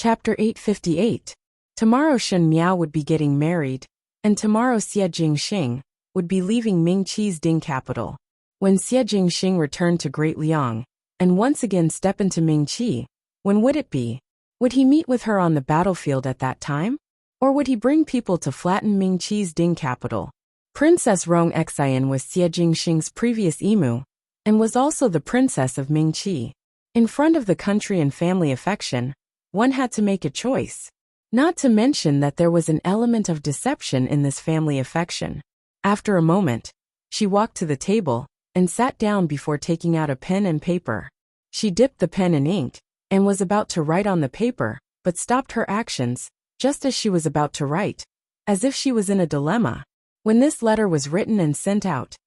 Chapter 858. Tomorrow Shen Miao would be getting married, and tomorrow Xie Jingxing would be leaving Ming Qi's Ding capital. When Xie Jingxing returned to Great Liang, and once again step into Ming Qi, when would it be? Would he meet with her on the battlefield at that time? Or would he bring people to flatten Ming Qi's Ding capital? Princess Rong Xian was Xie Jingxing's previous imu, and was also the princess of Ming Qi. In front of the country and family affection, one had to make a choice. Not to mention that there was an element of deception in this family affection. After a moment, she walked to the table and sat down before taking out a pen and paper. She dipped the pen in ink and was about to write on the paper, but stopped her actions just as she was about to write, as if she was in a dilemma. When this letter was written and sent out,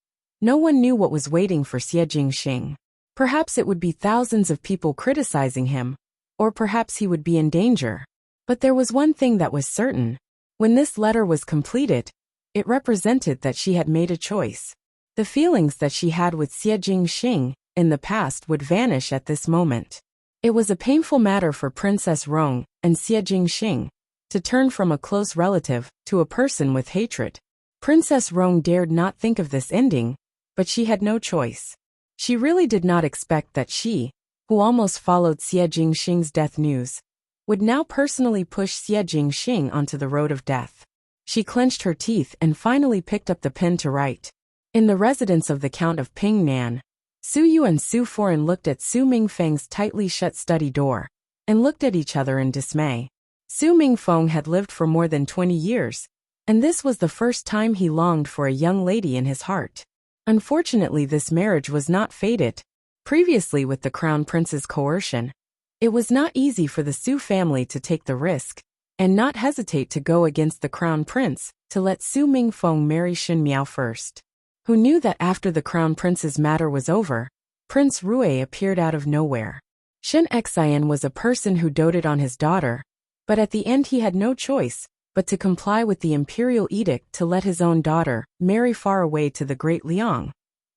no one knew what was waiting for Xie Jingxing. Perhaps it would be thousands of people criticizing him, or perhaps he would be in danger. But there was one thing that was certain. When this letter was completed, it represented that she had made a choice. The feelings that she had with Xie Jingxing in the past would vanish at this moment. It was a painful matter for Princess Rong and Xie Jingxing to turn from a close relative to a person with hatred. Princess Rong dared not think of this ending, but she had no choice. She really did not expect that she, who almost followed Xie Jingxing's death news, would now personally push Xie Jingxing onto the road of death. She clenched her teeth and finally picked up the pen to write. In the residence of the Count of Pingnan, Su Yu and Su Foran looked at Su Mingfeng's tightly shut study door, and looked at each other in dismay. Su Mingfeng had lived for more than 20 years, and this was the first time he longed for a young lady in his heart. Unfortunately, this marriage was not fated. Previously, with the Crown Prince's coercion, it was not easy for the Su family to take the risk, and not hesitate to go against the Crown Prince to let Su Mingfeng marry Shen Miao first. Who knew that after the Crown Prince's matter was over, Prince Rui appeared out of nowhere. Shen Xian was a person who doted on his daughter, but at the end he had no choice but to comply with the imperial edict to let his own daughter marry far away to the Great Liang.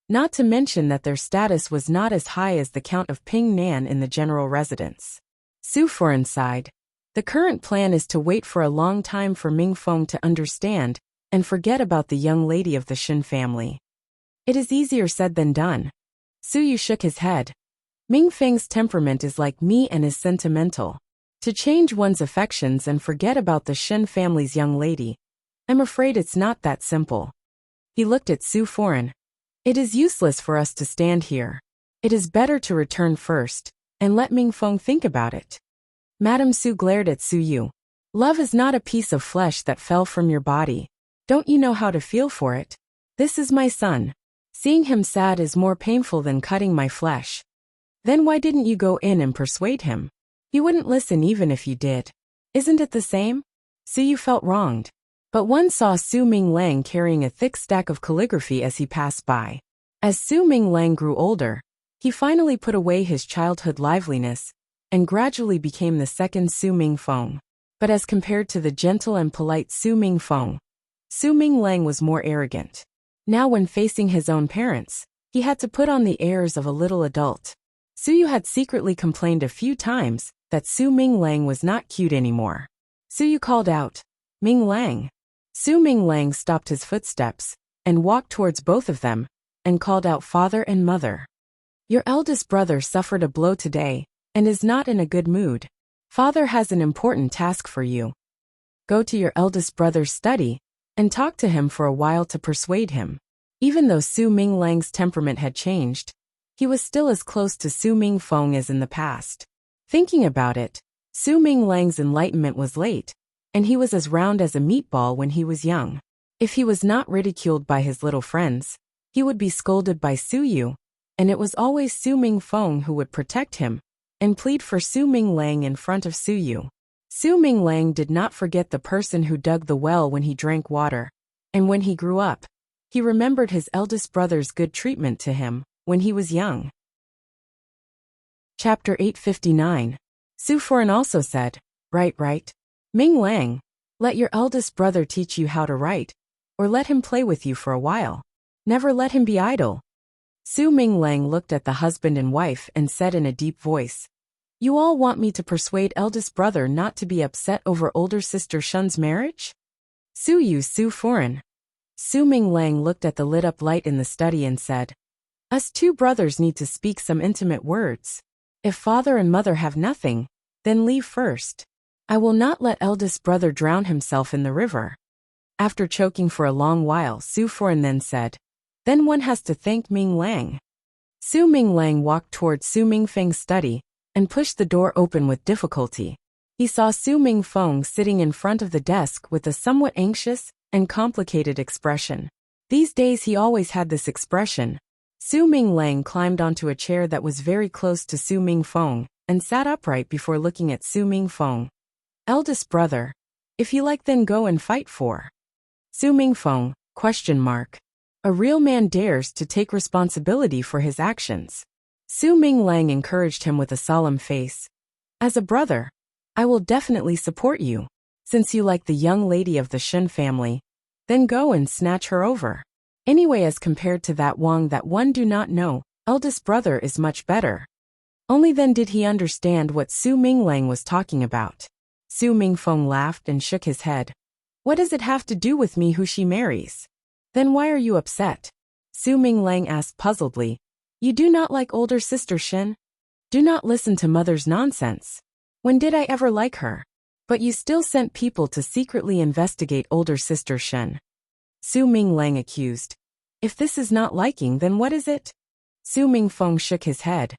Not to mention that their status was not as high as the Count of Pingnan in the general residence. Su Foran sighed. The current plan is to wait for a long time for Mingfeng to understand and forget about the young lady of the Shen family. It is easier said than done. Su Yu shook his head. Mingfeng's temperament is like me and is sentimental. To change one's affections and forget about the Shen family's young lady, I'm afraid it's not that simple. He looked at Su Foran. It is useless for us to stand here. It is better to return first, and let Mingfeng think about it. Madame Su glared at Su Yu. Love is not a piece of flesh that fell from your body. Don't you know how to feel for it? This is my son. Seeing him sad is more painful than cutting my flesh. Then why didn't you go in and persuade him? He wouldn't listen even if you did. Isn't it the same? Su Yu felt wronged. But one saw Su Minglang carrying a thick stack of calligraphy as he passed by. As Su Minglang grew older, he finally put away his childhood liveliness and gradually became the second Su Mingfeng. But as compared to the gentle and polite Su Mingfeng, Su Minglang was more arrogant. Now when facing his own parents, he had to put on the airs of a little adult. Su Yu had secretly complained a few times that Su Minglang was not cute anymore. Su Yu called out, Minglang. Su Minglang stopped his footsteps and walked towards both of them and called out father and mother. Your eldest brother suffered a blow today and is not in a good mood. Father has an important task for you. Go to your eldest brother's study and talk to him for a while to persuade him. Even though Su Minglang's temperament had changed, he was still as close to Su Mingfeng as in the past. Thinking about it, Su Minglang's enlightenment was late, and he was as round as a meatball when he was young. If he was not ridiculed by his little friends, he would be scolded by Su Yu, and it was always Su Mingfeng who would protect him and plead for Su Minglang in front of Su Yu. Su Minglang did not forget the person who dug the well when he drank water, and when he grew up, he remembered his eldest brother's good treatment to him when he was young. Chapter 859. Su Foran also said, Right. Minglang, let your eldest brother teach you how to write, or let him play with you for a while. Never let him be idle. Su Minglang looked at the husband and wife and said in a deep voice, You all want me to persuade eldest brother not to be upset over older sister Shun's marriage? Su Yu Su Foreign. Su Ming Lang looked at the lit-up light in the study and said, Us two brothers need to speak some intimate words. If father and mother have nothing, then leave first. I will not let eldest brother drown himself in the river. After choking for a long while, Su Foreign then said, Then one has to thank Ming Lang. Su Ming Lang walked toward Su Ming Feng's study and pushed the door open with difficulty. He saw Su Ming Feng sitting in front of the desk with a somewhat anxious and complicated expression. These days he always had this expression. Su Ming Lang climbed onto a chair that was very close to Su Ming Feng and sat upright before looking at Su Ming Feng. Eldest brother, if you like then go and fight for. Su Ming Feng, ? A real man dares to take responsibility for his actions. Su Ming Lang encouraged him with a solemn face. As a brother, I will definitely support you. Since you like the young lady of the Shun family, then go and snatch her over. Anyway, as compared to that Wang that one do not know, eldest brother is much better. Only then did he understand what Su Ming Lang was talking about. Su Ming Feng laughed and shook his head. What does it have to do with me who she marries? Then why are you upset? Su Ming Lang asked puzzledly. You do not like older sister Shen? Do not listen to mother's nonsense. When did I ever like her? But you still sent people to secretly investigate older sister Shen. Su Ming Lang accused. If this is not liking, then what is it? Su Ming Feng shook his head.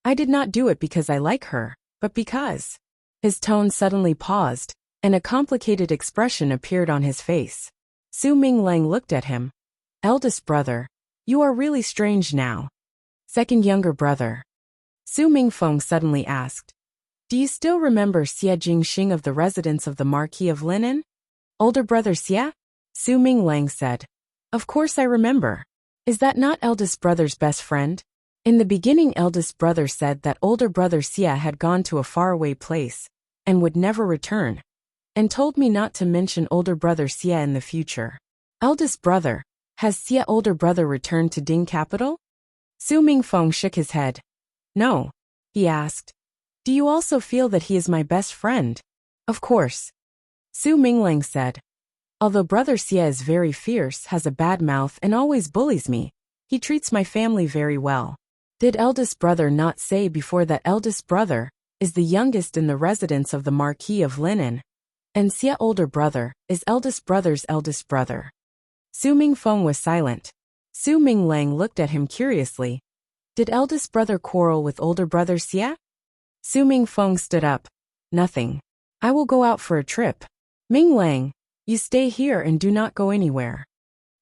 I did not do it because I like her, but because. His tone suddenly paused, and a complicated expression appeared on his face. Su Ming Lang looked at him. Eldest brother, you are really strange now. Second younger brother. Su Ming Feng suddenly asked. Do you still remember Xie Jingxing of the residence of the Marquis of Lineage? Older brother Xie? Su Ming Lang said. Of course I remember. Is that not eldest brother's best friend? In the beginning eldest brother said that older brother Xie had gone to a faraway place and would never return, and told me not to mention older brother Xie in the future. Eldest brother, has Xie older brother returned to Ding capital? Su Ming Feng shook his head. No. He asked. Do you also feel that he is my best friend? Of course. Su Ming Lang said. Although brother Xie is very fierce, has a bad mouth and always bullies me, he treats my family very well. Did eldest brother not say before that eldest brother is the youngest in the residence of the Marquis of Lineage, and Xie older brother is eldest brother's eldest brother? Su Ming Feng was silent. Su Ming Lang looked at him curiously. Did eldest brother quarrel with older brother Xie? Su Ming Feng stood up. Nothing. I will go out for a trip. Ming Lang, you stay here and do not go anywhere.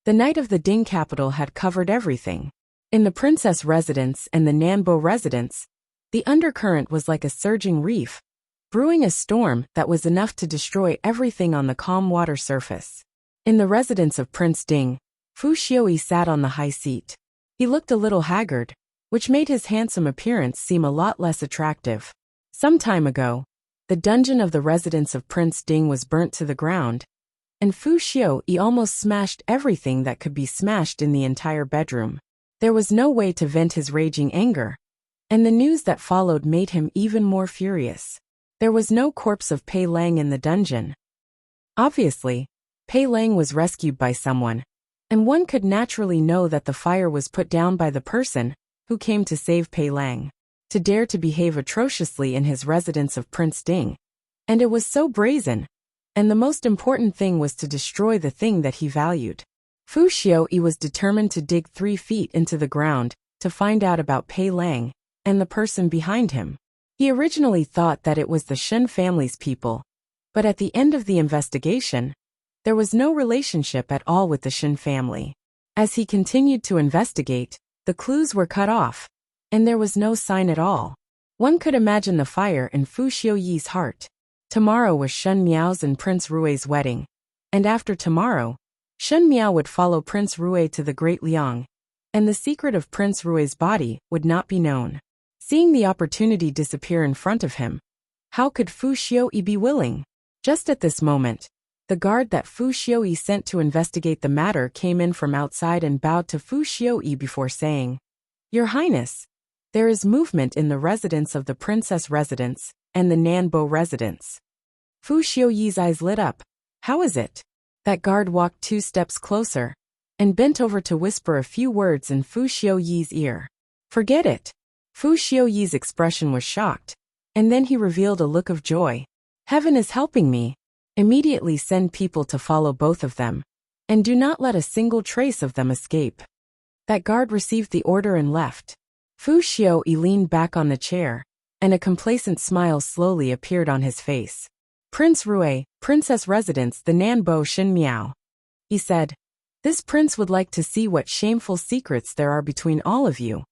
The night of the Ding capital had covered everything. In the princess residence and the Nanbo residence, the undercurrent was like a surging reef, brewing a storm that was enough to destroy everything on the calm water surface. In the residence of Prince Ding, Fu Xiui sat on the high seat. He looked a little haggard, which made his handsome appearance seem a lot less attractive. Some time ago, the dungeon of the residence of Prince Ding was burnt to the ground, and Fu Xiui almost smashed everything that could be smashed in the entire bedroom. There was no way to vent his raging anger, and the news that followed made him even more furious. There was no corpse of Pei Lang in the dungeon. Obviously, Pei Lang was rescued by someone, and one could naturally know that the fire was put down by the person who came to save Pei Lang. To dare to behave atrociously in his residence of Prince Ding, and it was so brazen, and the most important thing was to destroy the thing that he valued. Fu Xiui was determined to dig 3 feet into the ground to find out about Pei Lang and the person behind him. He originally thought that it was the Shen family's people, but at the end of the investigation, there was no relationship at all with the Shen family. As he continued to investigate, the clues were cut off, and there was no sign at all. One could imagine the fire in Fu Xiuyi's heart. Tomorrow was Shen Miao's and Prince Rui's wedding, and after tomorrow, Shen Miao would follow Prince Rui to the Great Liang, and the secret of Prince Rui's body would not be known. Seeing the opportunity disappear in front of him, how could Fu Xiui be willing? Just at this moment, the guard that Fu Xiui sent to investigate the matter came in from outside and bowed to Fu Xiui before saying, Your Highness, There is movement in the residence of the princess residence and the Nanbo residence. Fu Xiuyi's eyes lit up. How is it? That guard walked 2 steps closer and bent over to whisper a few words in Fu Xiuyi's ear. Forget it. Fu Xiuyi's expression was shocked, and then he revealed a look of joy. Heaven is helping me. Immediately send people to follow both of them, and do not let a single trace of them escape. That guard received the order and left. Fu Xiuyi leaned back on the chair, and a complacent smile slowly appeared on his face. Prince Rui, Princess Residence, the Nanbo Xin Miao. He said, this prince would like to see what shameful secrets there are between all of you.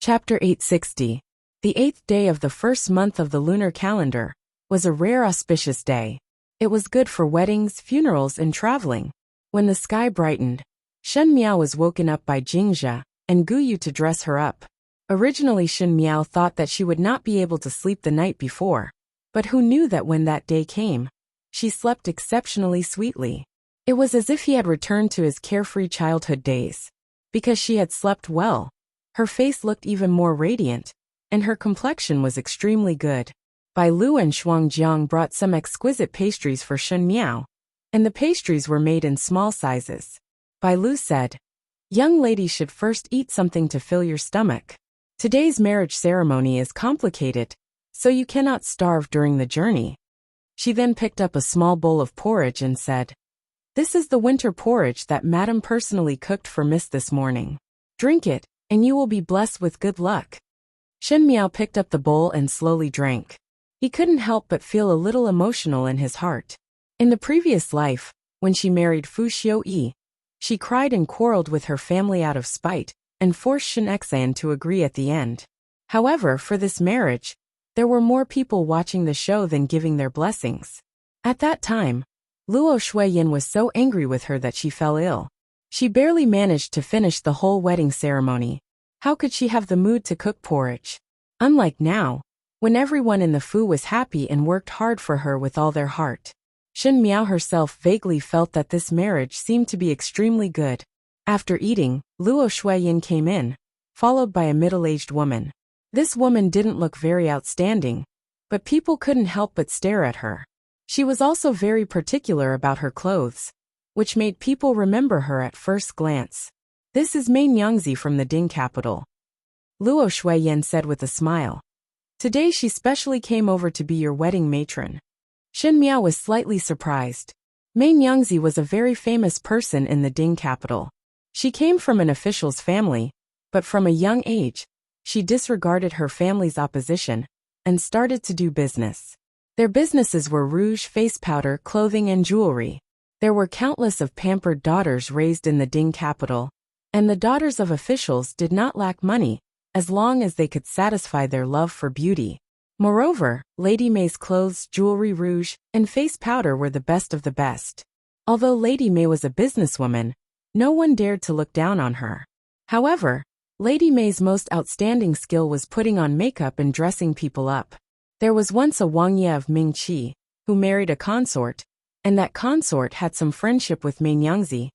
Chapter 860. The 8th day of the first month of the lunar calendar was a rare auspicious day. It was good for weddings, funerals, and traveling. When the sky brightened, Shen Miao was woken up by Jingzhe and Guyu to dress her up. Originally Shen Miao thought that she would not be able to sleep the night before, but who knew that when that day came, she slept exceptionally sweetly. It was as if he had returned to his carefree childhood days. Because she had slept well, her face looked even more radiant, and her complexion was extremely good. Bai Lu and Shuangjiang brought some exquisite pastries for Shen Miao, and the pastries were made in small sizes. Bai Lu said, young ladies should first eat something to fill your stomach. Today's marriage ceremony is complicated, so you cannot starve during the journey. She then picked up a small bowl of porridge and said, this is the winter porridge that Madam personally cooked for Miss this morning. Drink it, and you will be blessed with good luck. Shen Miao picked up the bowl and slowly drank. He couldn't help but feel a little emotional in his heart. In the previous life, when she married Fu Xiuyi, she cried and quarreled with her family out of spite, and forced Shen Exan to agree at the end. However, for this marriage, there were more people watching the show than giving their blessings. At that time, Luo Shuiyin was so angry with her that she fell ill. She barely managed to finish the whole wedding ceremony. How could she have the mood to cook porridge? Unlike now, when everyone in the Fu was happy and worked hard for her with all their heart. Shen Miao herself vaguely felt that this marriage seemed to be extremely good. After eating, Luo Shuiyin came in, followed by a middle-aged woman. This woman didn't look very outstanding, but people couldn't help but stare at her. She was also very particular about her clothes, which made people remember her at first glance. This is Mei Nyangzi from the Ding capital. Luo Shuiyin said with a smile. Today she specially came over to be your wedding matron. Shen Miao was slightly surprised. Mei Nyangzi was a very famous person in the Ding capital. She came from an official's family, but from a young age, she disregarded her family's opposition and started to do business. Their businesses were rouge, face powder, clothing, and jewelry. There were countless of pampered daughters raised in the Ding capital, and the daughters of officials did not lack money, as long as they could satisfy their love for beauty. Moreover, Lady Mei's clothes, jewelry, rouge, and face powder were the best of the best. Although Lady Mei was a businesswoman, no one dared to look down on her. However, Lady Mei's most outstanding skill was putting on makeup and dressing people up. There was once a Wang Ye of Mingqi, who married a consort, and that consort had some friendship with Mei Nyangzi.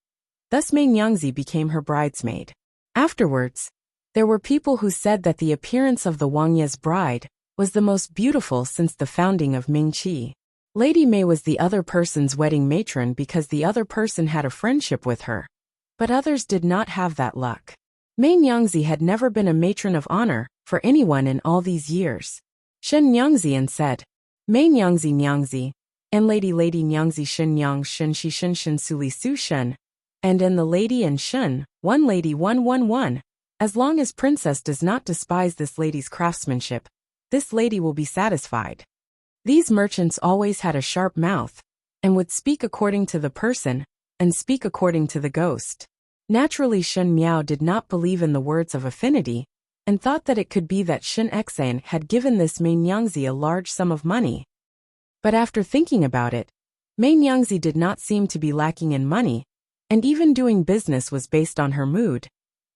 Thus Mei Nyangzi became her bridesmaid. Afterwards, there were people who said that the appearance of the Wang Ye's bride was the most beautiful since the founding of Mingqi. Lady Mei was the other person's wedding matron because the other person had a friendship with her. But others did not have that luck. Mei Nyangzi had never been a matron of honor for anyone in all these years. Shen Nyangzi and said, Mei Nyangzi Nyangzi, and Lady Nyangzi Shen Nyang Shen Shi Shen Shen Suli Su Shen, and in the lady and Shen, one lady 111. As long as princess does not despise this lady's craftsmanship, this lady will be satisfied. These merchants always had a sharp mouth, and would speak according to the person, and speak according to the ghost. Naturally Shen Miao did not believe in the words of affinity, and thought that it could be that Shen Exan had given this Mei Nyangzi a large sum of money. But after thinking about it, Mei Nyangzi did not seem to be lacking in money, and even doing business was based on her mood.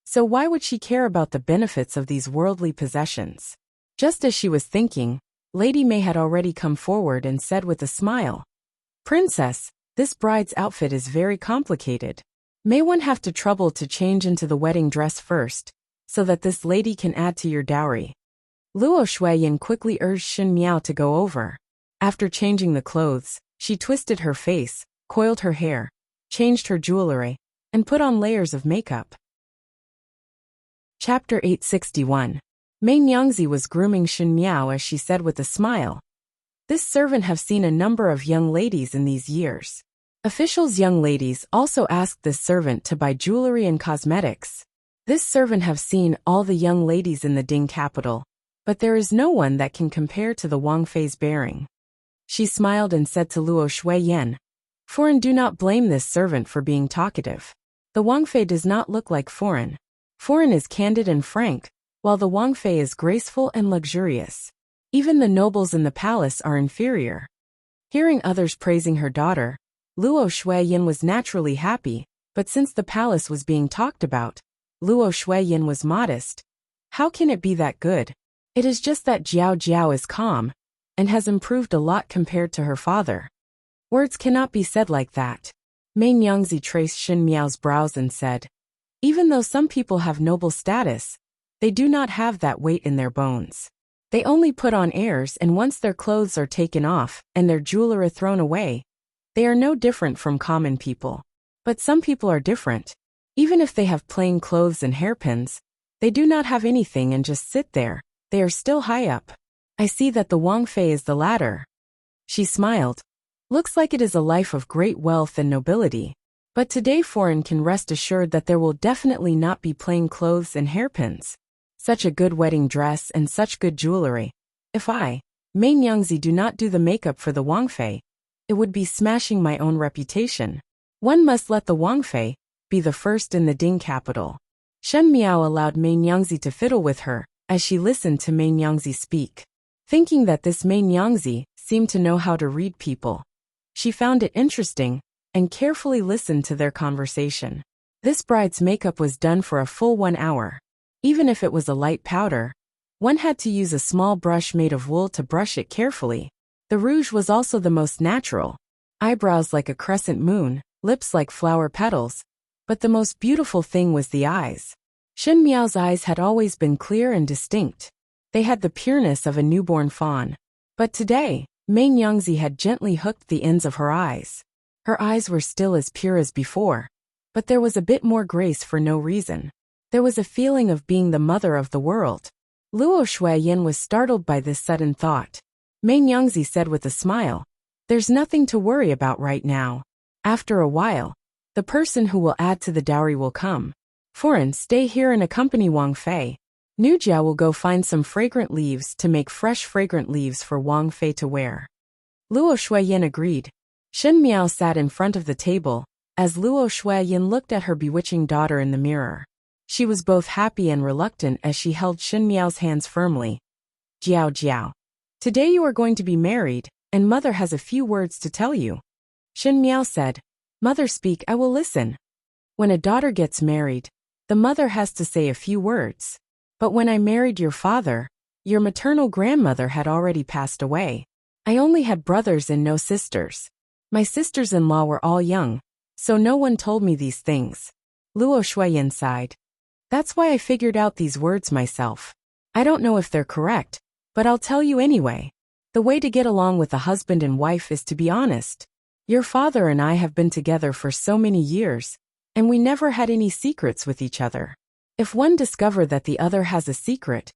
So why would she care about the benefits of these worldly possessions? Just as she was thinking, Lady Mei had already come forward and said with a smile, Princess, this bride's outfit is very complicated. May one have to trouble to change into the wedding dress first, so that this lady can add to your dowry. Luo Shuiyin quickly urged Shen Miao to go over. After changing the clothes, she twisted her face, coiled her hair, changed her jewelry, and put on layers of makeup. Chapter 861. Mei Nyangzi was grooming Shen Miao as she said with a smile. This servant have seen a number of young ladies in these years. Officials' young ladies also asked this servant to buy jewelry and cosmetics. This servant have seen all the young ladies in the Ding capital, but there is no one that can compare to the Wang Fei's bearing. She smiled and said to Luo Shuiyin, Foreign, do not blame this servant for being talkative. The Wang Fei does not look like foreign. Foreign is candid and frank, while the Wang Fei is graceful and luxurious. Even the nobles in the palace are inferior. Hearing others praising her daughter, Luo Shuiyin was naturally happy, but since the palace was being talked about, Luo Shuiyin was modest. How can it be that good? It is just that Jiao Jiao is calm, and has improved a lot compared to her father. Words cannot be said like that. Mei Nyangzi traced Shen Miao's brows and said, Even though some people have noble status, they do not have that weight in their bones. They only put on airs, and once their clothes are taken off and their jewelry thrown away, they are no different from common people. But some people are different. Even if they have plain clothes and hairpins, they do not have anything and just sit there. They are still high up. I see that the Wang Fei is the latter. She smiled. Looks like it is a life of great wealth and nobility. But today foreign can rest assured that there will definitely not be plain clothes and hairpins. Such a good wedding dress and such good jewelry. If I, Mei Nyangzi, do not do the makeup for the Wang Fei, it would be smashing my own reputation. One must let the Wang Fei be the first in the Ding capital. Shen Miao allowed Mei Nyangzi to fiddle with her as she listened to Mei Nyangzi speak. Thinking that this Mei Nyangzi seemed to know how to read people, she found it interesting and carefully listened to their conversation. This bride's makeup was done for a full 1 hour. Even if it was a light powder, one had to use a small brush made of wool to brush it carefully. The rouge was also the most natural. Eyebrows like a crescent moon, lips like flower petals. But the most beautiful thing was the eyes. Shen Miao's eyes had always been clear and distinct. They had the pureness of a newborn fawn. But today, Mei Nyangzi had gently hooked the ends of her eyes. Her eyes were still as pure as before, but there was a bit more grace for no reason. There was a feeling of being the mother of the world. Luo Shuiyin was startled by this sudden thought. Mei Nyangzi said with a smile, There's nothing to worry about right now. After a while, the person who will add to the dowry will come. Foreign, stay here and accompany Wang Fei. Nujia will go find some fragrant leaves to make fresh fragrant leaves for Wang Fei to wear. Luo Shuiyin agreed. Shen Miao sat in front of the table, as Luo Shuiyin looked at her bewitching daughter in the mirror. She was both happy and reluctant as she held Shen Miao's hands firmly. Jiao Jiao. Today you are going to be married, and mother has a few words to tell you. Shen Miao said, Mother, speak, I will listen. When a daughter gets married, the mother has to say a few words. But when I married your father, your maternal grandmother had already passed away. I only had brothers and no sisters. My sisters-in-law were all young, so no one told me these things. Luo Shuiyin sighed. That's why I figured out these words myself. I don't know if they're correct, but I'll tell you anyway. The way to get along with a husband and wife is to be honest. Your father and I have been together for so many years, and we never had any secrets with each other. If one discover that the other has a secret,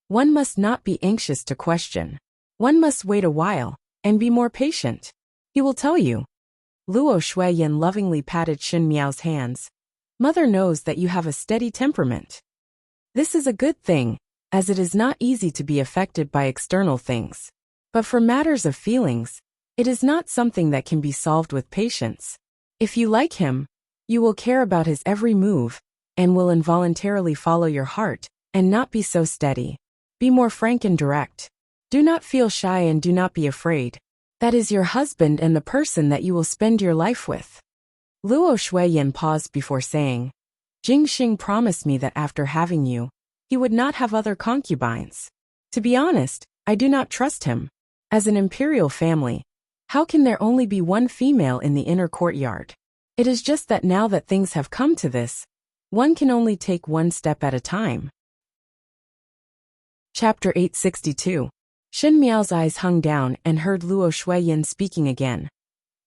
one must not be anxious to question. One must wait a while, and be more patient. He will tell you. Luo Shuiyin lovingly patted Shen Miao's hands. Mother knows that you have a steady temperament. This is a good thing, as it is not easy to be affected by external things. But for matters of feelings, it is not something that can be solved with patience. If you like him, you will care about his every move, and will involuntarily follow your heart, and not be so steady. Be more frank and direct. Do not feel shy and do not be afraid. That is your husband and the person that you will spend your life with. Luo Shuiyin paused before saying, Jing Xing promised me that after having you, he would not have other concubines. To be honest, I do not trust him. As an imperial family, how can there only be one female in the inner courtyard? It is just that now that things have come to this, one can only take one step at a time. Chapter 862. Shen Miao's eyes hung down and heard Luo Shuiyin speaking again.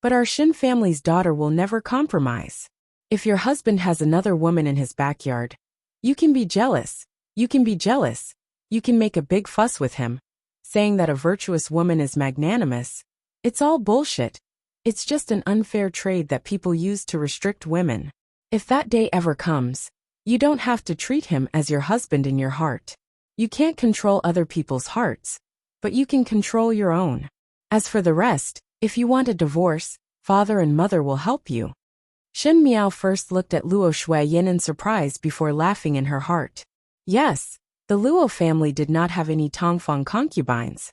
But our Shen family's daughter will never compromise. If your husband has another woman in his backyard, you can be jealous. You can be jealous. You can make a big fuss with him, saying that a virtuous woman is magnanimous. It's all bullshit. It's just an unfair trade that people use to restrict women. If that day ever comes, you don't have to treat him as your husband in your heart. You can't control other people's hearts, but you can control your own. As for the rest, if you want a divorce, father and mother will help you. Shen Miao first looked at Luo Shuiyin in surprise before laughing in her heart. Yes, the Luo family did not have any Tongfang concubines,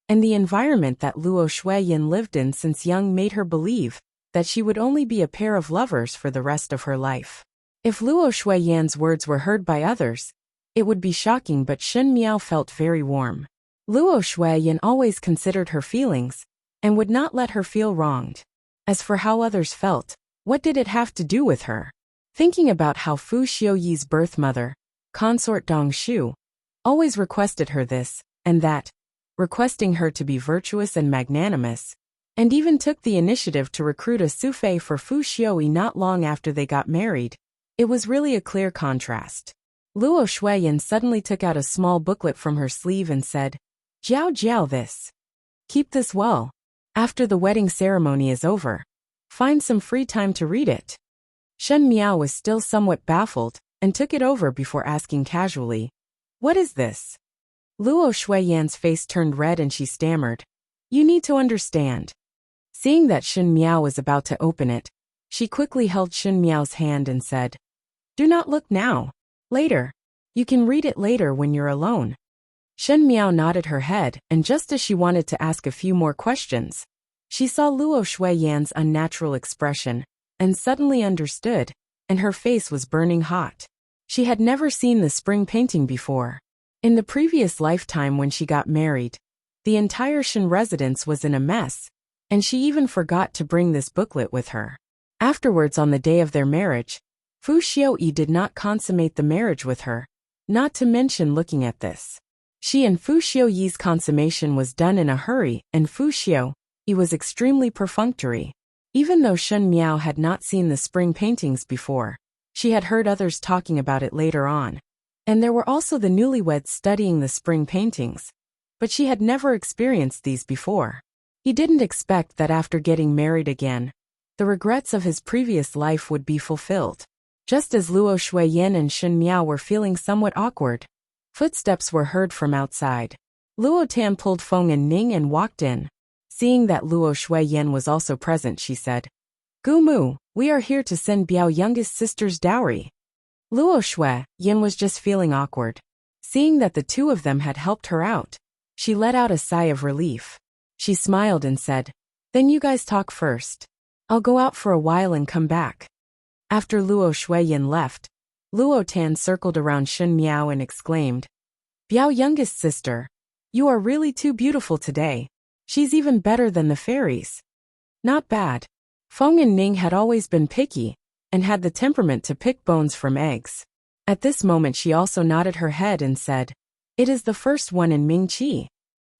and the environment that Luo Shuiyin lived in since young made her believe that she would only be a pair of lovers for the rest of her life. If Luo Shuiyin's words were heard by others, it would be shocking, but Shen Miao felt very warm. Luo Shuiyin always considered her feelings and would not let her feel wronged. As for how others felt, what did it have to do with her? Thinking about how Fu Xiuyi's birth mother, consort Dong Shu, always requested her this and that, requesting her to be virtuous and magnanimous, and even took the initiative to recruit a Sufei for Fu Xiuyi not long after they got married, it was really a clear contrast. Luo Shuiyin suddenly took out a small booklet from her sleeve and said, "Jiao jiao this. Keep this well. After the wedding ceremony is over, find some free time to read it." Shen Miao was still somewhat baffled and took it over before asking casually, "What is this?" Luo Shuiyin's face turned red and she stammered, "You need to understand." Seeing that Shen Miao was about to open it, she quickly held Shen Miao's hand and said, "Do not look now. Later. You can read it later when you're alone." Shen Miao nodded her head, and just as she wanted to ask a few more questions, she saw Luo Shuiyin's unnatural expression, and suddenly understood, and her face was burning hot. She had never seen the spring painting before. In the previous lifetime when she got married, the entire Shen residence was in a mess, and she even forgot to bring this booklet with her. Afterwards, on the day of their marriage, Fu Xiuyi did not consummate the marriage with her, not to mention looking at this. She and Fu Xiuyi's consummation was done in a hurry, and Fu Xiuyi was extremely perfunctory. Even though Shen Miao had not seen the spring paintings before, she had heard others talking about it later on. And there were also the newlyweds studying the spring paintings, but she had never experienced these before. He didn't expect that after getting married again, the regrets of his previous life would be fulfilled. Just as Luo Shuiyin and Shen Miao were feeling somewhat awkward, footsteps were heard from outside. Luo Tan pulled Feng and Ning and walked in. Seeing that Luo Shuiyin was also present, she said, "Gu Mu, we are here to send Biao youngest sister's dowry." Luo Shuiyin was just feeling awkward. Seeing that the two of them had helped her out, she let out a sigh of relief. She smiled and said, "Then you guys talk first. I'll go out for a while and come back." After Luo Shuiyin left, Luo Tan circled around Shen Miao and exclaimed, "Biao youngest sister, you are really too beautiful today. She's even better than the fairies." Not bad. Feng and Ning had always been picky, and had the temperament to pick bones from eggs. At this moment she also nodded her head and said, "It is the first one in Ming Qi."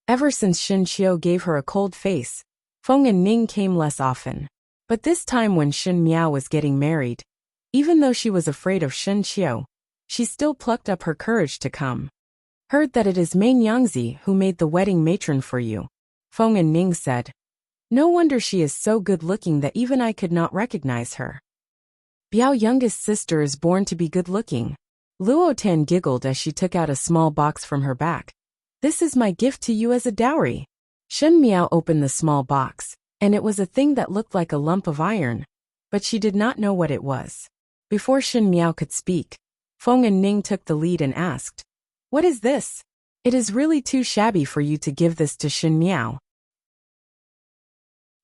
Ever since Shen Qiu gave her a cold face, Feng and Ning came less often. But this time when Shen Miao was getting married, even though she was afraid of Shen Qiu, she still plucked up her courage to come. "Heard that it is Meng Yangzi who made the wedding matron for you," Feng and Ning said. "No wonder she is so good-looking that even I could not recognize her." "Biao youngest sister is born to be good-looking." Luo Tan giggled as she took out a small box from her back. "This is my gift to you as a dowry." Shen Miao opened the small box, and it was a thing that looked like a lump of iron, but she did not know what it was. Before Shen Miao could speak, Feng and Ning took the lead and asked, "What is this? It is really too shabby for you to give this to Shen Miao."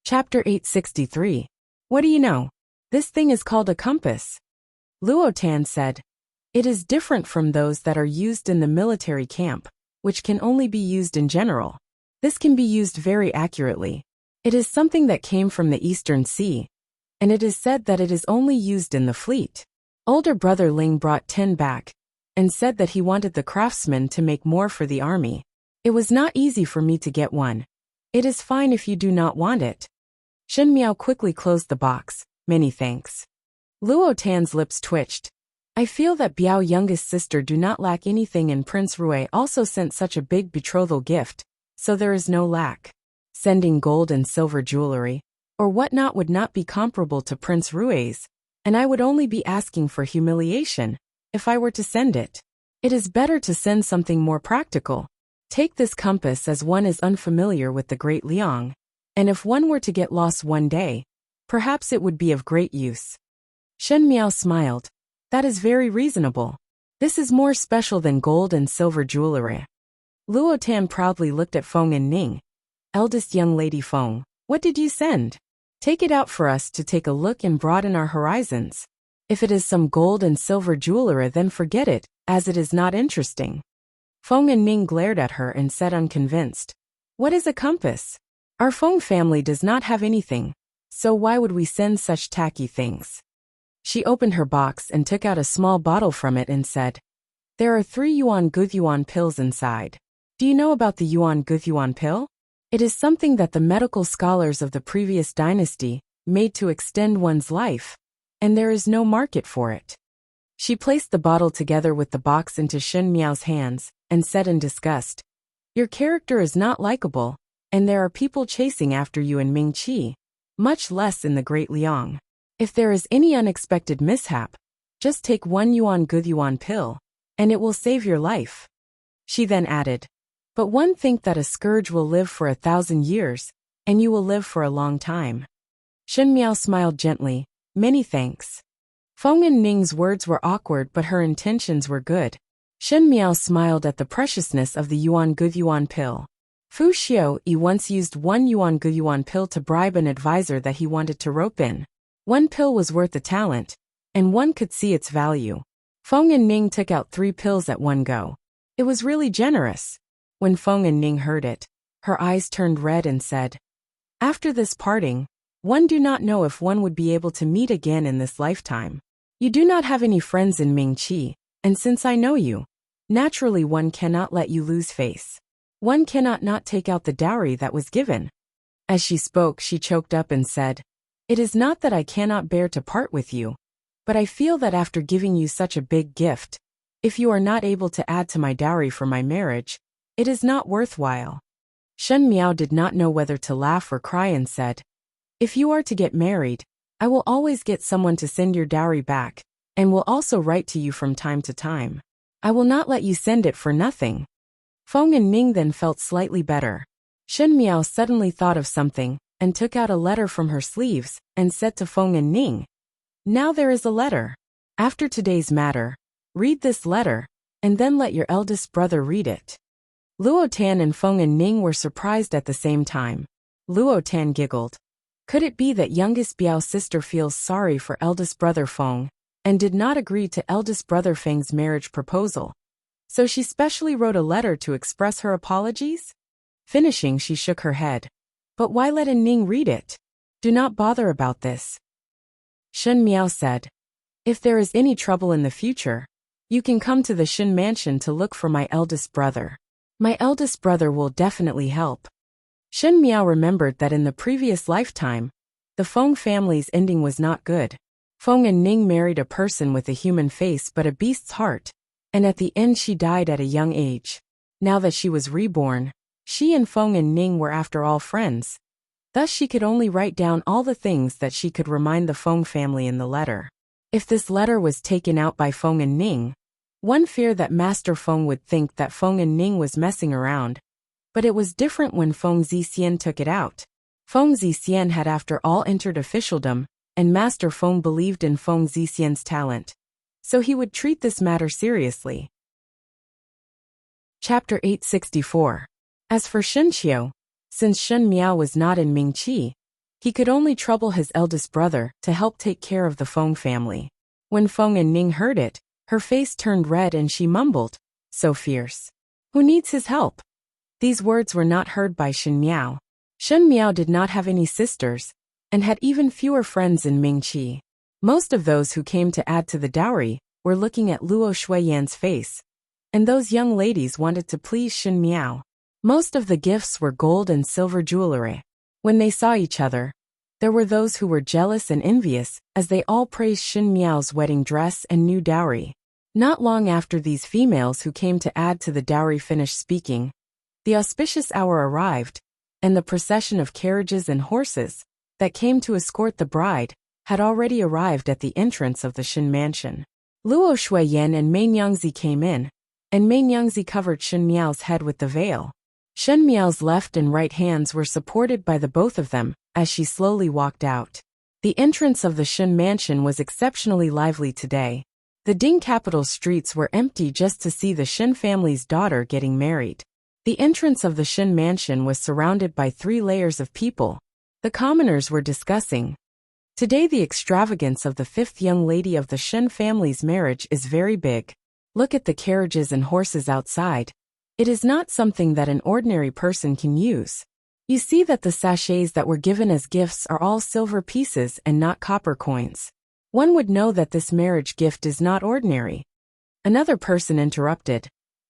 Chapter 863. "What do you know? This thing is called a compass." Luo Tan said, "It is different from those that are used in the military camp, which can only be used in general. This can be used very accurately. It is something that came from the Eastern Sea, and it is said that it is only used in the fleet." Older brother Ling brought 10 back, and said that he wanted the craftsman to make more for the army. It was not easy for me to get one. It is fine if you do not want it. Shen Miao quickly closed the box. Many thanks. Luo Tan's lips twitched. I feel that Biao youngest sister do not lack anything, and Prince Rui also sent such a big betrothal gift, so there is no lack. Sending gold and silver jewelry, or whatnot, would not be comparable to Prince Rui's, and I would only be asking for humiliation if I were to send it. It is better to send something more practical. Take this compass, as one is unfamiliar with the Great Liang, and if one were to get lost one day, perhaps it would be of great use. Shen Miao smiled. That is very reasonable. This is more special than gold and silver jewelry. Luo Tan proudly looked at Feng and Ning. Eldest young lady Feng, what did you send? Take it out for us to take a look and broaden our horizons. If it is some gold and silver jewelry, then forget it, as it is not interesting. Feng and Ning glared at her and said, unconvinced. What is a compass? Our Feng family does not have anything, so why would we send such tacky things? She opened her box and took out a small bottle from it and said, there are 3 yuan Guthuan pills inside. Do you know about the yuan Guthuan pill? It is something that the medical scholars of the previous dynasty made to extend one's life, and there is no market for it. She placed the bottle together with the box into Shen Miao's hands and said in disgust, your character is not likable, and there are people chasing after you in Mingqi, much less in the Great Liang. If there is any unexpected mishap, just take 1 yuan Guthuan pill, and it will save your life. She then added, but one think that a scourge will live for 1,000 years, and you will live for a long time. Shen Miao smiled gently. Many thanks. Feng and Ning's words were awkward, but her intentions were good. Shen Miao smiled at the preciousness of the yuan Guthuan pill. Fu Xiao once used 1 yuan Guthuan pill to bribe an advisor that he wanted to rope in. 1 pill was worth a talent, and one could see its value. Feng and Ning took out 3 pills at one go. It was really generous. When Feng and Ning heard it, her eyes turned red and said, after this parting, one do not know if one would be able to meet again in this lifetime. You do not have any friends in Mingqi, and since I know you, naturally one cannot let you lose face. One cannot not take out the dowry that was given. As she spoke, she choked up and said, it is not that I cannot bear to part with you, but I feel that after giving you such a big gift, if you are not able to add to my dowry for my marriage, it is not worthwhile. Shen Miao did not know whether to laugh or cry and said, if you are to get married, I will always get someone to send your dowry back, and will also write to you from time to time. I will not let you send it for nothing. Feng and Ning then felt slightly better. Shen Miao suddenly thought of something, and took out a letter from her sleeves, and said to Feng and Ning, now there is a letter. After today's matter, read this letter, and then let your eldest brother read it. Luo Tan and Feng and Ning were surprised at the same time. Luo Tan giggled. Could it be that youngest Biao's sister feels sorry for eldest brother Feng, and did not agree to eldest brother Feng's marriage proposal? So she specially wrote a letter to express her apologies? Finishing, she shook her head. But why let Ning read it? Do not bother about this. Shen Miao said, if there is any trouble in the future, you can come to the Shen mansion to look for my eldest brother. My eldest brother will definitely help. Shen Miao remembered that in the previous lifetime, the Feng family's ending was not good. Feng and Ning married a person with a human face but a beast's heart, and at the end she died at a young age. Now that she was reborn, she and Feng and Ning were after all friends. Thus she could only write down all the things that she could remind the Feng family in the letter. If this letter was taken out by Feng and Ning, one feared that Master Feng would think that Feng and Ning was messing around. But it was different when Feng Zixian took it out. Feng Zixian had after all entered officialdom, and Master Feng believed in Feng Zixian's talent. So he would treat this matter seriously. Chapter 864. As for Shen Qiu, since Shen Miao was not in Mingqi, he could only trouble his eldest brother to help take care of the Feng family. When Feng and Ning heard it, her face turned red and she mumbled, so fierce. Who needs his help? These words were not heard by Shen Miao. Shen Miao did not have any sisters, and had even fewer friends in Mingqi. Most of those who came to add to the dowry were looking at Luo Shuiyan's face, and those young ladies wanted to please Shen Miao. Most of the gifts were gold and silver jewelry. When they saw each other, there were those who were jealous and envious as they all praised Shen Miao's wedding dress and new dowry. Not long after these females who came to add to the dowry finished speaking, the auspicious hour arrived, and the procession of carriages and horses that came to escort the bride had already arrived at the entrance of the Shen mansion. Luo Shuiyan and Mei Nyangzi came in, and Mei Nyangzi covered Shen Miao's head with the veil. Shen Miao's left and right hands were supported by the both of them as she slowly walked out. The entrance of the Shen mansion was exceptionally lively today. The Ding capital streets were empty just to see the Shen family's daughter getting married. The entrance of the Shen mansion was surrounded by 3 layers of people. The commoners were discussing. Today the extravagance of the 5th young lady of the Shen family's marriage is very big. Look at the carriages and horses outside. It is not something that an ordinary person can use. You see that the sachets that were given as gifts are all silver pieces and not copper coins. One would know that this marriage gift is not ordinary. Another person interrupted.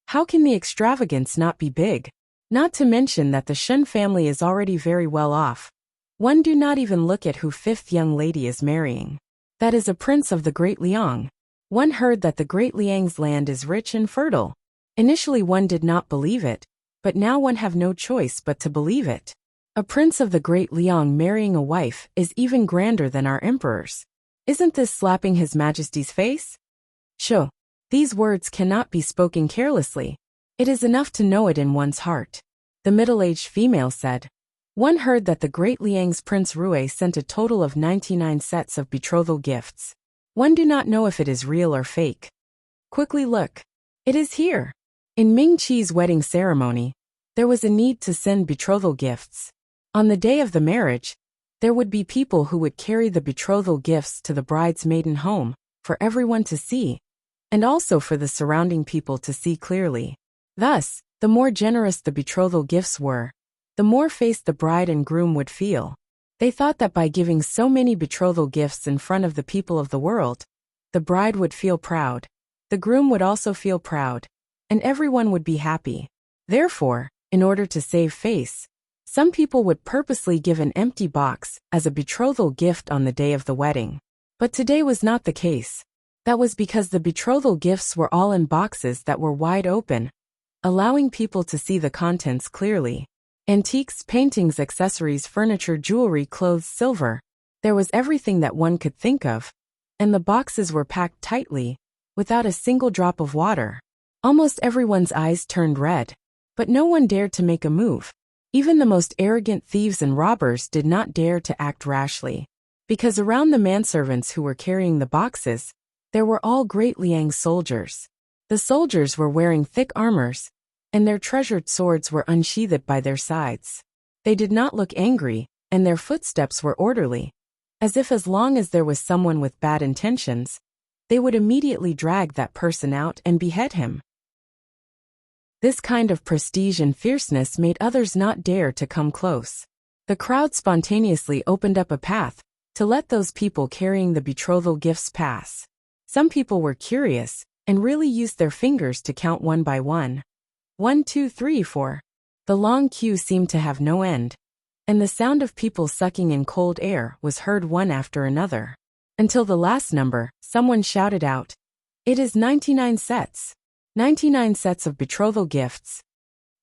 How can the extravagance not be big? Not to mention that the Shen family is already very well off. One do not even look at who 5th young lady is marrying. That is a prince of the Great Liang. One heard that the Great Liang's land is rich and fertile. Initially one did not believe it, but now one have no choice but to believe it. A prince of the Great Liang marrying a wife is even grander than our emperors. Isn't this slapping His Majesty's face? Sure, these words cannot be spoken carelessly. It is enough to know it in one's heart. The middle-aged female said. One heard that the Great Liang's Prince Rui sent a total of 99 sets of betrothal gifts. One do not know if it is real or fake. Quickly look. It is here. In Ming Qi's wedding ceremony, there was a need to send betrothal gifts. On the day of the marriage, there would be people who would carry the betrothal gifts to the bride's maiden home, for everyone to see, and also for the surrounding people to see clearly. Thus, the more generous the betrothal gifts were, the more face the bride and groom would feel. They thought that by giving so many betrothal gifts in front of the people of the world, the bride would feel proud, the groom would also feel proud, and everyone would be happy. Therefore, in order to save face, some people would purposely give an empty box as a betrothal gift on the day of the wedding. But today was not the case. That was because the betrothal gifts were all in boxes that were wide open, allowing people to see the contents clearly. Antiques, paintings, accessories, furniture, jewelry, clothes, silver. There was everything that one could think of, and the boxes were packed tightly, without a single drop of water. Almost everyone's eyes turned red, but no one dared to make a move. Even the most arrogant thieves and robbers did not dare to act rashly, because around the manservants who were carrying the boxes, there were all Great Liang soldiers. The soldiers were wearing thick armors, and their treasured swords were unsheathed by their sides. They did not look angry, and their footsteps were orderly, as if as long as there was someone with bad intentions, they would immediately drag that person out and behead him. This kind of prestige and fierceness made others not dare to come close. The crowd spontaneously opened up a path to let those people carrying the betrothal gifts pass. Some people were curious and really used their fingers to count one by one. 1, 2, 3, 4. The long queue seemed to have no end, and the sound of people sucking in cold air was heard one after another. Until the last number, someone shouted out, "It is 99 sets. 99 sets of betrothal gifts.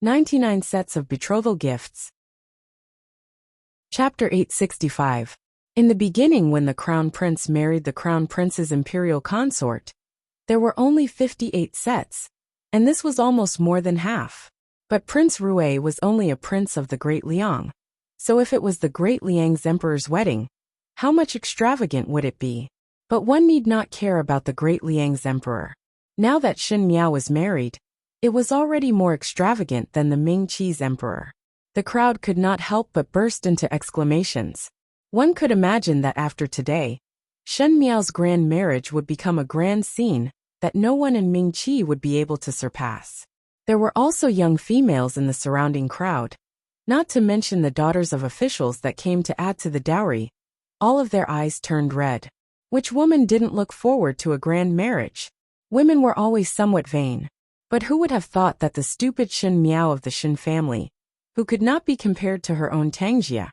99 sets of betrothal gifts." Chapter 865. In the beginning, when the Crown Prince married the Crown Prince's imperial consort, there were only 58 sets, and this was almost more than half. But Prince Rui was only a prince of the Great Liang, so if it was the Great Liang's emperor's wedding, how much extravagant would it be? But one need not care about the Great Liang's emperor. Now that Shen Miao was married, it was already more extravagant than the Ming Qi's emperor. The crowd could not help but burst into exclamations. One could imagine that after today, Shen Miao's grand marriage would become a grand scene that no one in Ming Qi would be able to surpass. There were also young females in the surrounding crowd, not to mention the daughters of officials that came to add to the dowry. All of their eyes turned red. Which woman didn't look forward to a grand marriage? Women were always somewhat vain. But who would have thought that the stupid Shen Miao of the Shen family, who could not be compared to her own Tangjia,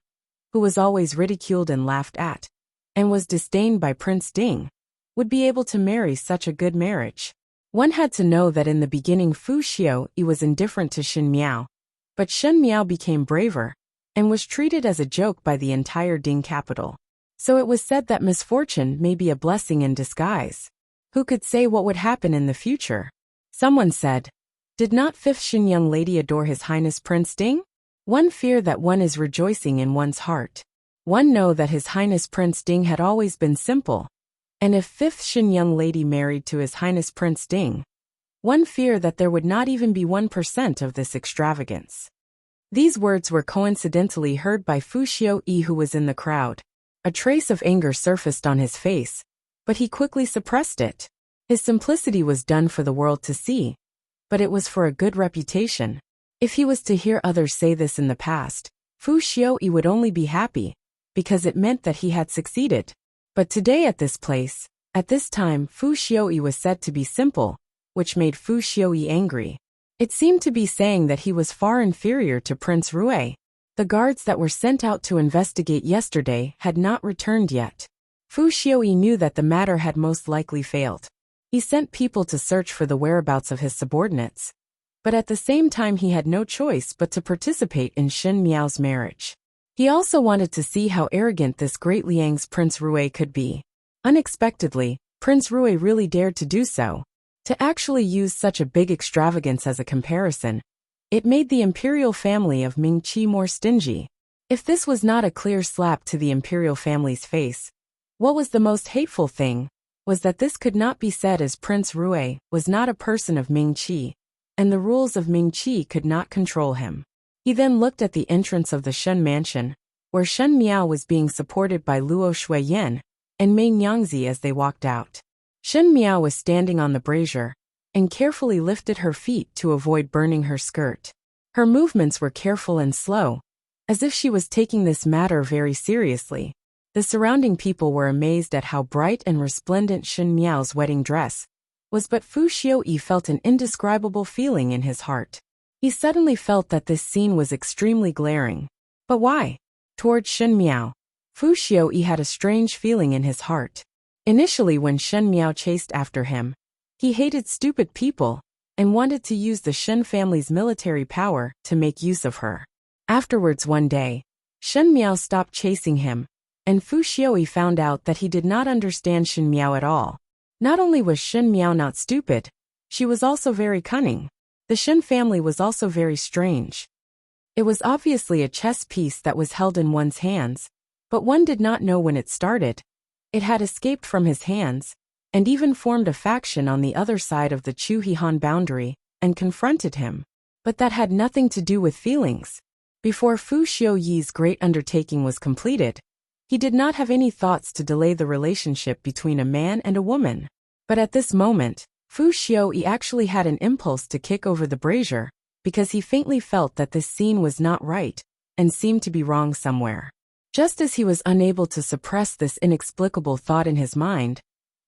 who was always ridiculed and laughed at, and was disdained by Prince Ding, would be able to marry such a good marriage? One had to know that in the beginning Fu Xiaoyi was indifferent to Shen Miao, but Shen Miao became braver, and was treated as a joke by the entire Ding capital. So it was said that misfortune may be a blessing in disguise. Who could say what would happen in the future? Someone said, "Did not fifth Shen young lady adore His Highness Prince Ding?" One fear that one is rejoicing in one's heart. One know that His Highness Prince Ding had always been simple. And if fifth Shen young lady married to His Highness Prince Ding, one fear that there would not even be 1% of this extravagance. These words were coincidentally heard by Fu Xiaoyi, who was in the crowd. A trace of anger surfaced on his face, but he quickly suppressed it. His simplicity was done for the world to see, but it was for a good reputation. If he was to hear others say this in the past, Fu Xiaoyi would only be happy, because it meant that he had succeeded. But today at this place, at this time, Fu Xiaoyi was said to be simple, which made Fu Xiaoyi angry. It seemed to be saying that he was far inferior to Prince Rui. The guards that were sent out to investigate yesterday had not returned yet. Fu Xiaoyi knew that the matter had most likely failed. He sent people to search for the whereabouts of his subordinates. But at the same time he had no choice but to participate in Shen Miao's marriage. He also wanted to see how arrogant this great Liang's Prince Rui could be. Unexpectedly, Prince Rui really dared to do so. To actually use such a big extravagance as a comparison, it made the imperial family of Mingqi more stingy. If this was not a clear slap to the imperial family's face, what was the most hateful thing was that this could not be said, as Prince Rui was not a person of Mingqi, and the rules of Mingqi could not control him. He then looked at the entrance of the Shen mansion, where Shen Miao was being supported by Luo Shuiyan and Mei Nyangzi as they walked out. Shen Miao was standing on the brazier, and carefully lifted her feet to avoid burning her skirt. Her movements were careful and slow, as if she was taking this matter very seriously. The surrounding people were amazed at how bright and resplendent Shen Miao's wedding dress was, but Fu Xiaoyi felt an indescribable feeling in his heart. He suddenly felt that this scene was extremely glaring. But why? Towards Shen Miao, Fu Xiaoyi had a strange feeling in his heart. Initially, when Shen Miao chased after him, he hated stupid people and wanted to use the Shen family's military power to make use of her. Afterwards, one day, Shen Miao stopped chasing him, and Fu Xiaoyi found out that he did not understand Shen Miao at all. Not only was Shen Miao not stupid, she was also very cunning. The Shen family was also very strange. It was obviously a chess piece that was held in one's hands, but one did not know when it started. It had escaped from his hands, and even formed a faction on the other side of the Chu Hihan boundary, and confronted him. But that had nothing to do with feelings. Before Fu Xiaoyi's great undertaking was completed, he did not have any thoughts to delay the relationship between a man and a woman. But at this moment, Fu Xiaoyi actually had an impulse to kick over the brazier, because he faintly felt that this scene was not right, and seemed to be wrong somewhere. Just as he was unable to suppress this inexplicable thought in his mind,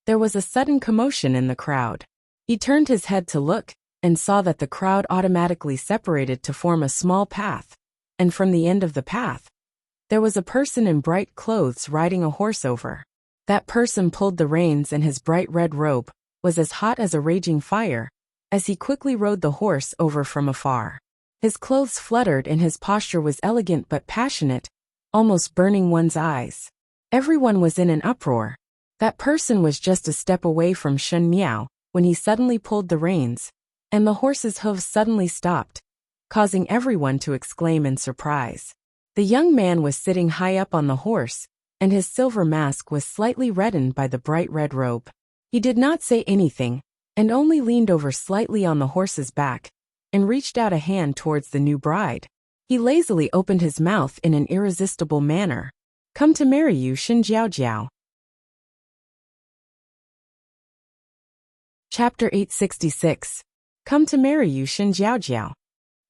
there was a sudden commotion in the crowd. He turned his head to look, and saw that the crowd automatically separated to form a small path, and from the end of the path, there was a person in bright clothes riding a horse over. That person pulled the reins, and his bright red robe was as hot as a raging fire, as he quickly rode the horse over from afar. His clothes fluttered, and his posture was elegant but passionate, almost burning one's eyes. Everyone was in an uproar. That person was just a step away from Shen Miao when he suddenly pulled the reins, and the horse's hooves suddenly stopped, causing everyone to exclaim in surprise. The young man was sitting high up on the horse, and his silver mask was slightly reddened by the bright red robe. He did not say anything, and only leaned over slightly on the horse's back, and reached out a hand towards the new bride. He lazily opened his mouth in an irresistible manner. "Come to marry you, Shen Jiaojiao." Chapter 866. Come to marry you, Shen Jiaojiao.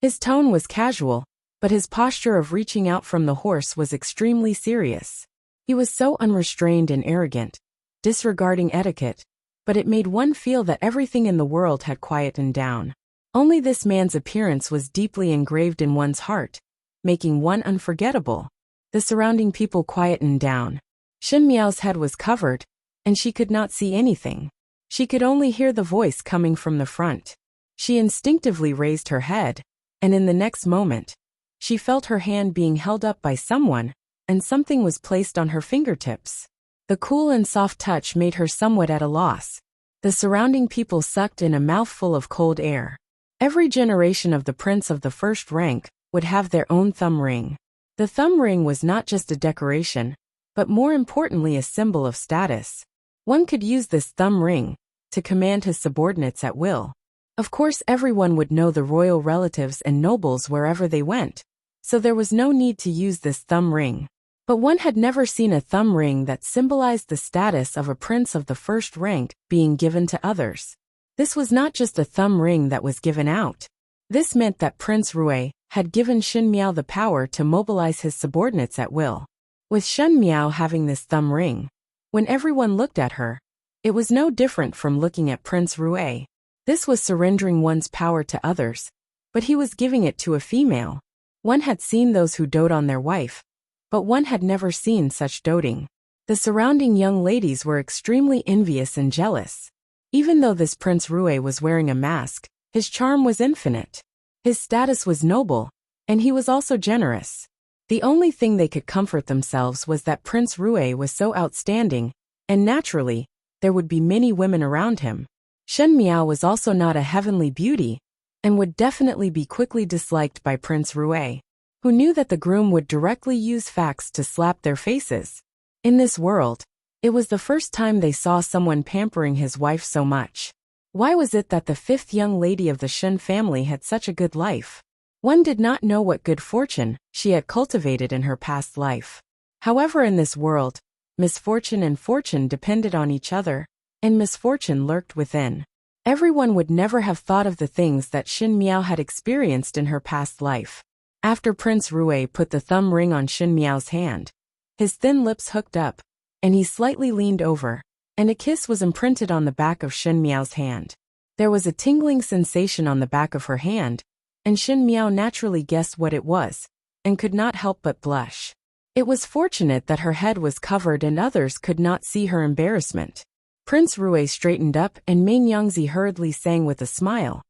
His tone was casual, but his posture of reaching out from the horse was extremely serious. He was so unrestrained and arrogant, disregarding etiquette, but it made one feel that everything in the world had quietened down. Only this man's appearance was deeply engraved in one's heart, making one unforgettable. The surrounding people quietened down. Shin Miao's head was covered, and she could not see anything. She could only hear the voice coming from the front. She instinctively raised her head, and in the next moment, she felt her hand being held up by someone, and something was placed on her fingertips. The cool and soft touch made her somewhat at a loss. The surrounding people sucked in a mouthful of cold air. Every generation of the prince of the first rank would have their own thumb ring. The thumb ring was not just a decoration, but more importantly a symbol of status. One could use this thumb ring to command his subordinates at will. Of course, everyone would know the royal relatives and nobles wherever they went, so there was no need to use this thumb ring. But one had never seen a thumb ring that symbolized the status of a prince of the first rank being given to others. This was not just a thumb ring that was given out. This meant that Prince Rui had given Shin Miao the power to mobilize his subordinates at will. With Shin Miao having this thumb ring, when everyone looked at her, it was no different from looking at Prince Rui. This was surrendering one's power to others, but he was giving it to a female. One had seen those who dote on their wife, but one had never seen such doting. The surrounding young ladies were extremely envious and jealous. Even though this Prince Rui was wearing a mask, his charm was infinite. His status was noble, and he was also generous. The only thing they could comfort themselves was that Prince Rui was so outstanding, and naturally, there would be many women around him. Shen Miao was also not a heavenly beauty, and would definitely be quickly disliked by Prince Rui, who knew that the groom would directly use facts to slap their faces. In this world, it was the first time they saw someone pampering his wife so much. Why was it that the fifth young lady of the Shen family had such a good life? One did not know what good fortune she had cultivated in her past life. However, in this world, misfortune and fortune depended on each other, and misfortune lurked within. Everyone would never have thought of the things that Shin Miao had experienced in her past life. After Prince Rui put the thumb ring on Shin Miao's hand, his thin lips hooked up, and he slightly leaned over, and a kiss was imprinted on the back of Shin Miao's hand. There was a tingling sensation on the back of her hand, and Shin Miao naturally guessed what it was, and could not help but blush. It was fortunate that her head was covered and others could not see her embarrassment. Prince Rui straightened up and Ming Yangzi hurriedly sang with a smile.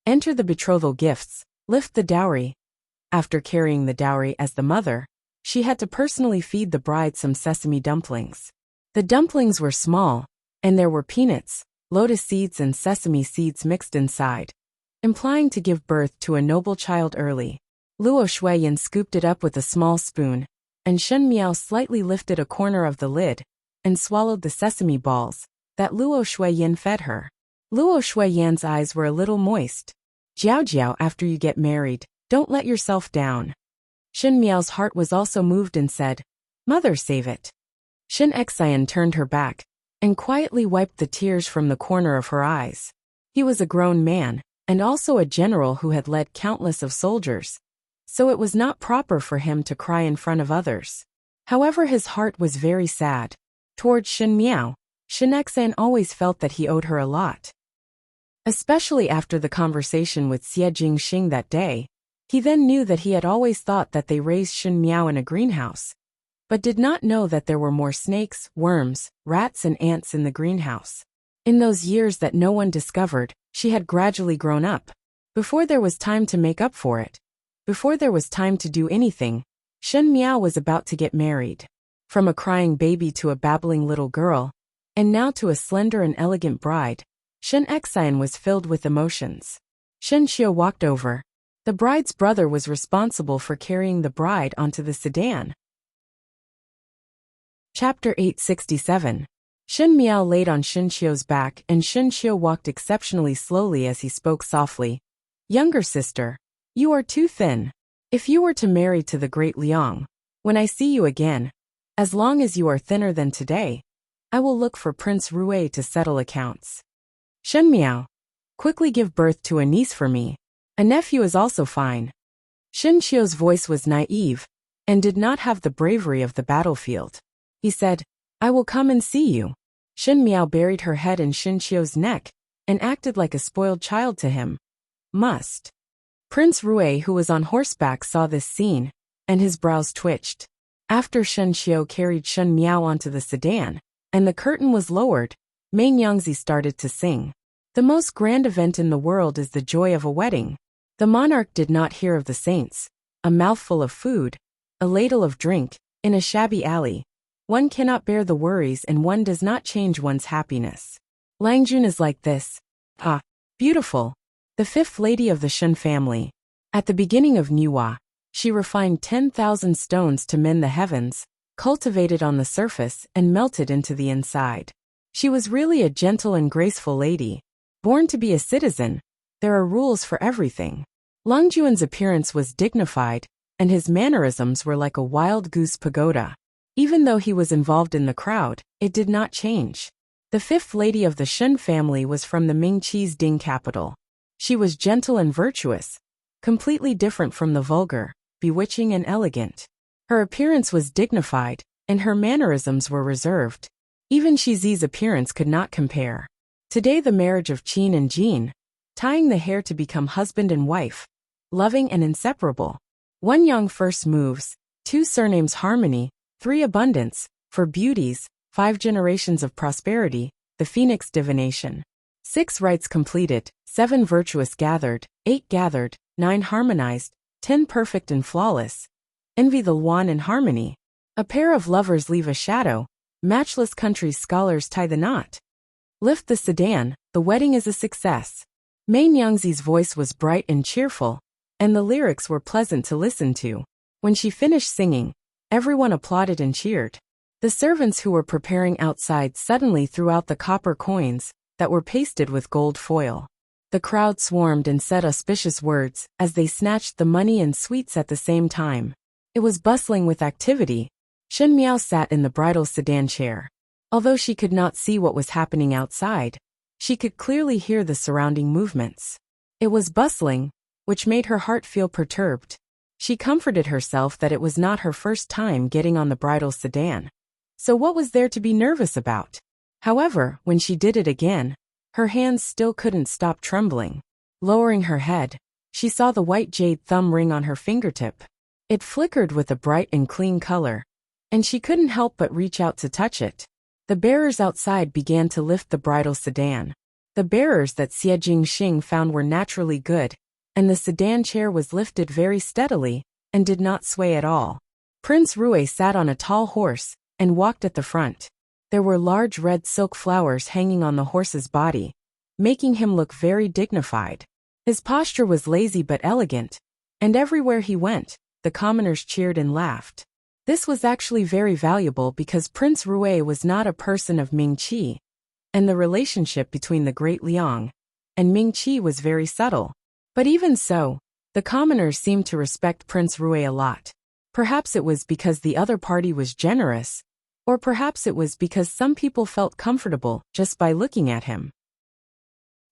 Enter the betrothal gifts, lift the dowry. After carrying the dowry as the mother, she had to personally feed the bride some sesame dumplings. The dumplings were small, and there were peanuts, lotus seeds and sesame seeds mixed inside, implying to give birth to a noble child early. Luo Shuiyan scooped it up with a small spoon, and Shen Miao slightly lifted a corner of the lid and swallowed the sesame balls that Luo Shuiyan fed her. Luo Shuiyan's eyes were a little moist. Jiao Jiao, after you get married, don't let yourself down. Shin Miao's heart was also moved and said, Mother, save it. Shin Xian turned her back and quietly wiped the tears from the corner of her eyes. He was a grown man, and also a general who had led countless of soldiers, so it was not proper for him to cry in front of others. However, his heart was very sad. Towards Shin Miao, Shin Xian always felt that he owed her a lot. Especially after the conversation with Xie Jingxing that day, he then knew that he had always thought that they raised Shin Miao in a greenhouse, but did not know that there were more snakes, worms, rats and ants in the greenhouse. In those years that no one discovered, she had gradually grown up. Before there was time to make up for it, before there was time to do anything, Shen Miao was about to get married. From a crying baby to a babbling little girl, and now to a slender and elegant bride, Shen Xian was filled with emotions. Shen Xiu walked over. The bride's brother was responsible for carrying the bride onto the sedan. Chapter 867. Shin Miao laid on Shin Xiu's back and Shin Xiu walked exceptionally slowly as he spoke softly. Younger sister, you are too thin. If you were to marry to the great Liang, when I see you again, as long as you are thinner than today, I will look for Prince Rui to settle accounts. Shen Miao, quickly give birth to a niece for me. A nephew is also fine. Shin Xiu's voice was naive, and did not have the bravery of the battlefield. He said, I will come and see you. Shen Miao buried her head in Shen Qiu's neck and acted like a spoiled child to him. Must. Prince Rui, who was on horseback, saw this scene, and his brows twitched. After Shen Qiu carried Shen Miao onto the sedan, and the curtain was lowered, Meng Yangzi started to sing. The most grand event in the world is the joy of a wedding. The monarch did not hear of the saints, a mouthful of food, a ladle of drink, in a shabby alley. One cannot bear the worries and one does not change one's happiness. Langjun is like this. Ah, beautiful. The fifth lady of the Shen family. At the beginning of Niwa, she refined 10,000 stones to mend the heavens, cultivated on the surface and melted into the inside. She was really a gentle and graceful lady. Born to be a citizen, there are rules for everything. Langjuan's appearance was dignified, and his mannerisms were like a wild goose pagoda. Even though he was involved in the crowd, it did not change. The fifth lady of the Shen family was from the Mingqi's Ding capital. She was gentle and virtuous, completely different from the vulgar, bewitching and elegant. Her appearance was dignified, and her mannerisms were reserved. Even Shizi's appearance could not compare. Today the marriage of Qin and Jin, tying the hair to become husband and wife, loving and inseparable. 1 Yang first moves, 2 surnames harmony, 3 abundance, 4 beauties, 5 generations of prosperity, the phoenix divination. 6 rites completed, 7 virtuous gathered, 8 gathered, 9 harmonized, 10 perfect and flawless. Envy the Luan in harmony. A pair of lovers leave a shadow, matchless country's scholars tie the knot. Lift the sedan, the wedding is a success. Meng Yangzi's voice was bright and cheerful, and the lyrics were pleasant to listen to. When she finished singing, everyone applauded and cheered. The servants who were preparing outside suddenly threw out the copper coins that were pasted with gold foil. The crowd swarmed and said auspicious words as they snatched the money and sweets at the same time. It was bustling with activity. Shen Miao sat in the bridal sedan chair. Although she could not see what was happening outside, she could clearly hear the surrounding movements. It was bustling, which made her heart feel perturbed. She comforted herself that it was not her first time getting on the bridal sedan. So what was there to be nervous about? However, when she did it again, her hands still couldn't stop trembling. Lowering her head, she saw the white jade thumb ring on her fingertip. It flickered with a bright and clean color, and she couldn't help but reach out to touch it. The bearers outside began to lift the bridal sedan. The bearers that Xie Jingxing found were naturally good, and the sedan chair was lifted very steadily and did not sway at all. Prince Rui sat on a tall horse and walked at the front. There were large red silk flowers hanging on the horse's body, making him look very dignified. His posture was lazy but elegant, and everywhere he went, the commoners cheered and laughed. This was actually very valuable because Prince Rui was not a person of Mingqi, and the relationship between the Great Liang and Mingqi was very subtle. But even so, the commoners seemed to respect Prince Rui a lot. Perhaps it was because the other party was generous, or perhaps it was because some people felt comfortable just by looking at him.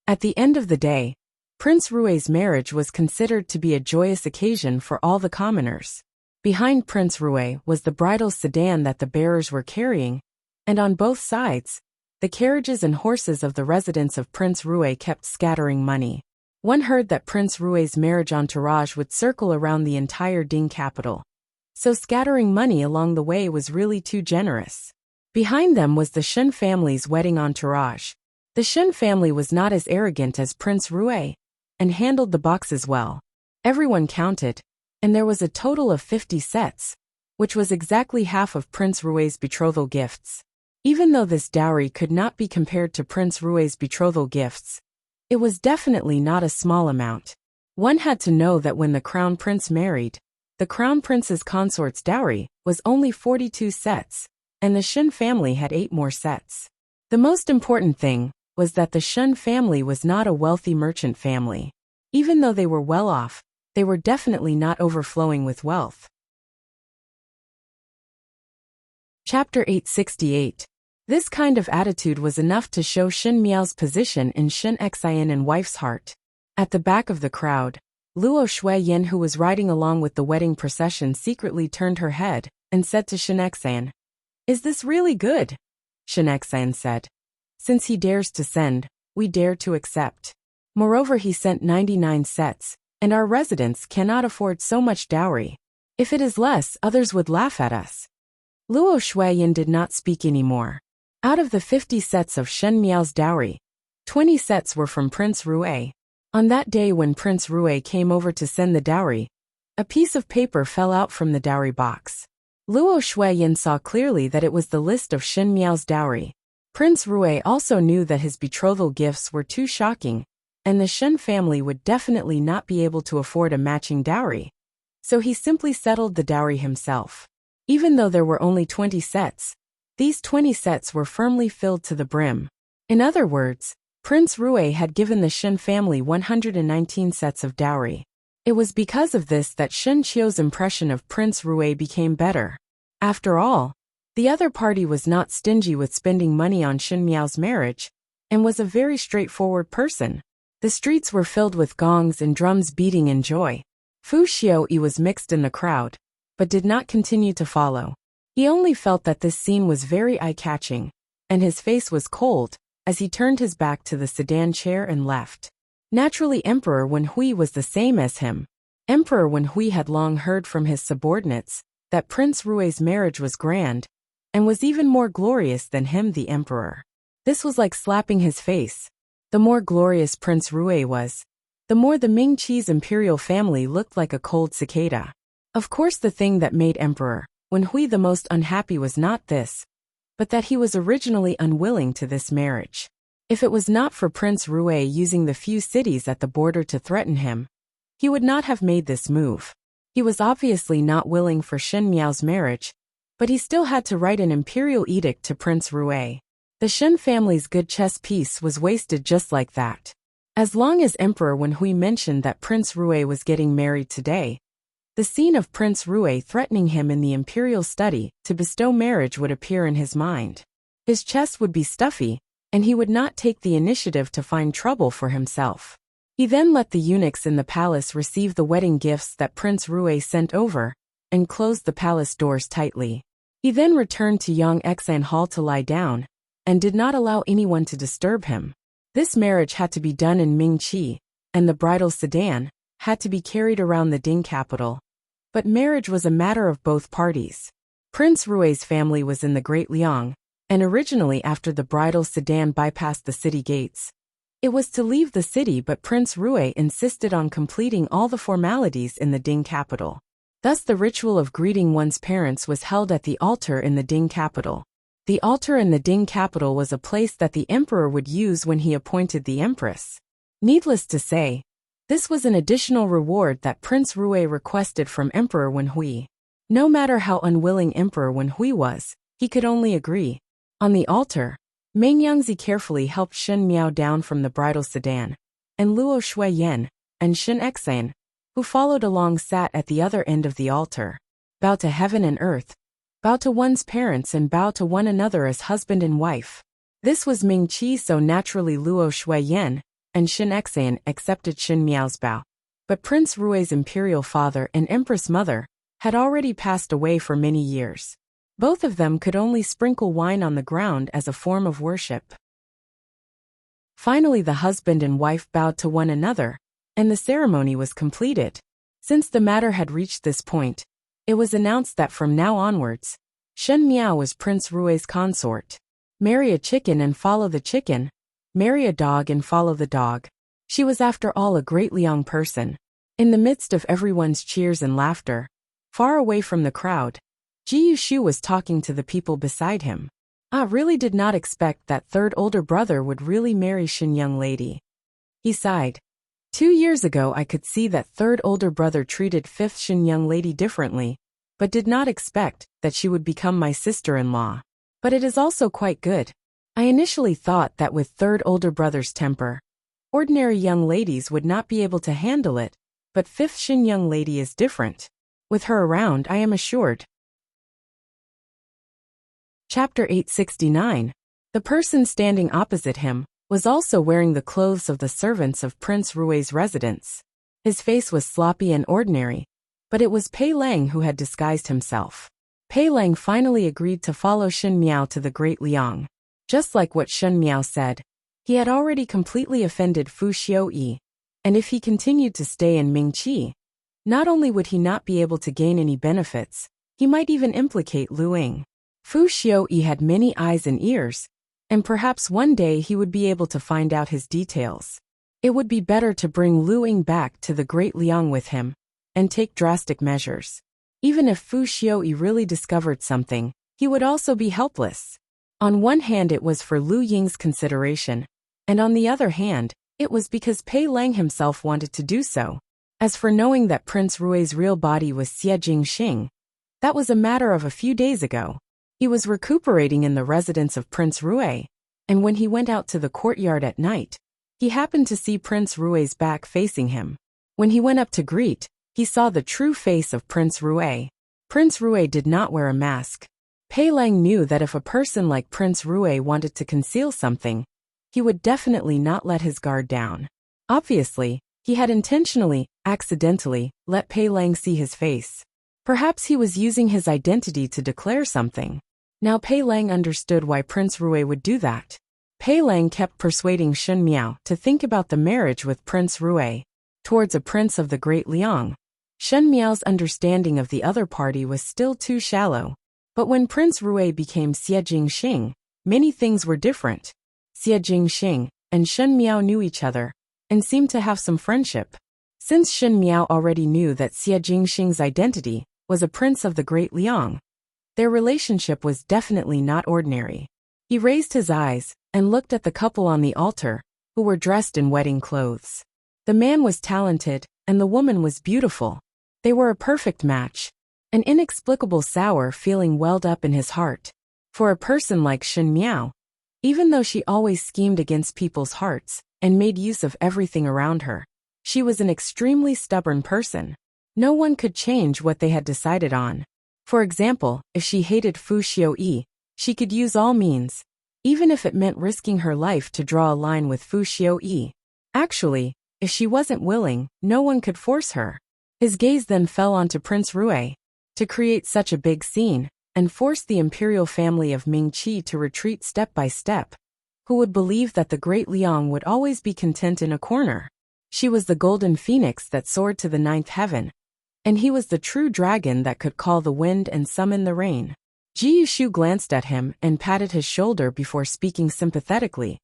At the end of the day, Prince Rui's marriage was considered to be a joyous occasion for all the commoners. Behind Prince Rui was the bridal sedan that the bearers were carrying, and on both sides, the carriages and horses of the residents of Prince Rui kept scattering money. One heard that Prince Rui's marriage entourage would circle around the entire Ding capital. So scattering money along the way was really too generous. Behind them was the Shen family's wedding entourage. The Shen family was not as arrogant as Prince Rui, and handled the boxes well. Everyone counted, and there was a total of 50 sets, which was exactly half of Prince Rui's betrothal gifts. Even though this dowry could not be compared to Prince Rui's betrothal gifts, it was definitely not a small amount. One had to know that when the crown prince married, the crown prince's consort's dowry was only 42 sets, and the Shen family had 8 more sets. The most important thing was that the Shen family was not a wealthy merchant family. Even though they were well off, they were definitely not overflowing with wealth. Chapter 868. This kind of attitude was enough to show Shen Miao's position in Shen Xian and wife's heart. At the back of the crowd, Luo Shuiyan, who was riding along with the wedding procession, secretly turned her head and said to Shen Xian, "Is this really good?" Shen Exan said. Since he dares to send, we dare to accept. Moreover, he sent 99 sets, and our residents cannot afford so much dowry. If it is less, others would laugh at us. Luo Shuiyin did not speak anymore. Out of the 50 sets of Shen Miao's dowry, 20 sets were from Prince Rui. On that day when Prince Rui came over to send the dowry, a piece of paper fell out from the dowry box. Luo Shuiyin saw clearly that it was the list of Shen Miao's dowry. Prince Rui also knew that his betrothal gifts were too shocking, and the Shen family would definitely not be able to afford a matching dowry. So he simply settled the dowry himself. Even though there were only 20 sets, these 20 sets were firmly filled to the brim. In other words, Prince Rui had given the Shen family 119 sets of dowry. It was because of this that Shen Qiu's impression of Prince Rui became better. After all, the other party was not stingy with spending money on Shen Miao's marriage, and was a very straightforward person. The streets were filled with gongs and drums beating in joy. Fu Xiaoyi was mixed in the crowd, but did not continue to follow. He only felt that this scene was very eye-catching, and his face was cold, as he turned his back to the sedan chair and left. Naturally, Emperor Wenhui was the same as him. Emperor Wenhui had long heard from his subordinates that Prince Rui's marriage was grand, and was even more glorious than him, the emperor. This was like slapping his face. The more glorious Prince Rui was, the more the Ming-Chi's imperial family looked like a cold cicada. Of course, the thing that made Emperor Wenhui the most unhappy was not this, but that he was originally unwilling to this marriage. If it was not for Prince Rui using the few cities at the border to threaten him, he would not have made this move. He was obviously not willing for Shen Miao's marriage, but he still had to write an imperial edict to Prince Rui. The Shen family's good chess piece was wasted just like that. As long as Emperor Wenhui mentioned that Prince Rui was getting married today, the scene of Prince Rui threatening him in the imperial study to bestow marriage would appear in his mind. His chest would be stuffy, and he would not take the initiative to find trouble for himself. He then let the eunuchs in the palace receive the wedding gifts that Prince Rui sent over, and closed the palace doors tightly. He then returned to Yangxan Hall to lie down, and did not allow anyone to disturb him. This marriage had to be done in Ming-Chi, and the bridal sedan had to be carried around the Ding capital. But marriage was a matter of both parties. Prince Rui's family was in the Great Liang, and originally after the bridal sedan bypassed the city gates, it was to leave the city, but Prince Rui insisted on completing all the formalities in the Ding capital. Thus the ritual of greeting one's parents was held at the altar in the Ding capital. The altar in the Ding capital was a place that the emperor would use when he appointed the Empress. Needless to say, this was an additional reward that Prince Rui requested from Emperor Wenhui. No matter how unwilling Emperor Wenhui was, he could only agree. On the altar, Meng Yangzi carefully helped Shen Miao down from the bridal sedan, and Luo Shuiyin and Shen Exan, who followed along, sat at the other end of the altar. Bow to heaven and earth, bow to one's parents, and bow to one another as husband and wife. This was Ming-Chi, so naturally Luo Shuiyin and Shen Exan accepted Shen Miao's bow. But Prince Rui's imperial father and Empress mother had already passed away for many years. Both of them could only sprinkle wine on the ground as a form of worship. Finally, the husband and wife bowed to one another, and the ceremony was completed. Since the matter had reached this point, it was announced that from now onwards, Shen Miao was Prince Rui's consort. Marry a chicken and follow the chicken. Marry a dog and follow the dog. She was after all a great Liang person. In the midst of everyone's cheers and laughter, far away from the crowd, Ji Yushu was talking to the people beside him. I really did not expect that third older brother would really marry Shen young lady. He sighed. 2 years ago I could see that third older brother treated fifth Shen young lady differently, but did not expect that she would become my sister-in-law. But it is also quite good. I initially thought that with third older brother's temper, ordinary young ladies would not be able to handle it, but fifth Shen young lady is different. With her around, I am assured. Chapter 869. The person standing opposite him was also wearing the clothes of the servants of Prince Rui's residence. His face was sloppy and ordinary, but it was Pei Lang who had disguised himself. Pei Lang finally agreed to follow Shen Miao to the Great Liang. Just like what Shen Miao said, he had already completely offended Fu Xiuyi, and if he continued to stay in Mingqi, not only would he not be able to gain any benefits, he might even implicate Lu Ying. Fu Xiuyi had many eyes and ears, and perhaps one day he would be able to find out his details. It would be better to bring Lu Ying back to the Great Liang with him, and take drastic measures. Even if Fu Xiuyi really discovered something, he would also be helpless. On one hand it was for Lu Ying's consideration, and on the other hand, it was because Pei Lang himself wanted to do so. As for knowing that Prince Rui's real body was Xie Jingxing, that was a matter of a few days ago. He was recuperating in the residence of Prince Rui, and when he went out to the courtyard at night, he happened to see Prince Rui's back facing him. When he went up to greet, he saw the true face of Prince Rui. Prince Rui did not wear a mask. Pei Lang knew that if a person like Prince Rui wanted to conceal something, he would definitely not let his guard down. Obviously, he had intentionally, accidentally, let Pei Lang see his face. Perhaps he was using his identity to declare something. Now Pei Lang understood why Prince Rui would do that. Pei Lang kept persuading Shen Miao to think about the marriage with Prince Rui. Towards a prince of the Great Liang, Shen Miao's understanding of the other party was still too shallow. But when Prince Rui became Xie Jingxing, many things were different. Xie Jingxing and Shen Miao knew each other, and seemed to have some friendship. Since Shen Miao already knew that Xie Jingxing's identity was a prince of the Great Liang, their relationship was definitely not ordinary. He raised his eyes and looked at the couple on the altar, who were dressed in wedding clothes. The man was talented, and the woman was beautiful. They were a perfect match. An inexplicable sour feeling welled up in his heart. For a person like Shen Miao, even though she always schemed against people's hearts and made use of everything around her, she was an extremely stubborn person. No one could change what they had decided on. For example, if she hated Fu Xiuyi, she could use all means, even if it meant risking her life to draw a line with Fu Xiuyi. Actually, if she wasn't willing, no one could force her. His gaze then fell onto Prince Rui. To create such a big scene, and force the imperial family of Mingqi to retreat step by step, who would believe that the Great Liang would always be content in a corner? She was the golden phoenix that soared to the ninth heaven, and he was the true dragon that could call the wind and summon the rain. Ji Yushu glanced at him and patted his shoulder before speaking sympathetically.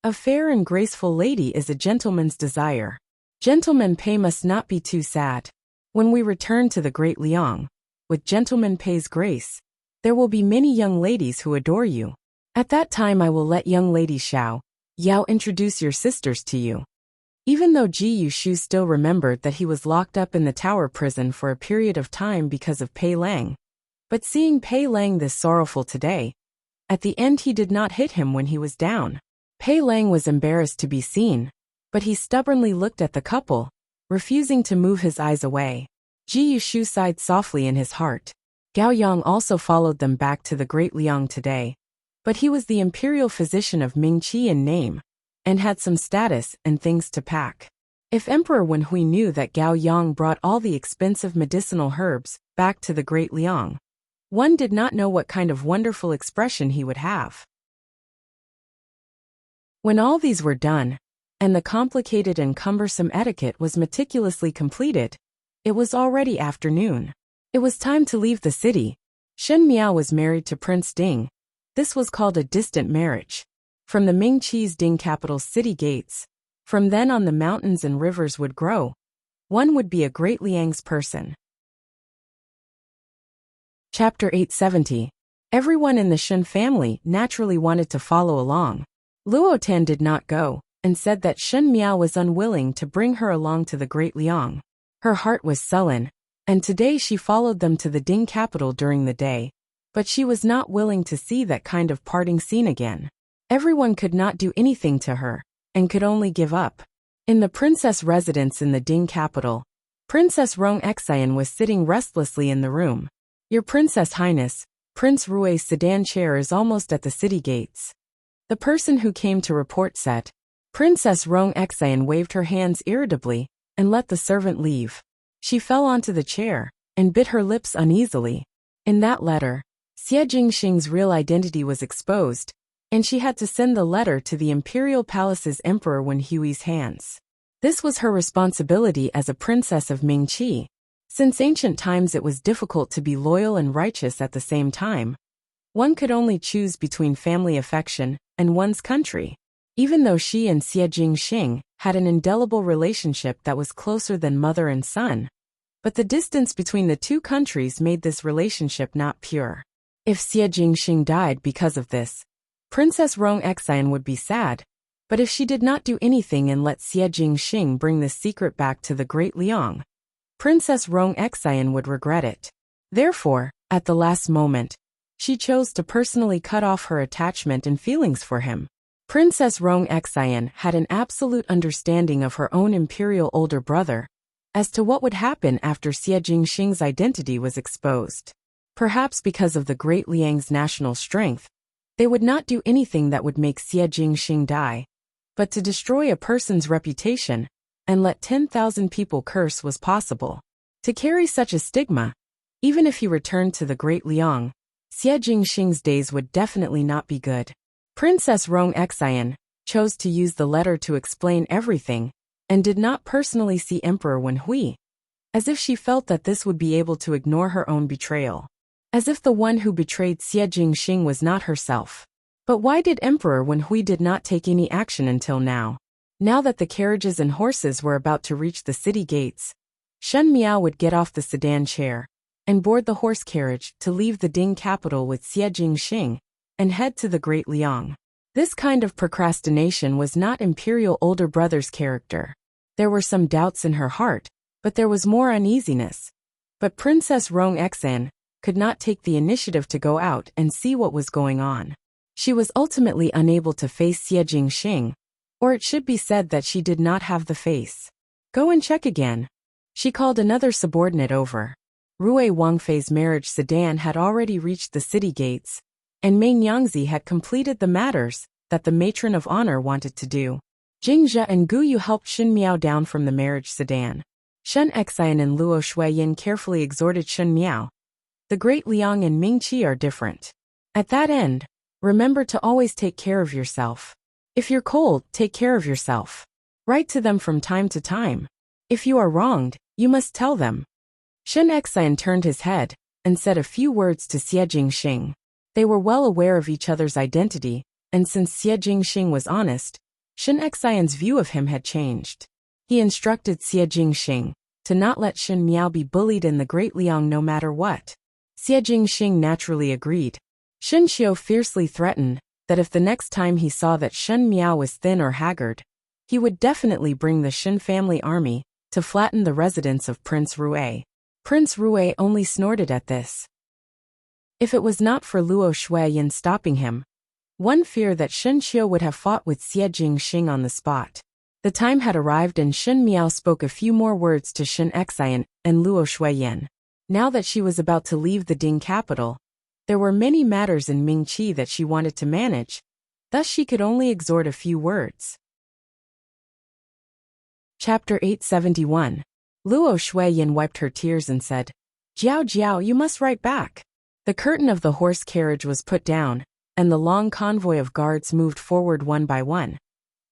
A fair and graceful lady is a gentleman's desire. Gentleman Pei must not be too sad. When we return to the Great Liang, with Gentleman Pei's grace, there will be many young ladies who adore you. At that time I will let young lady Xiao, Yao introduce your sisters to you. Even though Ji Yushu still remembered that he was locked up in the tower prison for a period of time because of Pei Lang, but seeing Pei Lang this sorrowful today, at the end he did not hit him when he was down. Pei Lang was embarrassed to be seen, but he stubbornly looked at the couple, refusing to move his eyes away. Ji Yushu sighed softly in his heart. Gao Yang also followed them back to the Great Liang today, but he was the imperial physician of Mingqi in name, and had some status and things to pack. If Emperor Wenhui knew that Gao Yang brought all the expensive medicinal herbs back to the Great Liang, one did not know what kind of wonderful expression he would have. When all these were done, and the complicated and cumbersome etiquette was meticulously completed, it was already afternoon. It was time to leave the city. Shen Miao was married to Prince Ding. This was called a distant marriage. From the Mingqi's Ding capital's city gates, from then on the mountains and rivers would grow. One would be a Great Liang's person. Chapter 870. Everyone in the Shen family naturally wanted to follow along. Luotan did not go, and said that Shen Miao was unwilling to bring her along to the Great Liang. Her heart was sullen, and today she followed them to the Ding capital during the day, but she was not willing to see that kind of parting scene again. Everyone could not do anything to her, and could only give up. In the princess residence in the Ding capital, Princess Rong Xian was sitting restlessly in the room. Your Princess Highness, Prince Rui's sedan chair is almost at the city gates. The person who came to report said. Princess Rong Xian waved her hands irritably, and let the servant leave. She fell onto the chair, and bit her lips uneasily. In that letter, Xie Jingxing's real identity was exposed, and she had to send the letter to the imperial palace's Emperor Wenhui's hands. This was her responsibility as a princess of Mingqi. Since ancient times it was difficult to be loyal and righteous at the same time. One could only choose between family affection and one's country. Even though she and Xie Jingxing had an indelible relationship that was closer than mother and son, but the distance between the two countries made this relationship not pure. If Xie Jingxing died because of this, Princess Rong Xian would be sad, but if she did not do anything and let Xie Jingxing bring the secret back to the Great Liang, Princess Rong Xian would regret it. Therefore, at the last moment, she chose to personally cut off her attachment and feelings for him. Princess Rong Xian had an absolute understanding of her own imperial older brother as to what would happen after Xie Jingxing's identity was exposed. Perhaps because of the Great Liang's national strength, they would not do anything that would make Xie Jingxing die, but to destroy a person's reputation and let 10,000 people curse was possible. To carry such a stigma, even if he returned to the Great Liang, Xie Jingxing's days would definitely not be good. Princess Rong Xian chose to use the letter to explain everything and did not personally see Emperor Wenhui, as if she felt that this would be able to ignore her own betrayal. As if the one who betrayed Xie Jingxing was not herself. But why did Emperor Wenhui did not take any action until now? Now that the carriages and horses were about to reach the city gates, Shen Miao would get off the sedan chair and board the horse carriage to leave the Ding capital with Xie Jingxing and head to the Great Liang. This kind of procrastination was not imperial older brother's character. There were some doubts in her heart, but there was more uneasiness. But Princess Rong Xian could not take the initiative to go out and see what was going on. She was ultimately unable to face Xie Jingxing, or it should be said that she did not have the face. Go and check again. She called another subordinate over. Rui Wangfei's marriage sedan had already reached the city gates, and Mei Nyangzi had completed the matters that the matron of honor wanted to do. Jingzhe and Gu Yu helped Shen Miao down from the marriage sedan. Shen Xian and Luo Shuiyin carefully exhorted Shen Miao. The Great Liang and Mingqi are different. At that end, remember to always take care of yourself. If you're cold, take care of yourself. Write to them from time to time. If you are wronged, you must tell them. Shen Xian turned his head and said a few words to Xie Jingxing. They were well aware of each other's identity, and since Xie Jingxing was honest, Shen Xian's view of him had changed. He instructed Xie Jingxing to not let Shen Miao be bullied in the Great Liang no matter what. Xie Jingxing naturally agreed. Shen Xiu fiercely threatened that if the next time he saw that Shen Miao was thin or haggard, he would definitely bring the Shen family army to flatten the residence of Prince Rui. Prince Rui only snorted at this. If it was not for Luo Shuiyin stopping him, one feared that Shen Xiu would have fought with Xie Jingxing on the spot. The time had arrived and Shen Miao spoke a few more words to Shen Xian and Luo Shuiyin. Now that she was about to leave the Ding capital, there were many matters in Mingqi that she wanted to manage, thus she could only exhort a few words. Chapter 871. Luo Shuiyin wiped her tears and said, "Jiao Jiao, you must write back." The curtain of the horse carriage was put down, and the long convoy of guards moved forward one by one,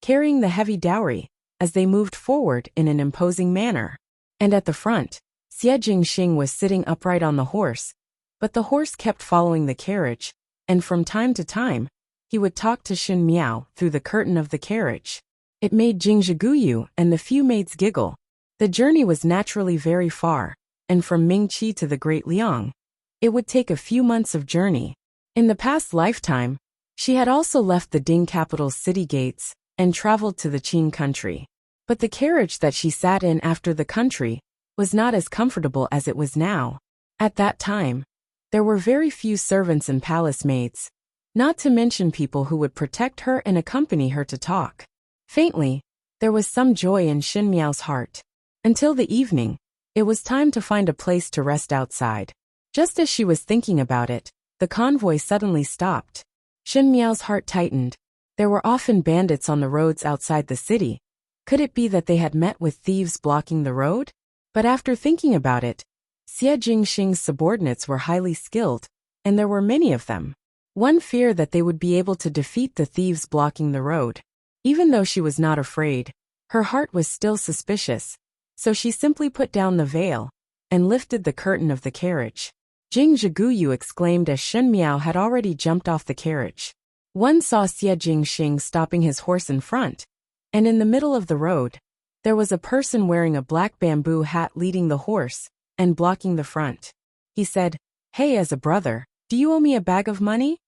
carrying the heavy dowry, as they moved forward in an imposing manner. And at the front, Xie Jingxing was sitting upright on the horse, but the horse kept following the carriage, and from time to time, he would talk to Shen Miao through the curtain of the carriage. It made Jingzhe Guyu and the few maids giggle. The journey was naturally very far, and from Mingqi to the Great Liang, it would take a few months of journey. In the past lifetime, she had also left the Ding capital's city gates and traveled to the Qin country. But the carriage that she sat in after the country was not as comfortable as it was now. At that time, there were very few servants and palace maids, not to mention people who would protect her and accompany her to talk. Faintly, there was some joy in Shen Miao's heart. Until the evening, it was time to find a place to rest outside. Just as she was thinking about it, the convoy suddenly stopped. Shen Miao's heart tightened. There were often bandits on the roads outside the city. Could it be that they had met with thieves blocking the road? But after thinking about it, Xie Jingxing's subordinates were highly skilled, and there were many of them. One fear that they would be able to defeat the thieves blocking the road. Even though she was not afraid, her heart was still suspicious, so she simply put down the veil and lifted the curtain of the carriage. Jing Zhiguyu exclaimed as Shen Miao had already jumped off the carriage. One saw Xie Jingxing stopping his horse in front, and in the middle of the road, there was a person wearing a black bamboo hat leading the horse and blocking the front. He said, "Hey, as a brother, do you owe me a bag of money?"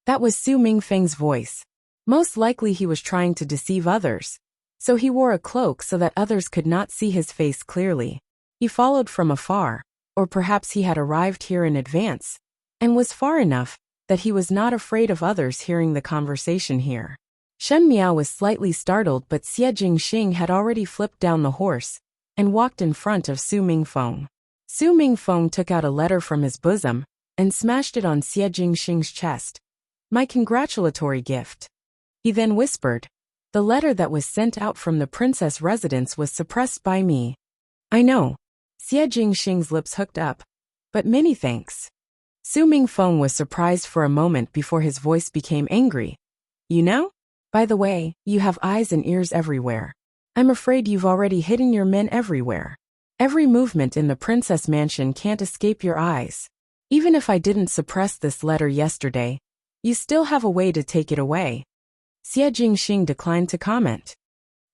That was Su Mingfeng's voice. Most likely he was trying to deceive others, so he wore a cloak so that others could not see his face clearly. He followed from afar, or perhaps he had arrived here in advance, and was far enough that he was not afraid of others hearing the conversation here. Shen Miao was slightly startled, but Xie Jingxing had already flipped down the horse and walked in front of Su Mingfeng. Su Mingfeng took out a letter from his bosom and smashed it on Xie Jingxing's chest. "My congratulatory gift." He then whispered, "The letter that was sent out from the princess residence was suppressed by me." "I know." Xie Jingxing's lips hooked up. "But many thanks." Su Mingfeng was surprised for a moment before his voice became angry. "You know? By the way, you have eyes and ears everywhere. I'm afraid you've already hidden your men everywhere. Every movement in the princess mansion can't escape your eyes. Even if I didn't suppress this letter yesterday, you still have a way to take it away." Xie Jingxing declined to comment.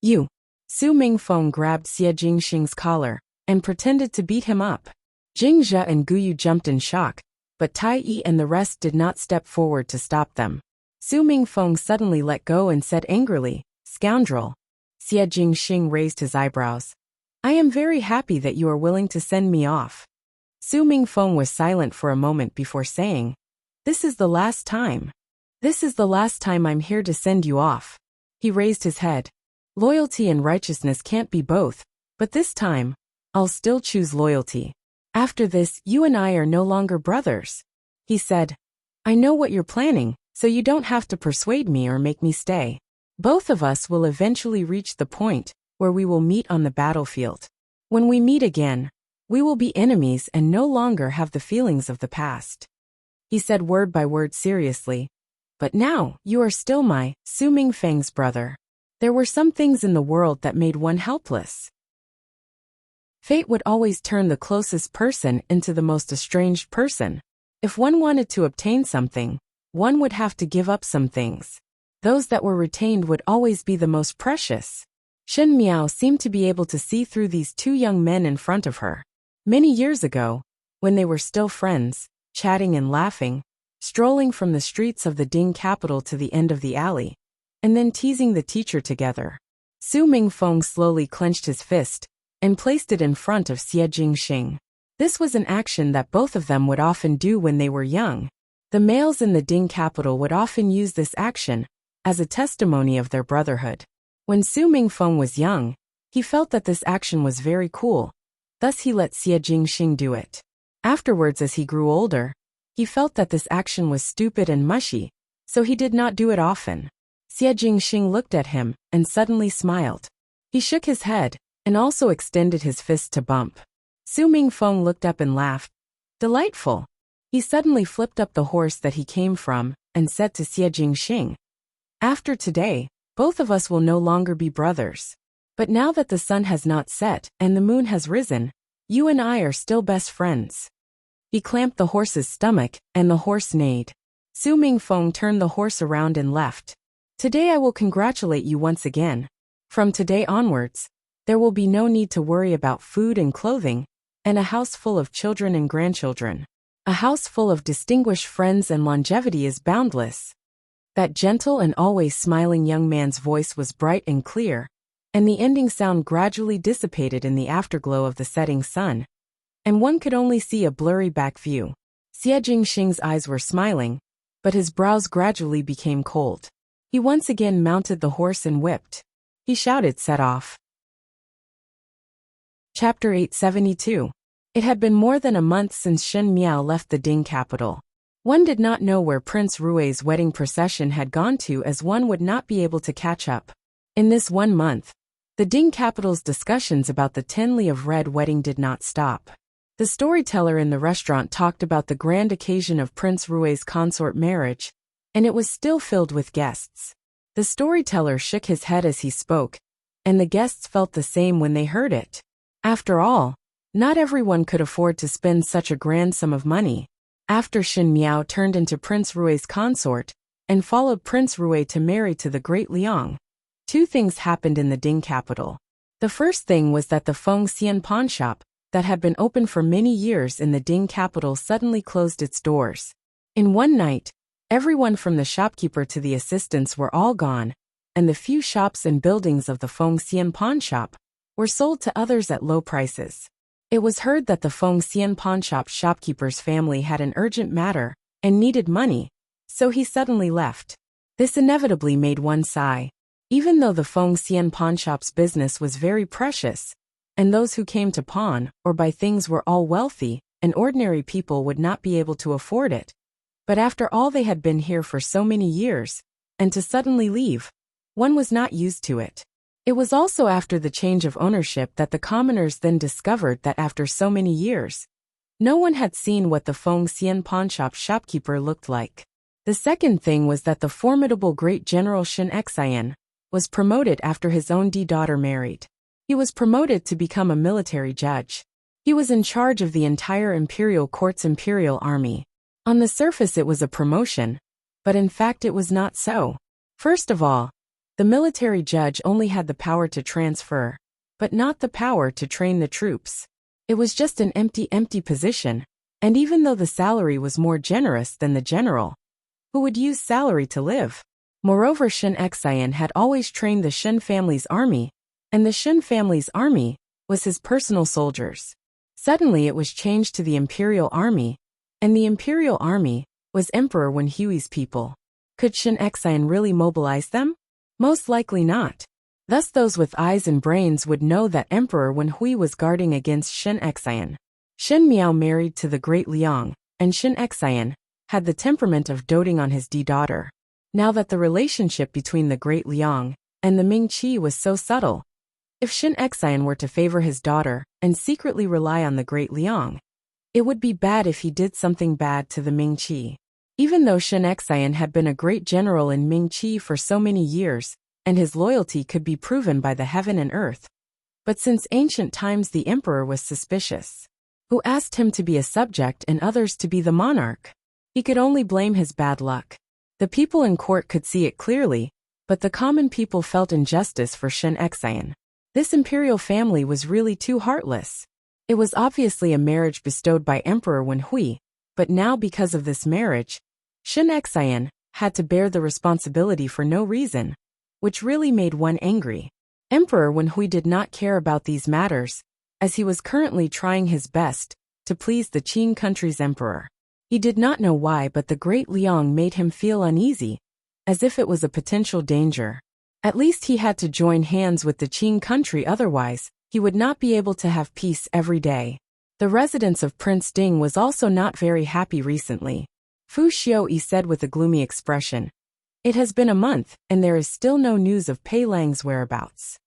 "You." Su Mingfeng grabbed Xie Jingxing's collar and pretended to beat him up. Jing Zhe and Guyu jumped in shock, but Tai Yi and the rest did not step forward to stop them. Su Mingfeng suddenly let go and said angrily, "Scoundrel." Xie Jingxing raised his eyebrows. "I am very happy that you are willing to send me off." Su Mingfeng was silent for a moment before saying, "This is the last time. This is the last time I'm here to send you off." He raised his head. "Loyalty and righteousness can't be both, but this time, I'll still choose loyalty. After this, you and I are no longer brothers." He said, "I know what you're planning, so you don't have to persuade me or make me stay. Both of us will eventually reach the point where we will meet on the battlefield. When we meet again, we will be enemies and no longer have the feelings of the past." He said word by word seriously, "But now, you are still my, Su Mingfeng's brother. There were some things in the world that made one helpless. Fate would always turn the closest person into the most estranged person. If one wanted to obtain something, one would have to give up some things. Those that were retained would always be the most precious." Shen Miao seemed to be able to see through these two young men in front of her. Many years ago, when they were still friends, chatting and laughing, strolling from the streets of the Ding capital to the end of the alley, and then teasing the teacher together. Su Mingfeng slowly clenched his fist and placed it in front of Xie Jingxing. This was an action that both of them would often do when they were young. The males in the Ding capital would often use this action as a testimony of their brotherhood. When Su Mingfeng was young, he felt that this action was very cool, thus he let Xie Jingxing do it. Afterwards, as he grew older, he felt that this action was stupid and mushy, so he did not do it often. Xie Jingxing looked at him and suddenly smiled. He shook his head and also extended his fist to bump. Su Mingfeng looked up and laughed. "Delightful." He suddenly flipped up the horse that he came from and said to Xie Jingxing, "After today, both of us will no longer be brothers. But now that the sun has not set and the moon has risen, you and I are still best friends." He clamped the horse's stomach, and the horse neighed. Su Mingfeng turned the horse around and left. "Today I will congratulate you once again. From today onwards, there will be no need to worry about food and clothing, and a house full of children and grandchildren. A house full of distinguished friends and longevity is boundless." That gentle and always smiling young man's voice was bright and clear, and the ending sound gradually dissipated in the afterglow of the setting sun, and one could only see a blurry back view. Xie Jingxing's eyes were smiling, but his brows gradually became cold. He once again mounted the horse and whipped. He shouted, "Set off." Chapter 872. It had been more than a month since Shen Miao left the Ding capital. One did not know where Prince Rui's wedding procession had gone to, as one would not be able to catch up. In this 1 month, the Ding capital's discussions about the 10 Li of Red wedding did not stop. The storyteller in the restaurant talked about the grand occasion of Prince Rui's consort marriage, and it was still filled with guests. The storyteller shook his head as he spoke, and the guests felt the same when they heard it. After all, not everyone could afford to spend such a grand sum of money. After Shen Miao turned into Prince Rui's consort, and followed Prince Rui to marry to the great Liang, two things happened in the Ding capital. The first thing was that the Feng Xian pawnshop, that had been open for many years in the Ding capital, suddenly closed its doors. In one night, everyone from the shopkeeper to the assistants were all gone, and the few shops and buildings of the Feng Xian pawnshop were sold to others at low prices. It was heard that the Feng Xian pawnshop shopkeeper's family had an urgent matter and needed money, so he suddenly left. This inevitably made one sigh. Even though the Feng Xian pawnshop's business was very precious, and those who came to pawn or buy things were all wealthy, and ordinary people would not be able to afford it. But after all, they had been here for so many years, and to suddenly leave, one was not used to it. It was also after the change of ownership that the commoners then discovered that after so many years, no one had seen what the Feng Xian pawnshop shopkeeper looked like. The second thing was that the formidable great general Shen Xian was promoted after his own daughter married. He was promoted to become a military judge. He was in charge of the entire imperial court's imperial army. On the surface it was a promotion, but in fact it was not so. First of all, the military judge only had the power to transfer, but not the power to train the troops. It was just an empty position, and even though the salary was more generous than the general, who would use salary to live? Moreover, Shen Xian had always trained the Shen family's army, and the Shen family's army was his personal soldiers. Suddenly it was changed to the imperial army, and the imperial army was Emperor Wen Hui's people. Could Shen Xian really mobilize them? Most likely not. Thus those with eyes and brains would know that Emperor Wen Hui was guarding against Shen Xian. Shen Miao married to the great Liang, and Shen Xian had the temperament of doting on his daughter. Now that the relationship between the great Liang and the Ming Qi was so subtle, if Shen Xian were to favor his daughter and secretly rely on the great Liang, it would be bad if he did something bad to the Ming Qi. Even though Shen Xian had been a great general in Ming Qi for so many years, and his loyalty could be proven by the heaven and earth, but since ancient times the emperor was suspicious. Who asked him to be a subject and others to be the monarch? He could only blame his bad luck. The people in court could see it clearly, but the common people felt injustice for Shen Xian. This imperial family was really too heartless. It was obviously a marriage bestowed by Emperor Wen Hui, but now because of this marriage, Shen Xian had to bear the responsibility for no reason, which really made one angry. Emperor Wen Hui did not care about these matters, as he was currently trying his best to please the Qing country's emperor. He did not know why, but the great Liang made him feel uneasy, as if it was a potential danger. At least he had to join hands with the Qing country, otherwise, he would not be able to have peace every day. The residence of Prince Ding was also not very happy recently. Fu Xiaoyi said with a gloomy expression, "It has been a month, and there is still no news of Pei Lang's whereabouts.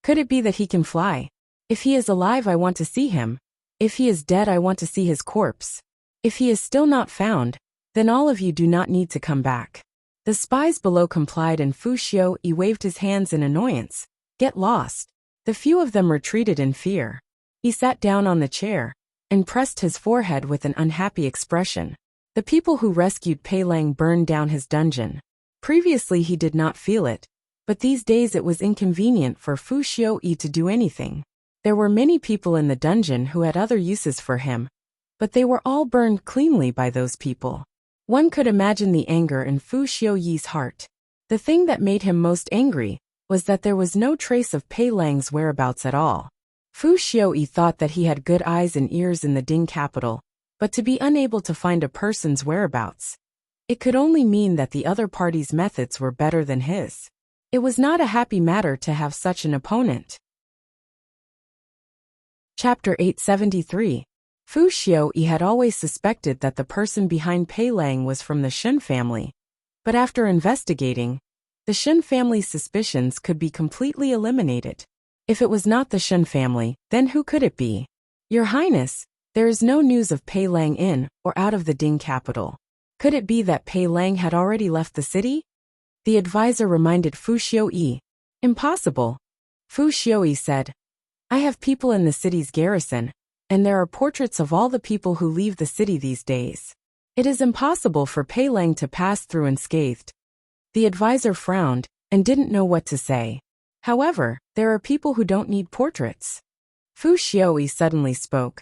Could it be that he can fly? If he is alive, I want to see him. If he is dead, I want to see his corpse. If he is still not found, then all of you do not need to come back." The spies below complied, and Fu Xiaoyi waved his hands in annoyance. Get lost. The few of them retreated in fear. He sat down on the chair and pressed his forehead with an unhappy expression. The people who rescued Pei Lang burned down his dungeon. Previously he did not feel it, but these days it was inconvenient for Fu Xiaoyi to do anything. There were many people in the dungeon who had other uses for him, but they were all burned cleanly by those people. One could imagine the anger in Fu Xiaoyi's heart. The thing that made him most angry was that there was no trace of Pei Lang's whereabouts at all. Fu Xiaoyi thought that he had good eyes and ears in the Ding capital, but to be unable to find a person's whereabouts, it could only mean that the other party's methods were better than his. It was not a happy matter to have such an opponent. Chapter 873. Fu Xiaoyi had always suspected that the person behind Pei Lang was from the Shen family, but after investigating, the Shen family's suspicions could be completely eliminated. If it was not the Shen family, then who could it be? Your Highness, there is no news of Pei Lang in or out of the Ding capital. Could it be that Pei Lang had already left the city? The advisor reminded Fu Xiuyi. Impossible. Fu Xiuyi said, I have people in the city's garrison, and there are portraits of all the people who leave the city these days. It is impossible for Pei Lang to pass through unscathed. The advisor frowned and didn't know what to say. However, there are people who don't need portraits. Fu Xiuyi suddenly spoke.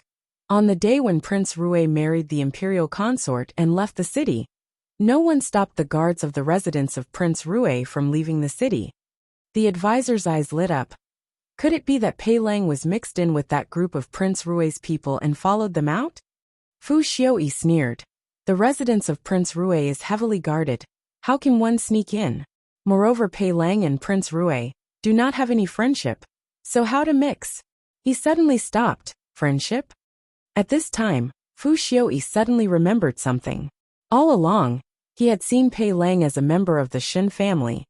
On the day when Prince Rui married the imperial consort and left the city, no one stopped the guards of the residence of Prince Rui from leaving the city. The advisor's eyes lit up. Could it be that Pei Lang was mixed in with that group of Prince Rui's people and followed them out? Fu Xiuyi sneered. The residence of Prince Rui is heavily guarded. How can one sneak in? Moreover, Pei Lang and Prince Rui do not have any friendship. So how to mix? He suddenly stopped. Friendship? At this time, Fu Xiuyi suddenly remembered something. All along, he had seen Pei Lang as a member of the Shen family,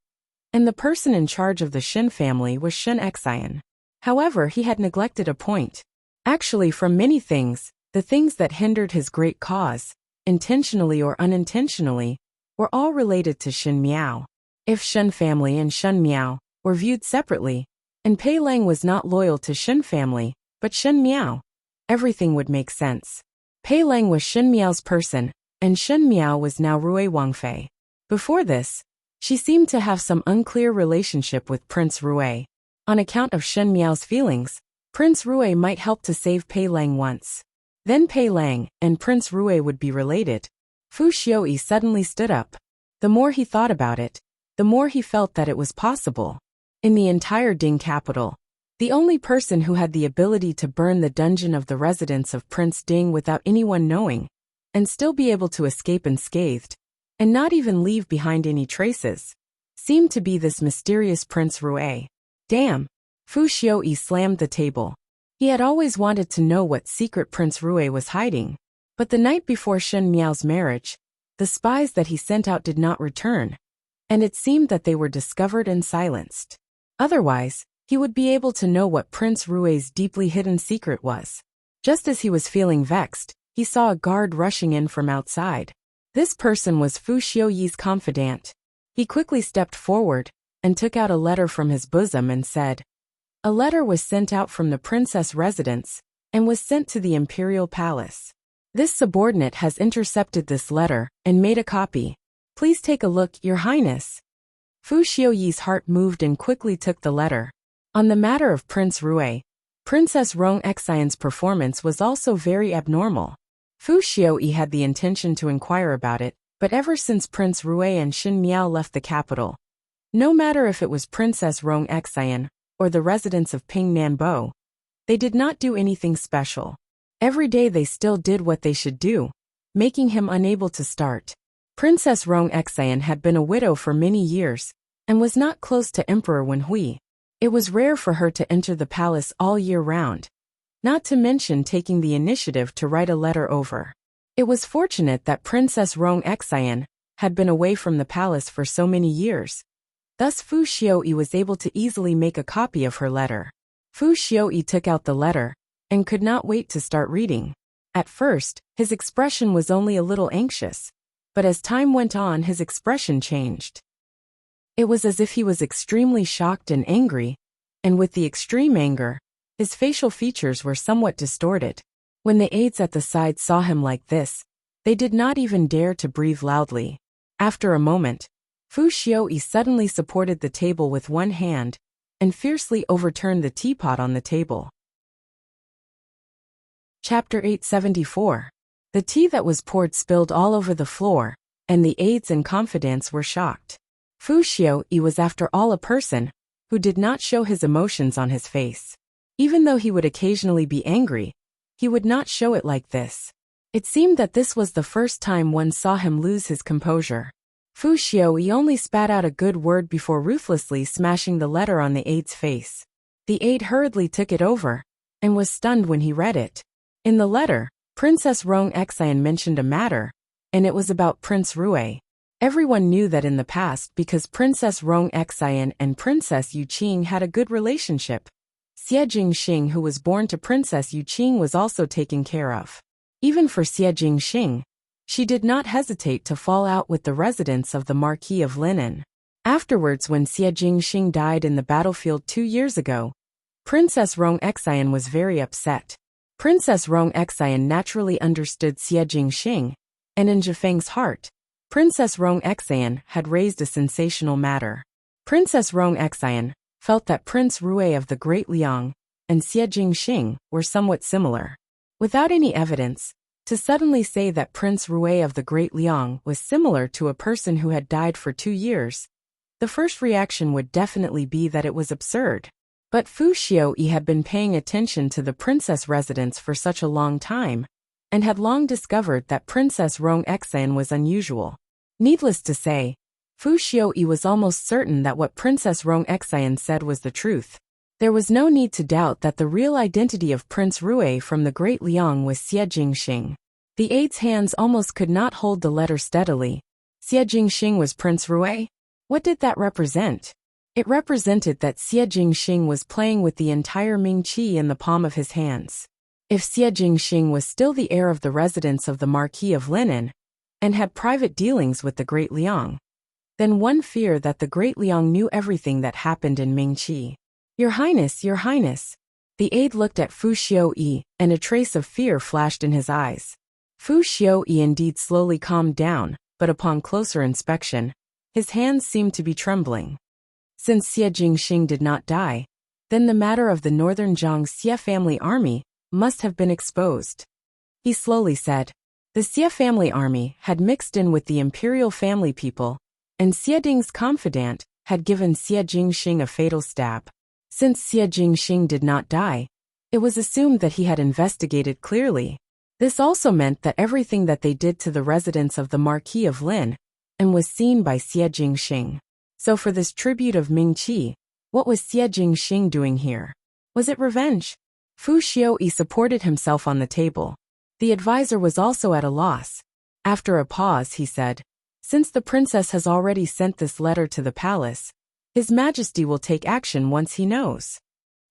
and the person in charge of the Shen family was Shen Xian. However, he had neglected a point. Actually, from many things, the things that hindered his great cause, intentionally or unintentionally, were all related to Shen Miao. If Shen family and Shen Miao were viewed separately, and Pei Lang was not loyal to Shen family, but Shen Miao, everything would make sense. Pei Lang was Shen Miao's person, and Shen Miao was now Rui Wangfei. Before this, she seemed to have some unclear relationship with Prince Rui. On account of Shen Miao's feelings, Prince Rui might help to save Pei Lang once. Then Pei Lang and Prince Rui would be related. Fu Xiuyi suddenly stood up. The more he thought about it, the more he felt that it was possible. In the entire Ding capital, the only person who had the ability to burn the dungeon of the residence of Prince Ding without anyone knowing, and still be able to escape unscathed, and not even leave behind any traces, seemed to be this mysterious Prince Rui. Damn! Fu Xiuyi slammed the table. He had always wanted to know what secret Prince Rui was hiding, but the night before Shen Miao's marriage, the spies that he sent out did not return, and it seemed that they were discovered and silenced. Otherwise, he would be able to know what Prince Rui's deeply hidden secret was. Just as he was feeling vexed, he saw a guard rushing in from outside. This person was Fu Xiuyi's confidant. He quickly stepped forward and took out a letter from his bosom and said, A letter was sent out from the princess residence and was sent to the imperial palace. This subordinate has intercepted this letter and made a copy. Please take a look, Your Highness. Fu Xiuyi's heart moved and quickly took the letter. On the matter of Prince Rui, Princess Rong Xian's performance was also very abnormal. Fu Xiuyi had the intention to inquire about it, but ever since Prince Rui and Shen Miao left the capital, no matter if it was Princess Rong Xian or the residence of Ping Nanbo, they did not do anything special. Every day they still did what they should do, making him unable to start. Princess Rong Xian had been a widow for many years and was not close to Emperor Wenhui. It was rare for her to enter the palace all year round, not to mention taking the initiative to write a letter over. It was fortunate that Princess Rong Xian had been away from the palace for so many years. Thus Fu Xiuyi was able to easily make a copy of her letter. Fu Xiuyi took out the letter and could not wait to start reading. At first, his expression was only a little anxious, but as time went on his expression changed. It was as if he was extremely shocked and angry, and with the extreme anger, his facial features were somewhat distorted. When the aides at the side saw him like this, they did not even dare to breathe loudly. After a moment, Fu Xiuyi suddenly supported the table with one hand and fiercely overturned the teapot on the table. Chapter 874. The tea that was poured spilled all over the floor, and the aides and confidants were shocked. Fu Xiuyi was after all a person who did not show his emotions on his face. Even though he would occasionally be angry, he would not show it like this. It seemed that this was the first time one saw him lose his composure. Fu Xiuyi only spat out a good word before ruthlessly smashing the letter on the aide's face. The aide hurriedly took it over and was stunned when he read it. In the letter, Princess Rong Xian mentioned a matter, and it was about Prince Rui. Everyone knew that in the past because Princess Rong Xian and Princess Yuqing had a good relationship. Xie Jingxing, who was born to Princess Yuqing, was also taken care of. Even for Xie Jingxing, She did not hesitate to fall out with the residents of the Marquis of Lineage. Afterwards, when Xie Jingxing died in the battlefield 2 years ago, Princess Rong Xian was very upset. Princess Rong Xian naturally understood Xie Jingxing, and in Zhifeng's heart, Princess Rong Xian had raised a sensational matter. Princess Rong Xian felt that Prince Rui of the Great Liang and Xie Jingxing were somewhat similar. Without any evidence, to suddenly say that Prince Rui of the Great Liang was similar to a person who had died for 2 years, the first reaction would definitely be that it was absurd. But Fu Xiaoyi had been paying attention to the princess residence for such a long time, and had long discovered that Princess Rong Xian was unusual. Needless to say, Fu Xiaoyi was almost certain that what Princess Rong Xian said was the truth. There was no need to doubt that the real identity of Prince Rui from the Great Liang was Xie Jingxing. The aide's hands almost could not hold the letter steadily. Xie Jingxing was Prince Rui? What did that represent? It represented that Xie Jingxing was playing with the entire Mingqi in the palm of his hands. If Xie Jingxing was still the heir of the residents of the Marquis of Lineage, and had private dealings with the Great Liang, then one feared that the Great Liang knew everything that happened in Mingqi. Your Highness, Your Highness. The aide looked at Fu Xiaoyi, and a trace of fear flashed in his eyes. Fu Xiaoyi indeed slowly calmed down, but upon closer inspection, his hands seemed to be trembling. Since Xie Jingxing did not die, then the matter of the northern Zhang Xie family army must have been exposed. He slowly said, the Xie family army had mixed in with the imperial family people, and Xie Ding's confidant had given Xie Jingxing a fatal stab. Since Xie Jingxing did not die, it was assumed that he had investigated clearly. This also meant that everything that they did to the residents of the Marquis of Lin and was seen by Xie Jingxing. So for this tribute of Mingqi, what was Xie Jingxing doing here? Was it revenge? Fu Xiaoyi supported himself on the table. The advisor was also at a loss. After a pause, he said, since the princess has already sent this letter to the palace, His Majesty will take action once he knows.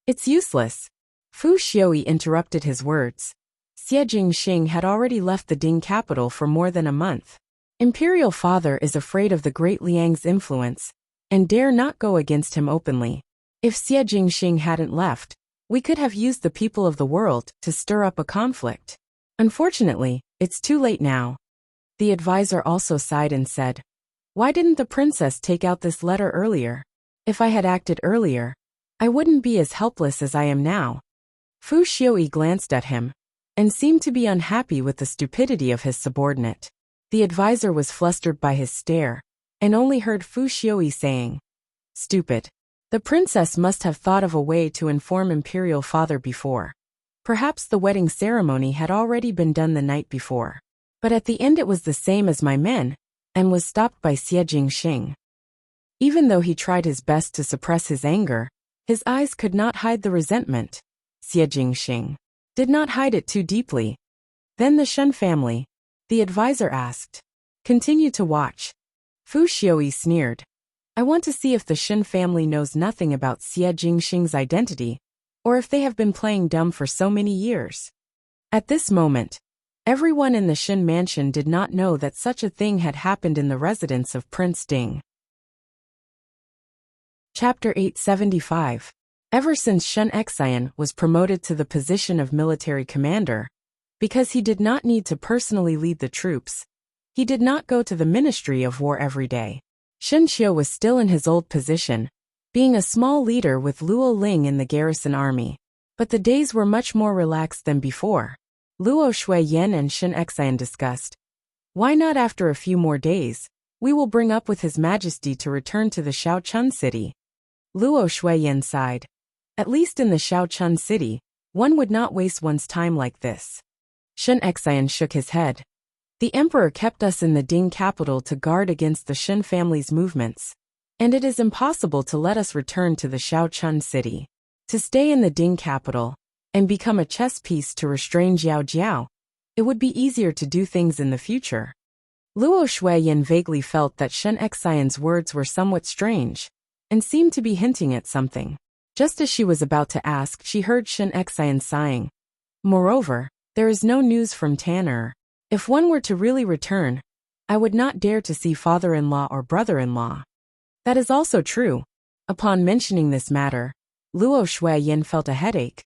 It's useless. Fu Xiaoyi interrupted his words. Xie Jingxing had already left the Ding capital for more than a month. Imperial father is afraid of the Great Liang's influence, and dare not go against him openly. If Xie Jingxing hadn't left, we could have used the people of the world to stir up a conflict. Unfortunately, it's too late now. The advisor also sighed and said, why didn't the princess take out this letter earlier? If I had acted earlier, I wouldn't be as helpless as I am now. Fu Xiaoyi glanced at him, and seemed to be unhappy with the stupidity of his subordinate. The advisor was flustered by his stare, and only heard Fu Xiaoyi saying, stupid. The princess must have thought of a way to inform imperial father before. Perhaps the wedding ceremony had already been done the night before. But at the end it was the same as my men, and was stopped by Xie Jingxing. Even though he tried his best to suppress his anger, his eyes could not hide the resentment. Xie Jingxing did not hide it too deeply. Then the Shen family, the advisor asked. Continue to watch. Fu Xiaoyi sneered. I want to see if the Shen family knows nothing about Xie Jingxing's identity, or if they have been playing dumb for so many years. At this moment, everyone in the Shen mansion did not know that such a thing had happened in the residence of Prince Ding. Chapter 875. Ever since Shen Xian was promoted to the position of military commander, because he did not need to personally lead the troops, he did not go to the Ministry of War every day. Shen Qiu was still in his old position, being a small leader with Luo Ling in the garrison army. But the days were much more relaxed than before. Luo Shuiyan and Shen Xian discussed, why not after a few more days, we will bring up with His Majesty to return to the Shaochun city. Luo Shuiyan sighed. At least in the Shaochun city, one would not waste one's time like this. Shen Xian shook his head. The emperor kept us in the Ding capital to guard against the Shen family's movements, and it is impossible to let us return to the Shaochun city. To stay in the Ding capital, and become a chess piece to restrain Jiao Jiao, it would be easier to do things in the future. Luo Shuiyan vaguely felt that Shen Xian's words were somewhat strange, and seemed to be hinting at something. Just as she was about to ask, she heard Shen Xian sighing. Moreover, there is no news from Tanner. If one were to really return, I would not dare to see father-in-law or brother-in-law. That is also true. Upon mentioning this matter, Luo Shuiyin felt a headache.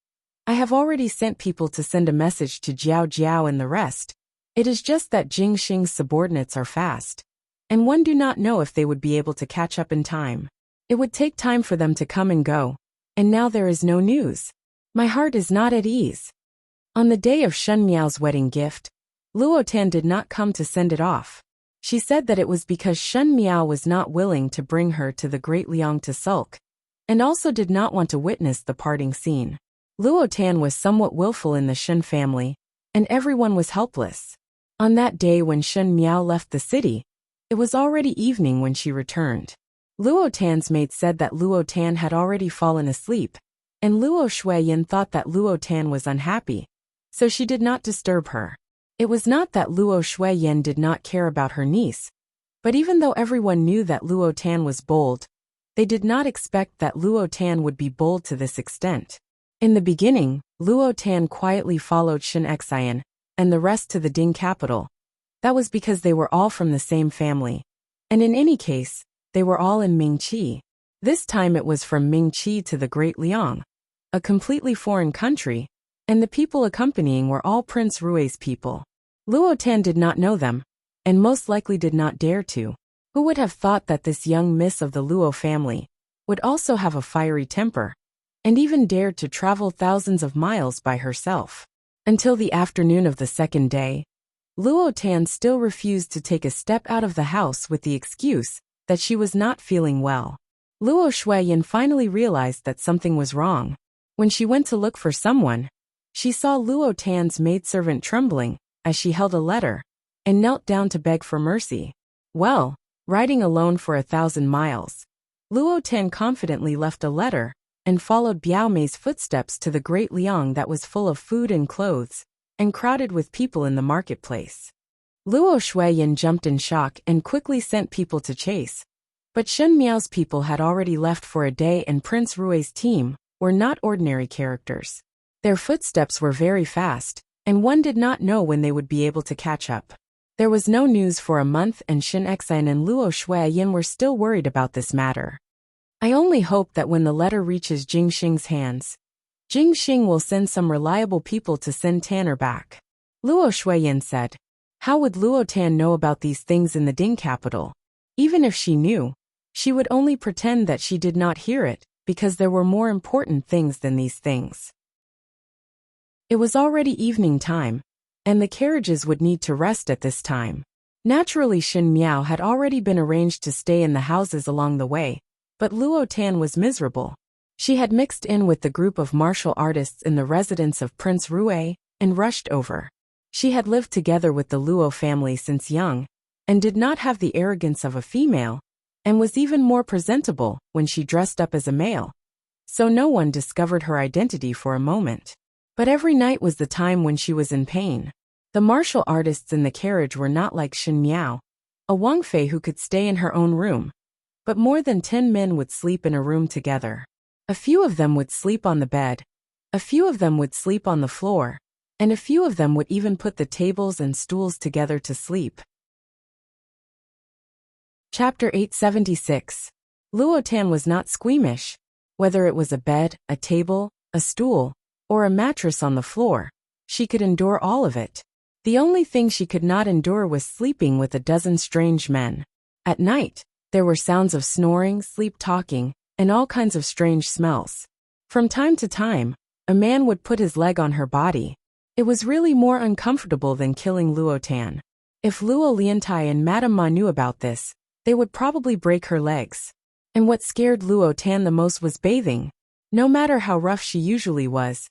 I have already sent people to send a message to Jiao Jiao and the rest. It is just that Jing Xing's subordinates are fast, and one do not know if they would be able to catch up in time. It would take time for them to come and go, and now there is no news. My heart is not at ease. On the day of Shen Miao's wedding gift, Luo Tan did not come to send it off. She said that it was because Shen Miao was not willing to bring her to the Great Liang to sulk, and also did not want to witness the parting scene. Luo Tan was somewhat willful in the Shen family, and everyone was helpless. On that day when Shen Miao left the city, it was already evening when she returned. Luo Tan's maid said that Luo Tan had already fallen asleep, and Luo Shuiyin thought that Luo Tan was unhappy, so she did not disturb her. It was not that Luo Shuiyin did not care about her niece, but even though everyone knew that Luo Tan was bold, they did not expect that Luo Tan would be bold to this extent. In the beginning, Luo Tan quietly followed Shen Xian and the rest to the Ding capital. That was because they were all from the same family, and in any case, they were all in Mingqi. This time it was from Mingqi to the Great Liang, a completely foreign country, and the people accompanying were all Prince Rui's people. Luo Tan did not know them, and most likely did not dare to. Who would have thought that this young miss of the Luo family would also have a fiery temper, and even dared to travel thousands of miles by herself? Until the afternoon of the second day, Luo Tan still refused to take a step out of the house with the excuse that she was not feeling well. Luo Shuiyin finally realized that something was wrong. When she went to look for someone, she saw Luo Tan's maidservant trembling as she held a letter and knelt down to beg for mercy. Well, riding alone for 1,000 miles, Luo Tan confidently left a letter and followed Biao Mei's footsteps to the Great Liang that was full of food and clothes, and crowded with people in the marketplace. Luo Shuiyin jumped in shock and quickly sent people to chase. But Shen Miao's people had already left for a day, and Prince Rui's team were not ordinary characters. Their footsteps were very fast, and one did not know when they would be able to catch up. There was no news for a month, and Shen Xian and Luo Shuiyin were still worried about this matter. I only hope that when the letter reaches Jing Xing's hands, Jing Xing will send some reliable people to send Tanner back. Luo Shuiyin said. How would Luo Tan know about these things in the Ding capital? Even if she knew, she would only pretend that she did not hear it, because there were more important things than these things. It was already evening time, and the carriages would need to rest at this time. Naturally, Shen Miao had already been arranged to stay in the houses along the way, but Luo Tan was miserable. She had mixed in with the group of martial artists in the residence of Prince Rui, and rushed over. She had lived together with the Luo family since young, and did not have the arrogance of a female, and was even more presentable when she dressed up as a male. So no one discovered her identity for a moment. But every night was the time when she was in pain. The martial artists in the carriage were not like Shen Miao, a Wang Fei who could stay in her own room, but more than 10 men would sleep in a room together. A few of them would sleep on the bed, a few of them would sleep on the floor, and a few of them would even put the tables and stools together to sleep. Chapter 876. Luo Tan was not squeamish. Whether it was a bed, a table, a stool, or a mattress on the floor, she could endure all of it. The only thing she could not endure was sleeping with a dozen strange men. At night, there were sounds of snoring, sleep-talking, and all kinds of strange smells. From time to time, a man would put his leg on her body. It was really more uncomfortable than killing Luo Tan. If Luo Liantai and Madame Ma knew about this, they would probably break her legs. And what scared Luo Tan the most was bathing. No matter how rough she usually was,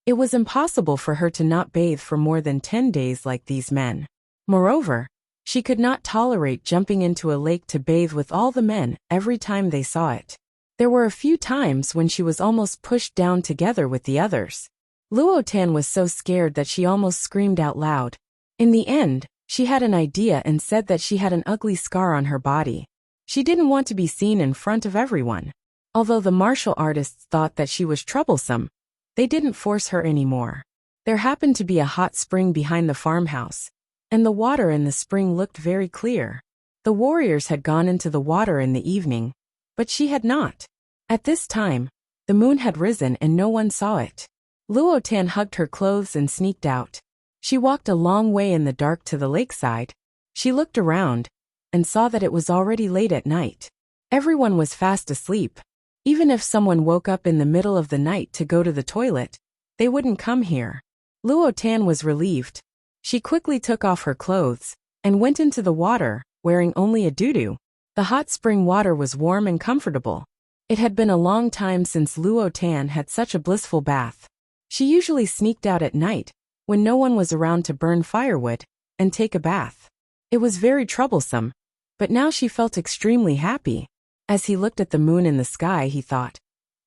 it was impossible for her to not bathe for more than 10 days like these men. Moreover, she could not tolerate jumping into a lake to bathe with all the men every time they saw it. There were a few times when she was almost pushed down together with the others. Luo Tan was so scared that she almost screamed out loud. In the end, she had an idea and said that she had an ugly scar on her body. She didn't want to be seen in front of everyone. Although the martial artists thought that she was troublesome, they didn't force her anymore. There happened to be a hot spring behind the farmhouse, and the water in the spring looked very clear. The warriors had gone into the water in the evening, but she had not. At this time, the moon had risen and no one saw it. Luo Tan hugged her clothes and sneaked out. She walked a long way in the dark to the lakeside. She looked around and saw that it was already late at night. Everyone was fast asleep. Even if someone woke up in the middle of the night to go to the toilet, they wouldn't come here. Luo Tan was relieved. She quickly took off her clothes and went into the water, wearing only a doo-doo. The hot spring water was warm and comfortable. It had been a long time since Luo Tan had such a blissful bath. She usually sneaked out at night, when no one was around to burn firewood, and take a bath. It was very troublesome, but now she felt extremely happy. As he looked at the moon in the sky, he thought,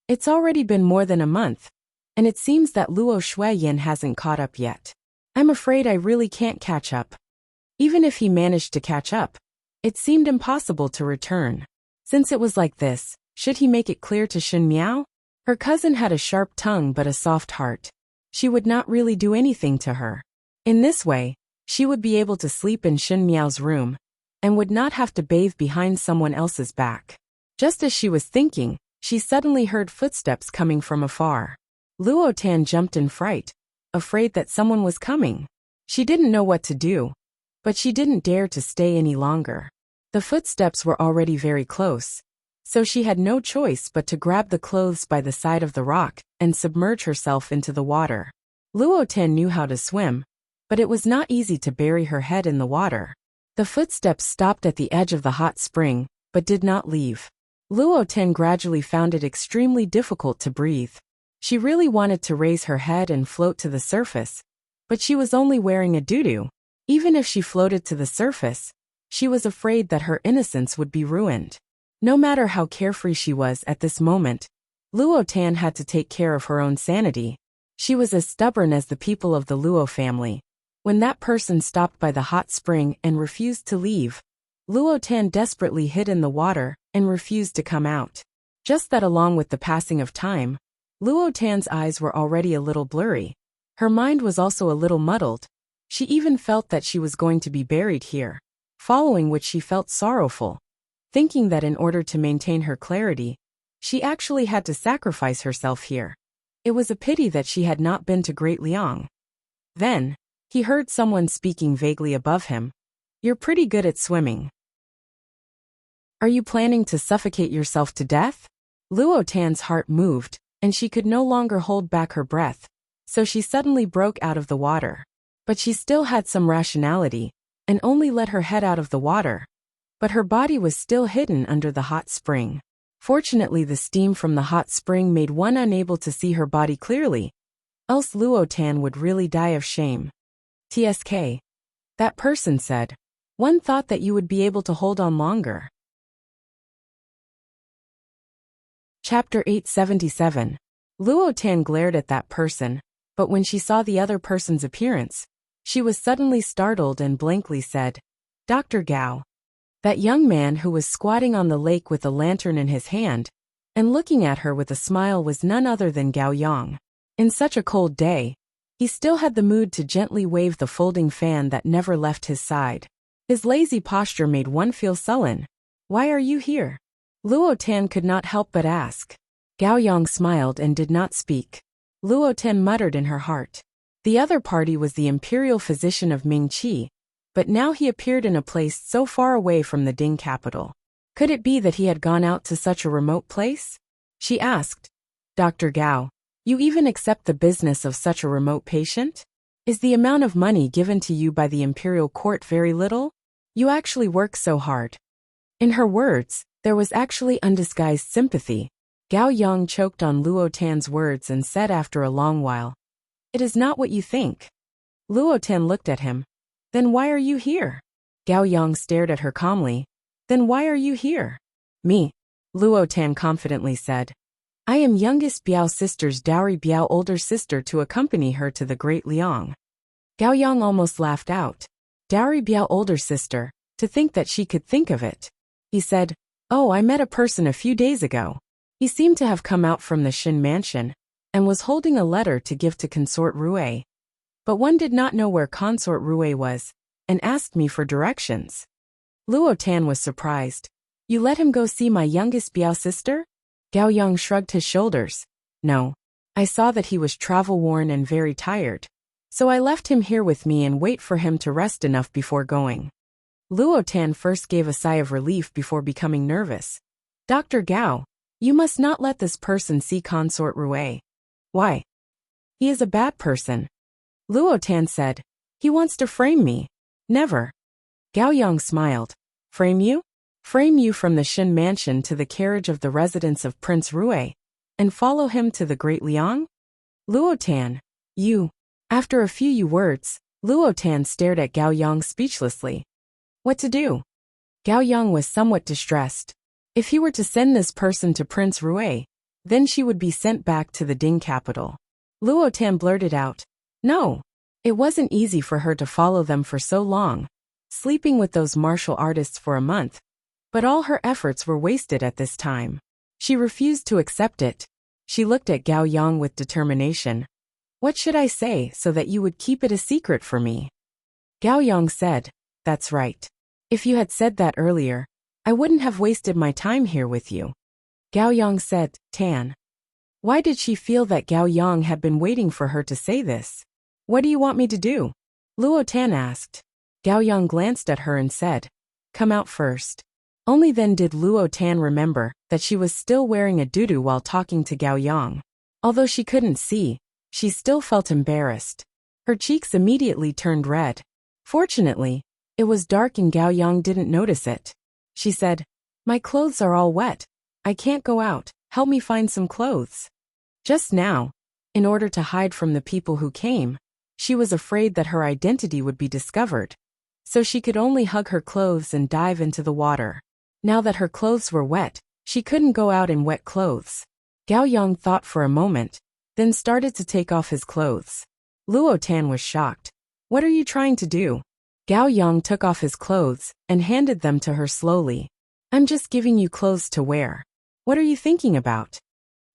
"It's already been more than a month, and it seems that Luo Shuiyin hasn't caught up yet. I'm afraid I really can't catch up." Even if he managed to catch up, it seemed impossible to return. Since it was like this, should he make it clear to Shen Miao? Her cousin had a sharp tongue but a soft heart. She would not really do anything to her. In this way, she would be able to sleep in Shen Miao's room, and would not have to bathe behind someone else's back. Just as she was thinking, she suddenly heard footsteps coming from afar. Luo Tan jumped in fright, afraid that someone was coming. She didn't know what to do, but she didn't dare to stay any longer. The footsteps were already very close, so she had no choice but to grab the clothes by the side of the rock and submerge herself into the water. Luo Tan knew how to swim, but it was not easy to bury her head in the water. The footsteps stopped at the edge of the hot spring, but did not leave. Luo Tan gradually found it extremely difficult to breathe. She really wanted to raise her head and float to the surface, but she was only wearing a doo-doo. Even if she floated to the surface, she was afraid that her innocence would be ruined. No matter how carefree she was at this moment, Luo Tan had to take care of her own sanity. She was as stubborn as the people of the Luo family. When that person stopped by the hot spring and refused to leave, Luo Tan desperately hid in the water and refused to come out. Just that along with the passing of time, Luo Tan's eyes were already a little blurry. Her mind was also a little muddled. She even felt that she was going to be buried here, following which she felt sorrowful, thinking that in order to maintain her clarity, she actually had to sacrifice herself here. It was a pity that she had not been to Great Liang. Then, he heard someone speaking vaguely above him. "You're pretty good at swimming. Are you planning to suffocate yourself to death?" Luo Tan's heart moved, and she could no longer hold back her breath, so she suddenly broke out of the water. But she still had some rationality, and only let her head out of the water. But her body was still hidden under the hot spring. Fortunately, the steam from the hot spring made one unable to see her body clearly, else Luo Tan would really die of shame. "TSK. That person said. One thought that you would be able to hold on longer." Chapter 877. Luo Tan glared at that person, but when she saw the other person's appearance, she was suddenly startled and blankly said, "Dr. Gao." That young man who was squatting on the lake with a lantern in his hand and looking at her with a smile was none other than Gao Yang. In such a cold day, he still had the mood to gently wave the folding fan that never left his side. His lazy posture made one feel sullen. "Why are you here?" Luo Tan could not help but ask. Gao Yang smiled and did not speak. Luo Tan muttered in her heart. The other party was the imperial physician of Mingqi, but now he appeared in a place so far away from the Ding capital. Could it be that he had gone out to such a remote place? She asked, "Dr. Gao, you even accept the business of such a remote patient? Is the amount of money given to you by the imperial court very little? You actually work so hard." In her words, there was actually undisguised sympathy. Gao Yang choked on Luo Tan's words and said after a long while, "It is not what you think." Luo Tan looked at him. "Then why are you here?" Gao Yang stared at her calmly. "Then why are you here?" "Me," Luo Tan confidently said. "I am youngest Biao sister's dowry Biao older sister to accompany her to the Great Liang." Gao Yang almost laughed out. Dowry Biao older sister, to think that she could think of it. He said, "Oh, I met a person a few days ago. He seemed to have come out from the Shin mansion, and was holding a letter to give to Consort Rue. But one did not know where Consort Rue was, and asked me for directions. Luo Tan was surprised. You let him go see my youngest Biao sister? Gao Yang shrugged his shoulders. No. I saw that he was travel-worn and very tired. So I left him here with me and wait for him to rest enough before going. Luo Tan first gave a sigh of relief before becoming nervous. Dr. Gao, you must not let this person see Consort Rue. Why? He is a bad person. Luo Tan said. He wants to frame me. Never. Gao Yang smiled. Frame you? Frame you from the Shin mansion to the carriage of the residence of Prince Rue, and follow him to the Great Liang? Luo Tan, you. After a few words, Luo Tan stared at Gao Yang speechlessly. What to do? Gao Yang was somewhat distressed. If he were to send this person to Prince Rue, then she would be sent back to the Ding capital. Luo Tan blurted out. No. It wasn't easy for her to follow them for so long, sleeping with those martial artists for a month. But all her efforts were wasted at this time. She refused to accept it. She looked at Gao Yang with determination. What should I say so that you would keep it a secret for me? Gao Yang said, That's right. If you had said that earlier, I wouldn't have wasted my time here with you. Gao Yang said, Tan. Why did she feel that Gao Yang had been waiting for her to say this? What do you want me to do? Luo Tan asked. Gao Yang glanced at her and said, Come out first. Only then did Luo Tan remember that she was still wearing a dudu while talking to Gao Yang. Although she couldn't see, she still felt embarrassed. Her cheeks immediately turned red. Fortunately, it was dark and Gao Yang didn't notice it. She said, My clothes are all wet. I can't go out. Help me find some clothes. Just now, in order to hide from the people who came, she was afraid that her identity would be discovered. So she could only hug her clothes and dive into the water. Now that her clothes were wet, she couldn't go out in wet clothes. Gao Yang thought for a moment, then started to take off his clothes. Luo Tan was shocked. What are you trying to do? Gao Yang took off his clothes and handed them to her slowly. I'm just giving you clothes to wear. What are you thinking about?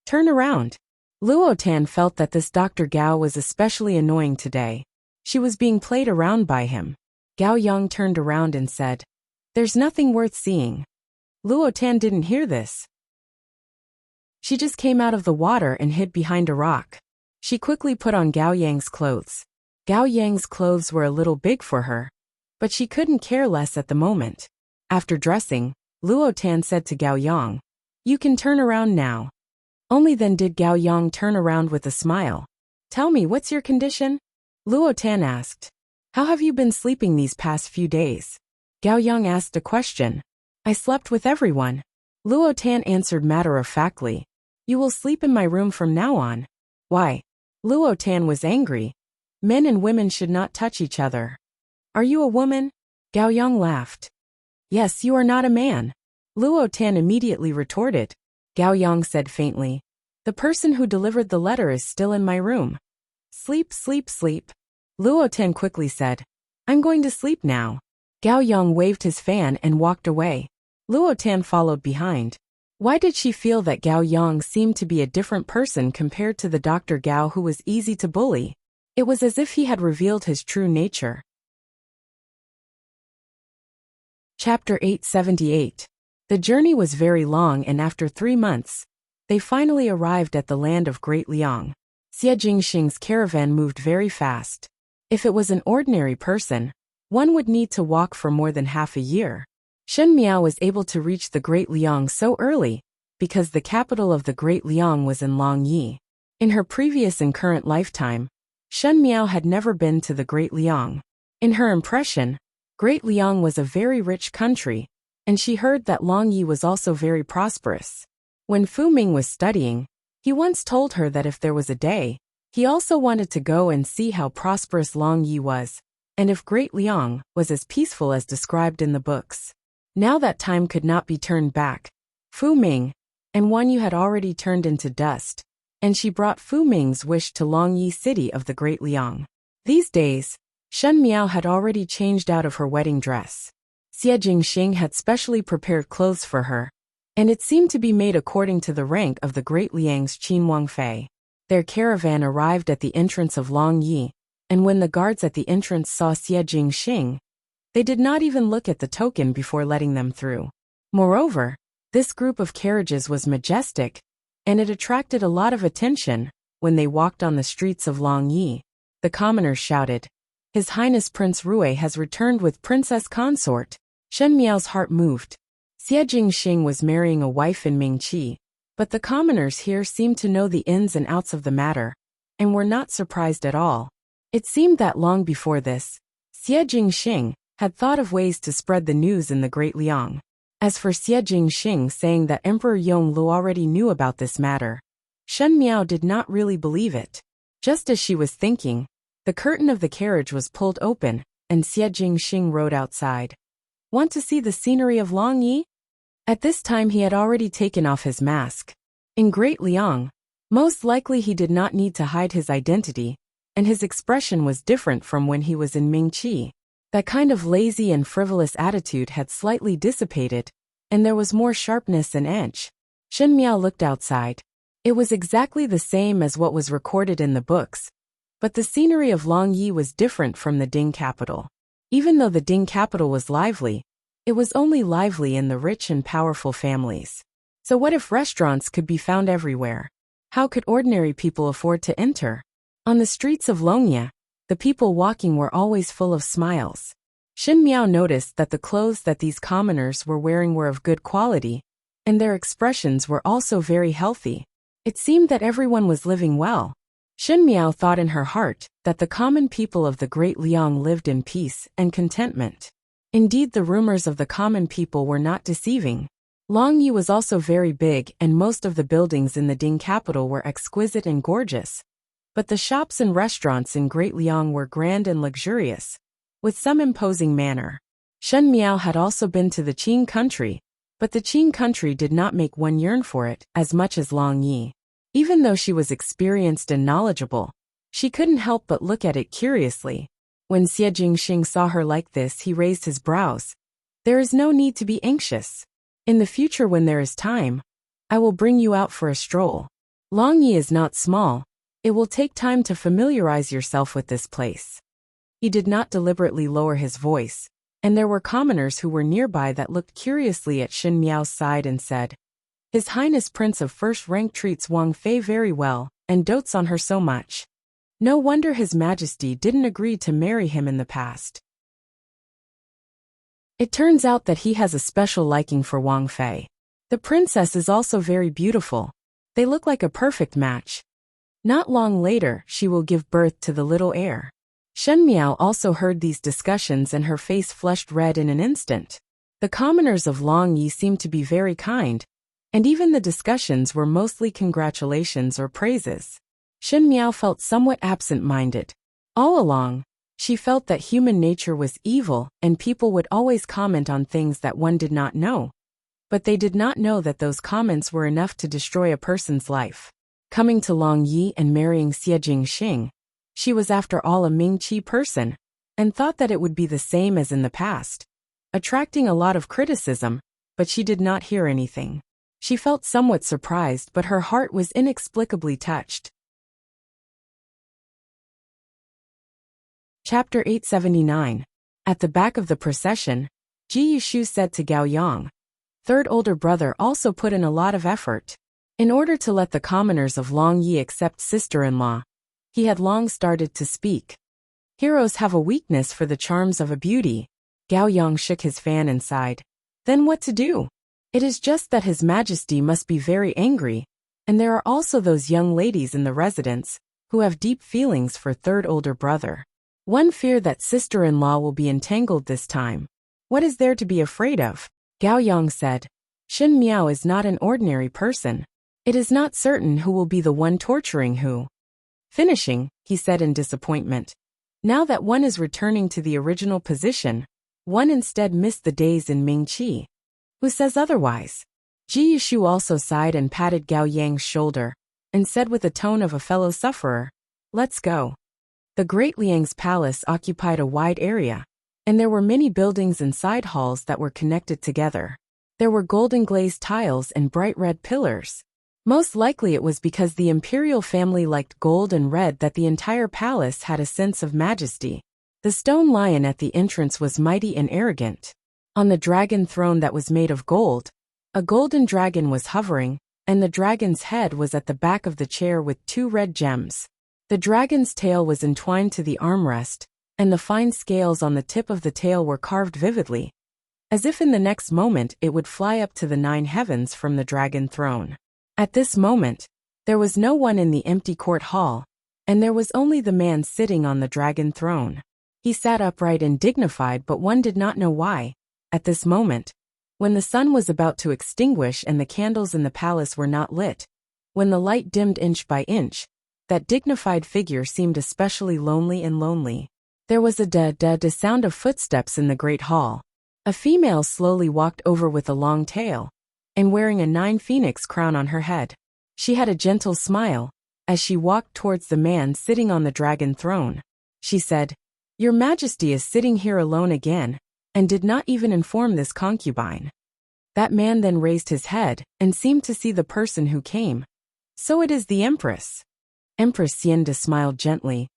Turn around. Luo Tan felt that this Dr. Gao was especially annoying today. She was being played around by him. Gao Yang turned around and said, There's nothing worth seeing. Luo Tan didn't hear this. She just came out of the water and hid behind a rock. She quickly put on Gao Yang's clothes. Gao Yang's clothes were a little big for her, but she couldn't care less at the moment. After dressing, Luo Tan said to Gao Yang, You can turn around now. Only then did Gao Yang turn around with a smile. Tell me, what's your condition? Luo Tan asked. How have you been sleeping these past few days? Gao Yang asked a question. I slept with everyone. Luo Tan answered matter-of-factly. You will sleep in my room from now on. Why? Luo Tan was angry. Men and women should not touch each other. Are you a woman? Gao Yang laughed. Yes, you are not a man. Luo Tan immediately retorted. Gao Yang said faintly. The person who delivered the letter is still in my room. Sleep, sleep, sleep. Luo Tan quickly said. I'm going to sleep now. Gao Yang waved his fan and walked away. Luo Tan followed behind. Why did she feel that Gao Yang seemed to be a different person compared to the Dr. Gao who was easy to bully? It was as if he had revealed his true nature. Chapter 878. The journey was very long and after 3 months, they finally arrived at the land of Great Liang. Xie Jingxing's caravan moved very fast. If it was an ordinary person, one would need to walk for more than half a year. Shen Miao was able to reach the Great Liang so early because the capital of the Great Liang was in Longyi. In her previous and current lifetime, Shen Miao had never been to the Great Liang. In her impression, Great Liang was a very rich country, and she heard that Longyi was also very prosperous. When Fu Ming was studying, he once told her that if there was a day, he also wanted to go and see how prosperous Longyi was, and if Great Liang was as peaceful as described in the books. Now that time could not be turned back. Fu Ming and Wan Yu had already turned into dust, and she brought Fu Ming's wish to Longyi city of the Great Liang. These days, Shen Miao had already changed out of her wedding dress. Xie Jingxing had specially prepared clothes for her, and it seemed to be made according to the rank of the Great Liang's Qin Wangfei. Their caravan arrived at the entrance of Longyi, and when the guards at the entrance saw Xie Jingxing, They did not even look at the token before letting them through. Moreover, this group of carriages was majestic, and it attracted a lot of attention. When they walked on the streets of Longyi, the commoners shouted, "His Highness Prince Rui has returned with Princess Consort." Shen Miao's heart moved. Xie Jingxing was marrying a wife in Mingqi, but the commoners here seemed to know the ins and outs of the matter, and were not surprised at all. It seemed that long before this, Xie Jingxing had thought of ways to spread the news in the Great Liang. As for Xie Jingxing saying that Emperor Yonglu already knew about this matter, Shen Miao did not really believe it. Just as she was thinking, the curtain of the carriage was pulled open, and Xie Jingxing rode outside. "Want to see the scenery of Longyi?" At this time he had already taken off his mask. In Great Liang, most likely he did not need to hide his identity, and his expression was different from when he was in Mingqi. That kind of lazy and frivolous attitude had slightly dissipated, and there was more sharpness and edge. Shen Miao looked outside. It was exactly the same as what was recorded in the books, but the scenery of Longyi was different from the Ding capital. Even though the Ding capital was lively, it was only lively in the rich and powerful families. So what if restaurants could be found everywhere? How could ordinary people afford to enter? On the streets of Longya, the people walking were always full of smiles. Shen Miao noticed that the clothes that these commoners were wearing were of good quality, and their expressions were also very healthy. It seemed that everyone was living well. Shen Miao thought in her heart that the common people of the Great Liang lived in peace and contentment. Indeed, the rumors of the common people were not deceiving. Longyi was also very big, and most of the buildings in the Ding capital were exquisite and gorgeous. But the shops and restaurants in Great Liang were grand and luxurious, with some imposing manner. Shen Miao had also been to the Qing country, but the Qing country did not make one yearn for it as much as Longyi. Even though she was experienced and knowledgeable, she couldn't help but look at it curiously. When Xie Jingxing saw her like this, he raised his brows. "There is no need to be anxious. In the future, when there is time, I will bring you out for a stroll. Longyi is not small. It will take time to familiarize yourself with this place." He did not deliberately lower his voice, and there were commoners who were nearby that looked curiously at Shen Miao's side and said, "His Highness Prince of First Rank treats Wang Fei very well, and dotes on her so much. No wonder His Majesty didn't agree to marry him in the past. It turns out that he has a special liking for Wang Fei. The princess is also very beautiful. They look like a perfect match. Not long later, she will give birth to the little heir." Shen Miao also heard these discussions, and her face flushed red in an instant. The commoners of Longyi seemed to be very kind, and even the discussions were mostly congratulations or praises. Shen Miao felt somewhat absent-minded. All along, she felt that human nature was evil and people would always comment on things that one did not know. But they did not know that those comments were enough to destroy a person's life. Coming to Longyi and marrying Xie Jingxing, she was after all a Mingqi person, and thought that it would be the same as in the past, attracting a lot of criticism, but she did not hear anything. She felt somewhat surprised, but her heart was inexplicably touched. Chapter 879. At the back of the procession, Ji Yishu said to Gao Yang, third older brother, also put in a lot of effort. In order to let the commoners of Longyi accept sister-in-law, he had long started to speak. Heroes have a weakness for the charms of a beauty. Gao Yang shook his fan and sighed. Then what to do? It is just that His Majesty must be very angry, and there are also those young ladies in the residence who have deep feelings for third older brother. One fear that sister-in-law will be entangled this time. What is there to be afraid of? Gao Yang said. Shen Miao is not an ordinary person. It is not certain who will be the one torturing who. Finishing, he said in disappointment. Now that one is returning to the original position, one instead missed the days in Mingqi. Who says otherwise? Ji Yishu also sighed and patted Gao Yang's shoulder, and said with the tone of a fellow sufferer, let's go. The Great Liang's palace occupied a wide area, and there were many buildings and side halls that were connected together. There were golden glazed tiles and bright red pillars. Most likely it was because the imperial family liked gold and red that the entire palace had a sense of majesty. The stone lion at the entrance was mighty and arrogant. On the dragon throne that was made of gold, a golden dragon was hovering, and the dragon's head was at the back of the chair with 2 red gems. The dragon's tail was entwined to the armrest, and the fine scales on the tip of the tail were carved vividly, as if in the next moment it would fly up to the 9 heavens from the dragon throne. At this moment, there was no one in the empty court hall, and there was only the man sitting on the dragon throne. He sat upright and dignified, but one did not know why. At this moment, when the sun was about to extinguish and the candles in the palace were not lit, when the light dimmed inch by inch, that dignified figure seemed especially lonely and lonely. There was a da-da-da sound of footsteps in the great hall. A female slowly walked over with a long tail, and wearing a 9 phoenix crown on her head. She had a gentle smile. As she walked towards the man sitting on the dragon throne, she said, "Your Majesty is sitting here alone again," and did not even inform this concubine. That man then raised his head, and seemed to see the person who came. "So it is the Empress." Empress Xianda smiled gently.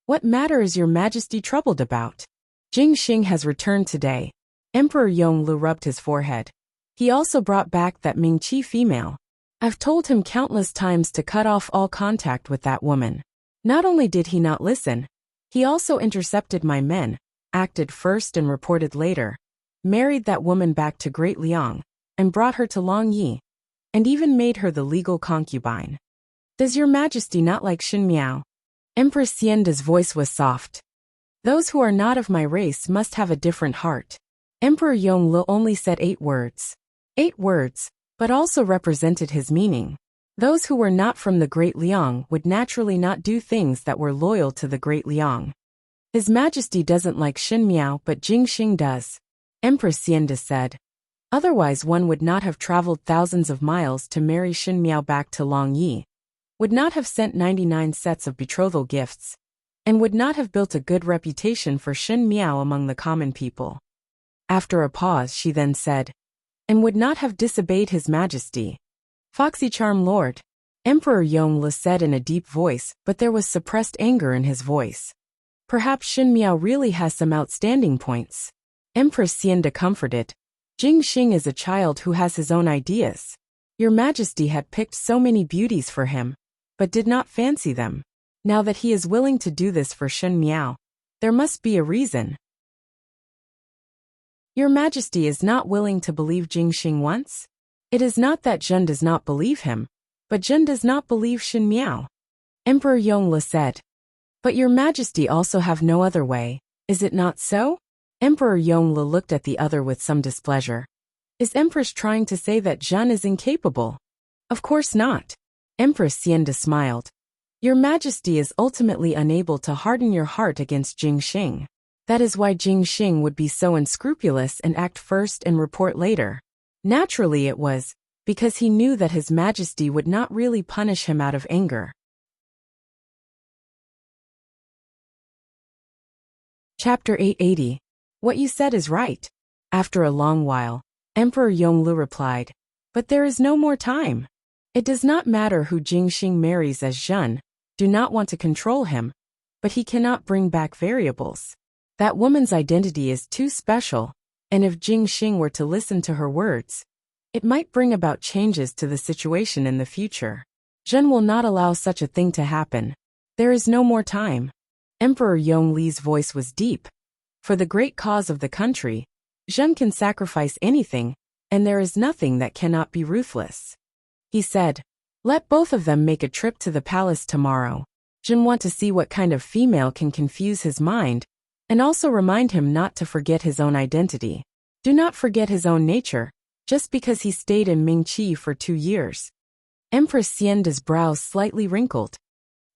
"What matter is your Majesty troubled about? Jing Xing has returned today." Emperor Yonglu rubbed his forehead. "He also brought back that Mingqi female. I've told him countless times to cut off all contact with that woman. Not only did he not listen, he also intercepted my men, acted first and reported later, married that woman back to Great Liang, and brought her to Long Yi, and even made her the legal concubine. Does your Majesty not like Xin Miao?" Empress Xianda's voice was soft. "Those who are not of my race must have a different heart." Emperor Yonglu only said 8 words. 8 words, but also represented his meaning. Those who were not from the Great Liang would naturally not do things that were loyal to the Great Liang. His Majesty doesn't like Xin Miao, but Jing Xing does, Empress Xianda said. Otherwise one would not have traveled thousands of miles to marry Xin Miao back to Long Yi, would not have sent 99 sets of betrothal gifts, and would not have built a good reputation for Xin Miao among the common people. After a pause she then said, "And would not have disobeyed His Majesty." "Foxy charm lord," Emperor Yonglu said in a deep voice, but there was suppressed anger in his voice. "Perhaps Xin Miao really has some outstanding points." Empress Xianda comforted. "Jing Xing is a child who has his own ideas. Your Majesty had picked so many beauties for him, but did not fancy them. Now that he is willing to do this for Xin Miao, there must be a reason." "Your Majesty is not willing to believe Jing Xing once? It is not that Zhen does not believe him, but Zhen does not believe Xin Miao," Emperor Yonglu said. "But your Majesty also have no other way, is it not so?" Emperor Yonglu looked at the other with some displeasure. "Is Empress trying to say that Zhen is incapable?" "Of course not." Empress Xianda smiled. "Your Majesty is ultimately unable to harden your heart against Jing Xing. That is why Jing Xing would be so unscrupulous and act first and report later. Naturally it was, because he knew that His Majesty would not really punish him out of anger." Chapter 880. What you said is right. After a long while, Emperor Yonglu replied, "But there is no more time. It does not matter who Jing Xing marries, as Zhen do not want to control him, but he cannot bring back variables. That woman's identity is too special, and if Jing Xing were to listen to her words, it might bring about changes to the situation in the future. Zhen will not allow such a thing to happen. There is no more time." Emperor Yongli's voice was deep. For the great cause of the country, Zhen can sacrifice anything, and there is nothing that cannot be ruthless. He said, "Let both of them make a trip to the palace tomorrow. Zhen want to see what kind of female can confuse his mind, and also remind him not to forget his own identity. Do not forget his own nature, just because he stayed in Mingqi for 2 years." Empress Xianda's brows slightly wrinkled.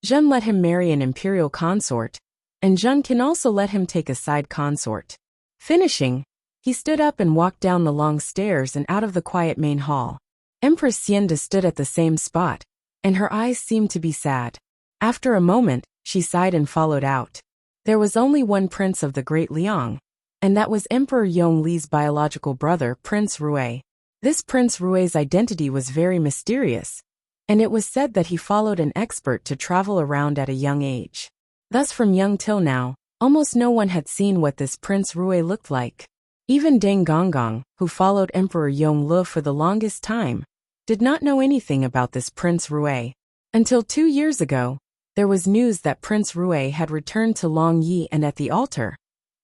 Zhen let him marry an imperial consort, and Zhen can also let him take a side consort. Finishing, he stood up and walked down the long stairs and out of the quiet main hall. Empress Xianda stood at the same spot, and her eyes seemed to be sad. After a moment, she sighed and followed out. There was only one prince of the Great Liang, and that was Emperor Yongli's biological brother, Prince Rui. This Prince Rui's identity was very mysterious, and it was said that he followed an expert to travel around at a young age. Thus from young till now, Almost no one had seen what this Prince Rui looked like. Even Deng Gonggong, who followed Emperor Yongle for the longest time, did not know anything about this Prince Rui. Until 2 years ago, there was news that Prince Rui had returned to Longyi, and at the altar,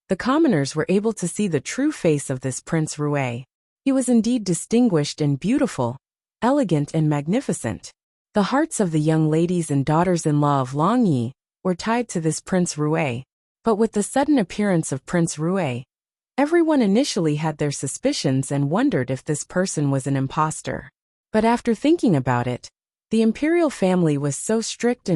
the commoners were able to see the true face of this Prince Rui. He was indeed distinguished and beautiful, elegant and magnificent. The hearts of the young ladies and daughters-in-law of Longyi were tied to this Prince Rui. But with the sudden appearance of Prince Rui, everyone initially had their suspicions and wondered if this person was an impostor. But after thinking about it, the imperial family was so strict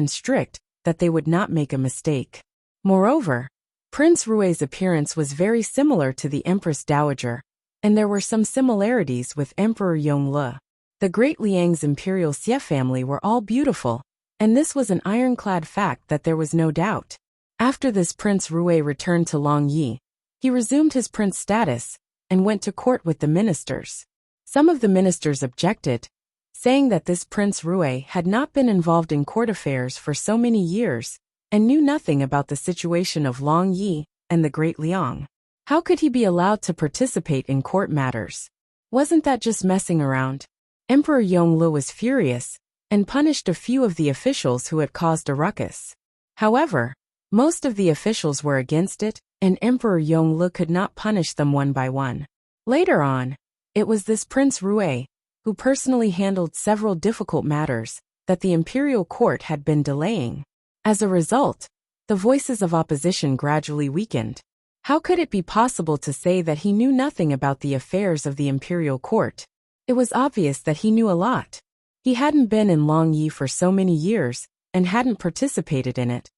that they would not make a mistake. Moreover, Prince Rui's appearance was very similar to the Empress Dowager, and there were some similarities with Emperor Yongle. The Great Liang's imperial Xie family were all beautiful, and this was an ironclad fact that there was no doubt. After this Prince Rui returned to Longyi, he resumed his prince status and went to court with the ministers. Some of the ministers objected, saying that this Prince Rui had not been involved in court affairs for so many years and knew nothing about the situation of Longyi and the Great Liang. How could he be allowed to participate in court matters? Wasn't that just messing around? Emperor Yongle was furious and punished a few of the officials who had caused a ruckus. However, most of the officials were against it, and Emperor Yongle could not punish them one by one. Later on, it was this Prince Rui who personally handled several difficult matters that the imperial court had been delaying. As a result, the voices of opposition gradually weakened. How could it be possible to say that he knew nothing about the affairs of the imperial court? It was obvious that he knew a lot. He hadn't been in Longyi for so many years and hadn't participated in it.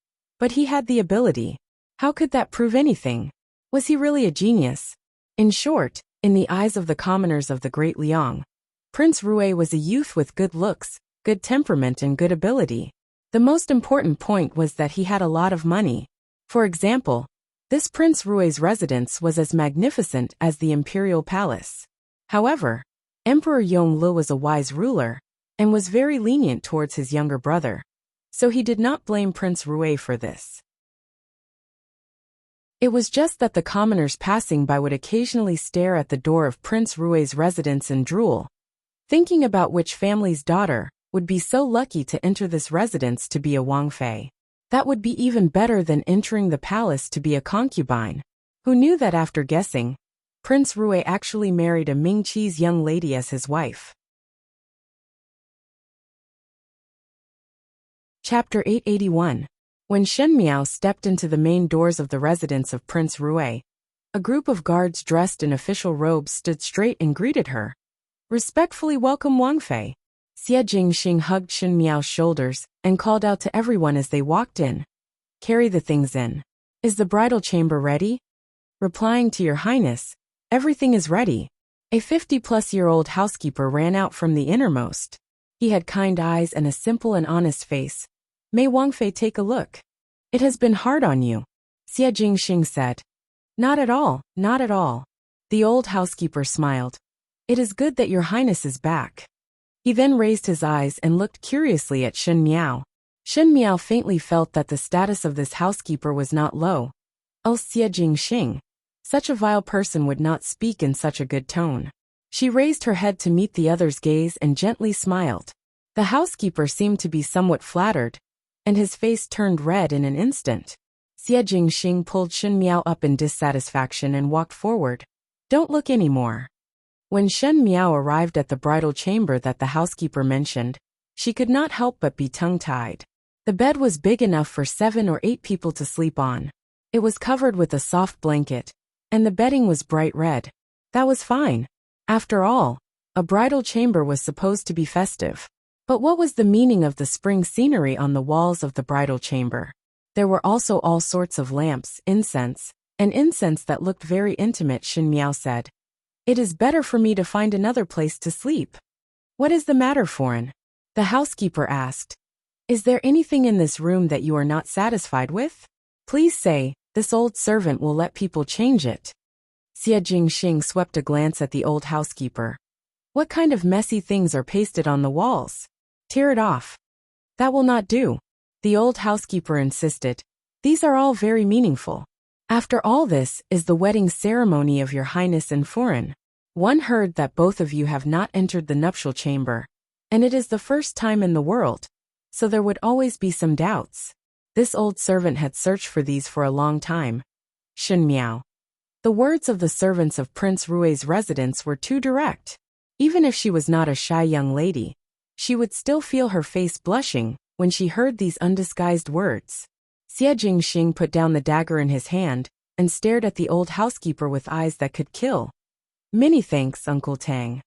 But he had the ability. How could that prove anything? Was he really a genius? In short, in the eyes of the commoners of the Great Liang, Prince Rui was a youth with good looks, good temperament and good ability. The most important point was that he had a lot of money. For example, this Prince Rui's residence was as magnificent as the imperial palace. However, Emperor Yongle was a wise ruler and was very lenient towards his younger brother, so he did not blame Prince Rui for this. It was just that the commoners passing by would occasionally stare at the door of Prince Rui's residence and drool, thinking about which family's daughter would be so lucky to enter this residence to be a Wangfei. That would be even better than entering the palace to be a concubine. Who knew that after guessing, Prince Rui actually married a Mingqi's young lady as his wife. Chapter 881. When Shen Miao stepped into the main doors of the residence of Prince Rui, a group of guards dressed in official robes stood straight and greeted her. Respectfully welcome Wangfei. Xie Jingxing hugged Shen Miao's shoulders and called out to everyone as they walked in. Carry the things in. Is the bridal chamber ready? Replying to your highness, everything is ready. A 50-plus-year-old housekeeper ran out from the innermost. He had kind eyes and a simple and honest face. May Wangfei take a look? It has been hard on you, Xie Jingxing said. Not at all, not at all. The old housekeeper smiled. It is good that your highness is back. He then raised his eyes and looked curiously at Shen Miao. Shen Miao faintly felt that the status of this housekeeper was not low. Else Xie Jingxing, such a vile person would not speak in such a good tone. She raised her head to meet the other's gaze and gently smiled. The housekeeper seemed to be somewhat flattered, and his face turned red in an instant. Xie Jingxing pulled Shen Miao up in dissatisfaction and walked forward. Don't look anymore. When Shen Miao arrived at the bridal chamber that the housekeeper mentioned, she could not help but be tongue-tied. The bed was big enough for 7 or 8 people to sleep on. It was covered with a soft blanket, and the bedding was bright red. That was fine. After all, a bridal chamber was supposed to be festive. But what was the meaning of the spring scenery on the walls of the bridal chamber? There were also all sorts of lamps, incense that looked very intimate. Shen Miao said. It is better for me to find another place to sleep. What is the matter, foreign? The housekeeper asked. Is there anything in this room that you are not satisfied with? Please say, this old servant will let people change it. Xie Jingxing swept a glance at the old housekeeper. What kind of messy things are pasted on the walls? Tear it off. That will not do. The old housekeeper insisted. These are all very meaningful. After all this is the wedding ceremony of your highness and foreign. One heard that both of you have not entered the nuptial chamber, and it is the first time in the world, so there would always be some doubts. This old servant had searched for these for a long time. Shen Miao. The words of the servants of Prince Rui's residence were too direct. Even if she was not a shy young lady, she would still feel her face blushing when she heard these undisguised words. Xie Jingxing put down the dagger in his hand and stared at the old housekeeper with eyes that could kill. Many thanks, Uncle Tang.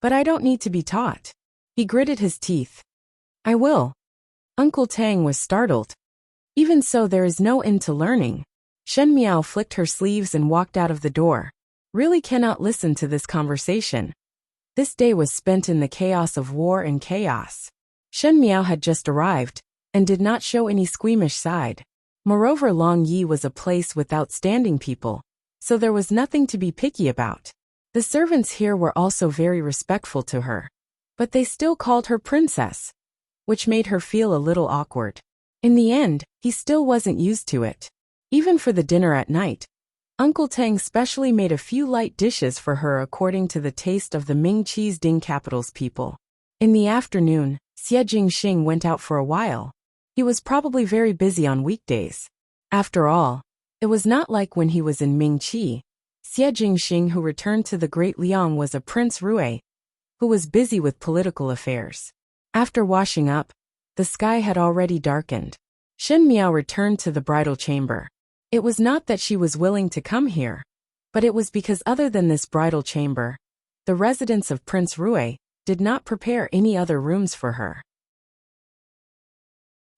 But I don't need to be taught. He gritted his teeth. I will. Uncle Tang was startled. Even so, there is no end to learning. Shen Miao flicked her sleeves and walked out of the door. Really cannot listen to this conversation. This day was spent in the chaos of war and chaos. Shen Miao had just arrived and did not show any squeamish side. Moreover, Long Yi was a place with outstanding people, so there was nothing to be picky about. The servants here were also very respectful to her, but they still called her princess, which made her feel a little awkward. In the end, he still wasn't used to it. Even for the dinner at night, Uncle Tang specially made a few light dishes for her according to the taste of the Ming Cheese Ding capital's people. In the afternoon, Xie Jingxing went out for a while. He was probably very busy on weekdays. After all, it was not like when he was in Mingqi. Xie Jingxing, who returned to the Great Liang, was a Prince Rui, who was busy with political affairs. After washing up, the sky had already darkened. Shen Miao returned to the bridal chamber. It was not that she was willing to come here, but it was because other than this bridal chamber, the residence of Prince Rui did not prepare any other rooms for her.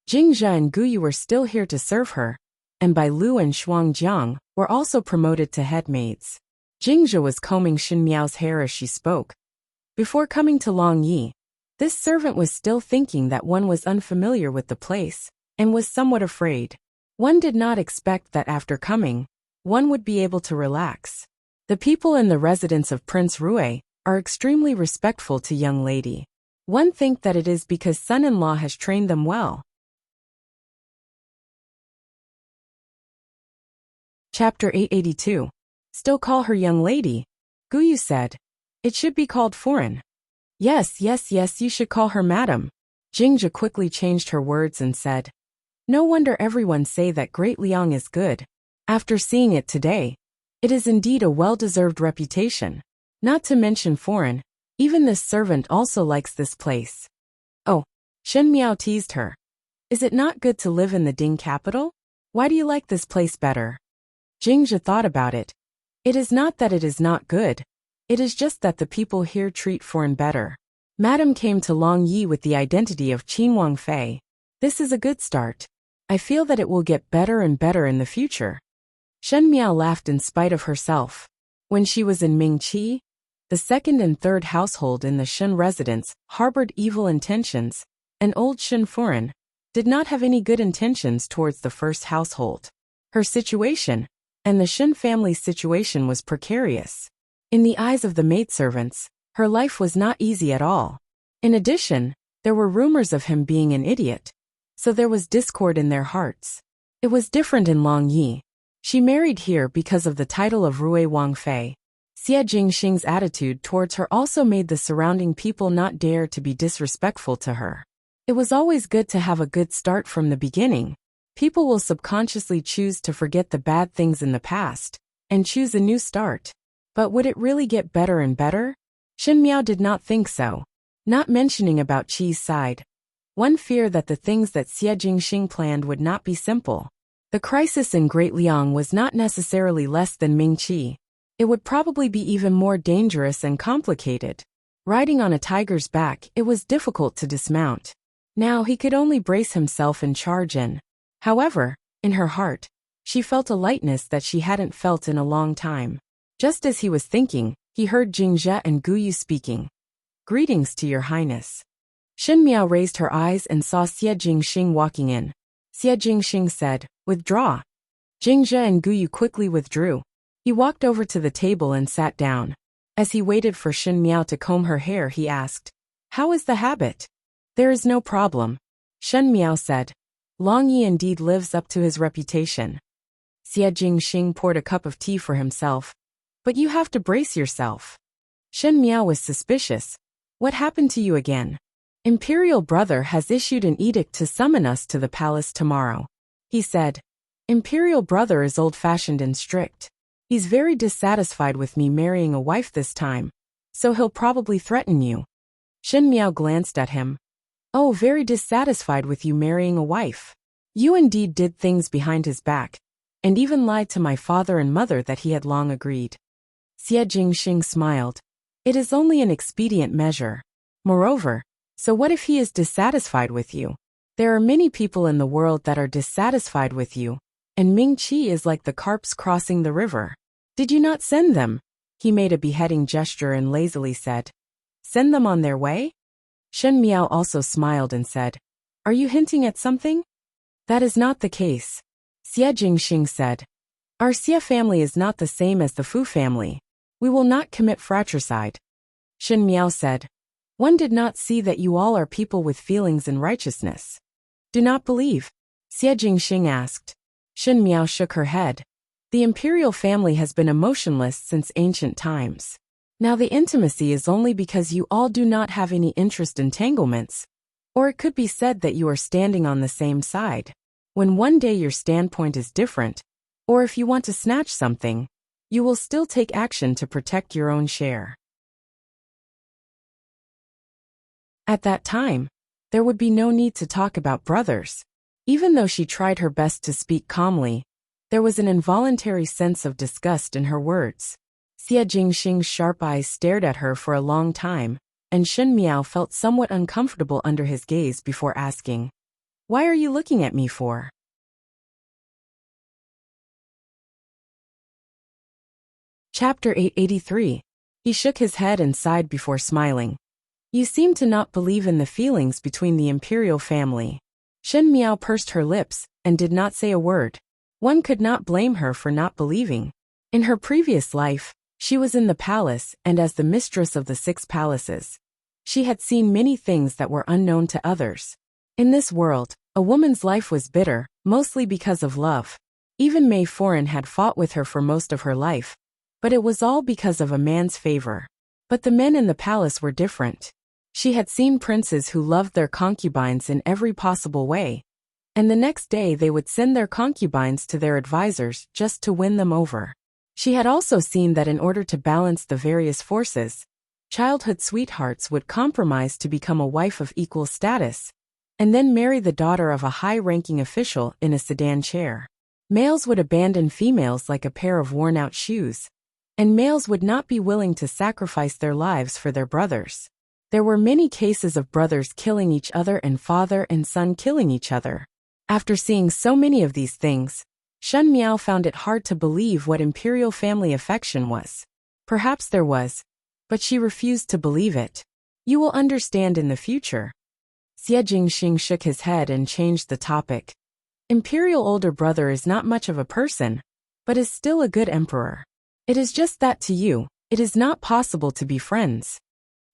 Jingzhe and Guyu were still here to serve her, and Bai Lu and Shuangjiang were also promoted to head maids. Jingzhe was combing Shen Miao's hair as she spoke. Before coming to Long Yi, this servant was still thinking that one was unfamiliar with the place, and was somewhat afraid. One did not expect that after coming, one would be able to relax. The people in the residence of Prince Rui are extremely respectful to young lady. One think that it is because son-in-law has trained them well. Chapter 882. Still call her young lady? Guyu said. It should be called foreign. Yes, you should call her madam. Jingzhe quickly changed her words and said. No wonder everyone say that Great Liang is good. After seeing it today, it is indeed a well-deserved reputation. Not to mention foreign, even this servant also likes this place. Oh, Shen Miao teased her. Is it not good to live in the Ding capital? Why do you like this place better? Jingzhe thought about it. It is not that it is not good. It is just that the people here treat foreign better. Madam came to Long Yi with the identity of Qin Wangfei. This is a good start. I feel that it will get better and better in the future. Shen Miao laughed in spite of herself. When she was in Mingqi, the second and third household in the Shen residence harbored evil intentions, and old Shen foreign did not have any good intentions towards the first household. Her situation, and the Shen family's situation, was precarious. In the eyes of the maidservants, her life was not easy at all. In addition, there were rumors of him being an idiot, so there was discord in their hearts. It was different in Long Yi. She married here because of the title of Rui Wangfei. Xie Jingxing's attitude towards her also made the surrounding people not dare to be disrespectful to her. It was always good to have a good start from the beginning. People will subconsciously choose to forget the bad things in the past and choose a new start. But would it really get better and better? Shen Miao did not think so. Not mentioning about Qi's side. One feared that the things that Xie Jingxing planned would not be simple. The crisis in Great Liang was not necessarily less than Mingqi. It would probably be even more dangerous and complicated. Riding on a tiger's back, it was difficult to dismount. Now he could only brace himself and charge in. However, in her heart, she felt a lightness that she hadn't felt in a long time. Just as he was thinking, he heard Jingzhe and Guyu speaking. Greetings to your highness. Shen Miao raised her eyes and saw Xie Jingxing walking in. Xie Jingxing said, Withdraw. Jingzhe and Guyu quickly withdrew. He walked over to the table and sat down. As he waited for Shen Miao to comb her hair, he asked, How is the habit? There is no problem. Shen Miao said. Long Yi indeed lives up to his reputation. Xie Jingxing poured a cup of tea for himself. But you have to brace yourself. Shen Miao was suspicious. What happened to you again? Imperial brother has issued an edict to summon us to the palace tomorrow. He said. Imperial brother is old-fashioned and strict. He's very dissatisfied with me marrying a wife this time, so he'll probably threaten you. Shen Miao glanced at him. Oh, very dissatisfied with you marrying a wife. You indeed did things behind his back, and even lied to my father and mother that he had long agreed. Xie Jingxing smiled. It is only an expedient measure. Moreover, so what if he is dissatisfied with you? There are many people in the world that are dissatisfied with you, and Ming Qi is like the carps crossing the river. Did you not send them? He made a beheading gesture and lazily said. Send them on their way? Shen Miao also smiled and said. Are you hinting at something? That is not the case. Xie Jingxing said. Our Xie family is not the same as the Fu family. We will not commit fratricide. Shen Miao said. One did not see that you all are people with feelings and righteousness. Do not believe? Xie Jingxing asked. Shen Miao shook her head. The imperial family has been emotionless since ancient times. Now the intimacy is only because you all do not have any interest entanglements. Or it could be said that you are standing on the same side. When one day your standpoint is different, or if you want to snatch something, you will still take action to protect your own share. At that time, there would be no need to talk about brothers. Even though she tried her best to speak calmly, there was an involuntary sense of disgust in her words. Xie Jingxing's sharp eyes stared at her for a long time, and Shen Miao felt somewhat uncomfortable under his gaze before asking, Why are you looking at me for? Chapter 883. He shook his head and sighed before smiling. You seem to not believe in the feelings between the imperial family. Shen Miao pursed her lips and did not say a word. One could not blame her for not believing. In her previous life, she was in the palace and as the mistress of the 6 palaces. She had seen many things that were unknown to others. In this world, a woman's life was bitter, mostly because of love. Even Mei Foran had fought with her for most of her life, but it was all because of a man's favor. But the men in the palace were different. She had seen princes who loved their concubines in every possible way, and the next day they would send their concubines to their advisors just to win them over. She had also seen that in order to balance the various forces, childhood sweethearts would compromise to become a wife of equal status, and then marry the daughter of a high-ranking official in a sedan chair. Males would abandon females like a pair of worn-out shoes, and males would not be willing to sacrifice their lives for their brothers. There were many cases of brothers killing each other and father and son killing each other. After seeing so many of these things, Shen Miao found it hard to believe what imperial family affection was. Perhaps there was, but she refused to believe it. You will understand in the future. Xie Jingxing shook his head and changed the topic. Imperial older brother is not much of a person, but is still a good emperor. It is just that to you, it is not possible to be friends.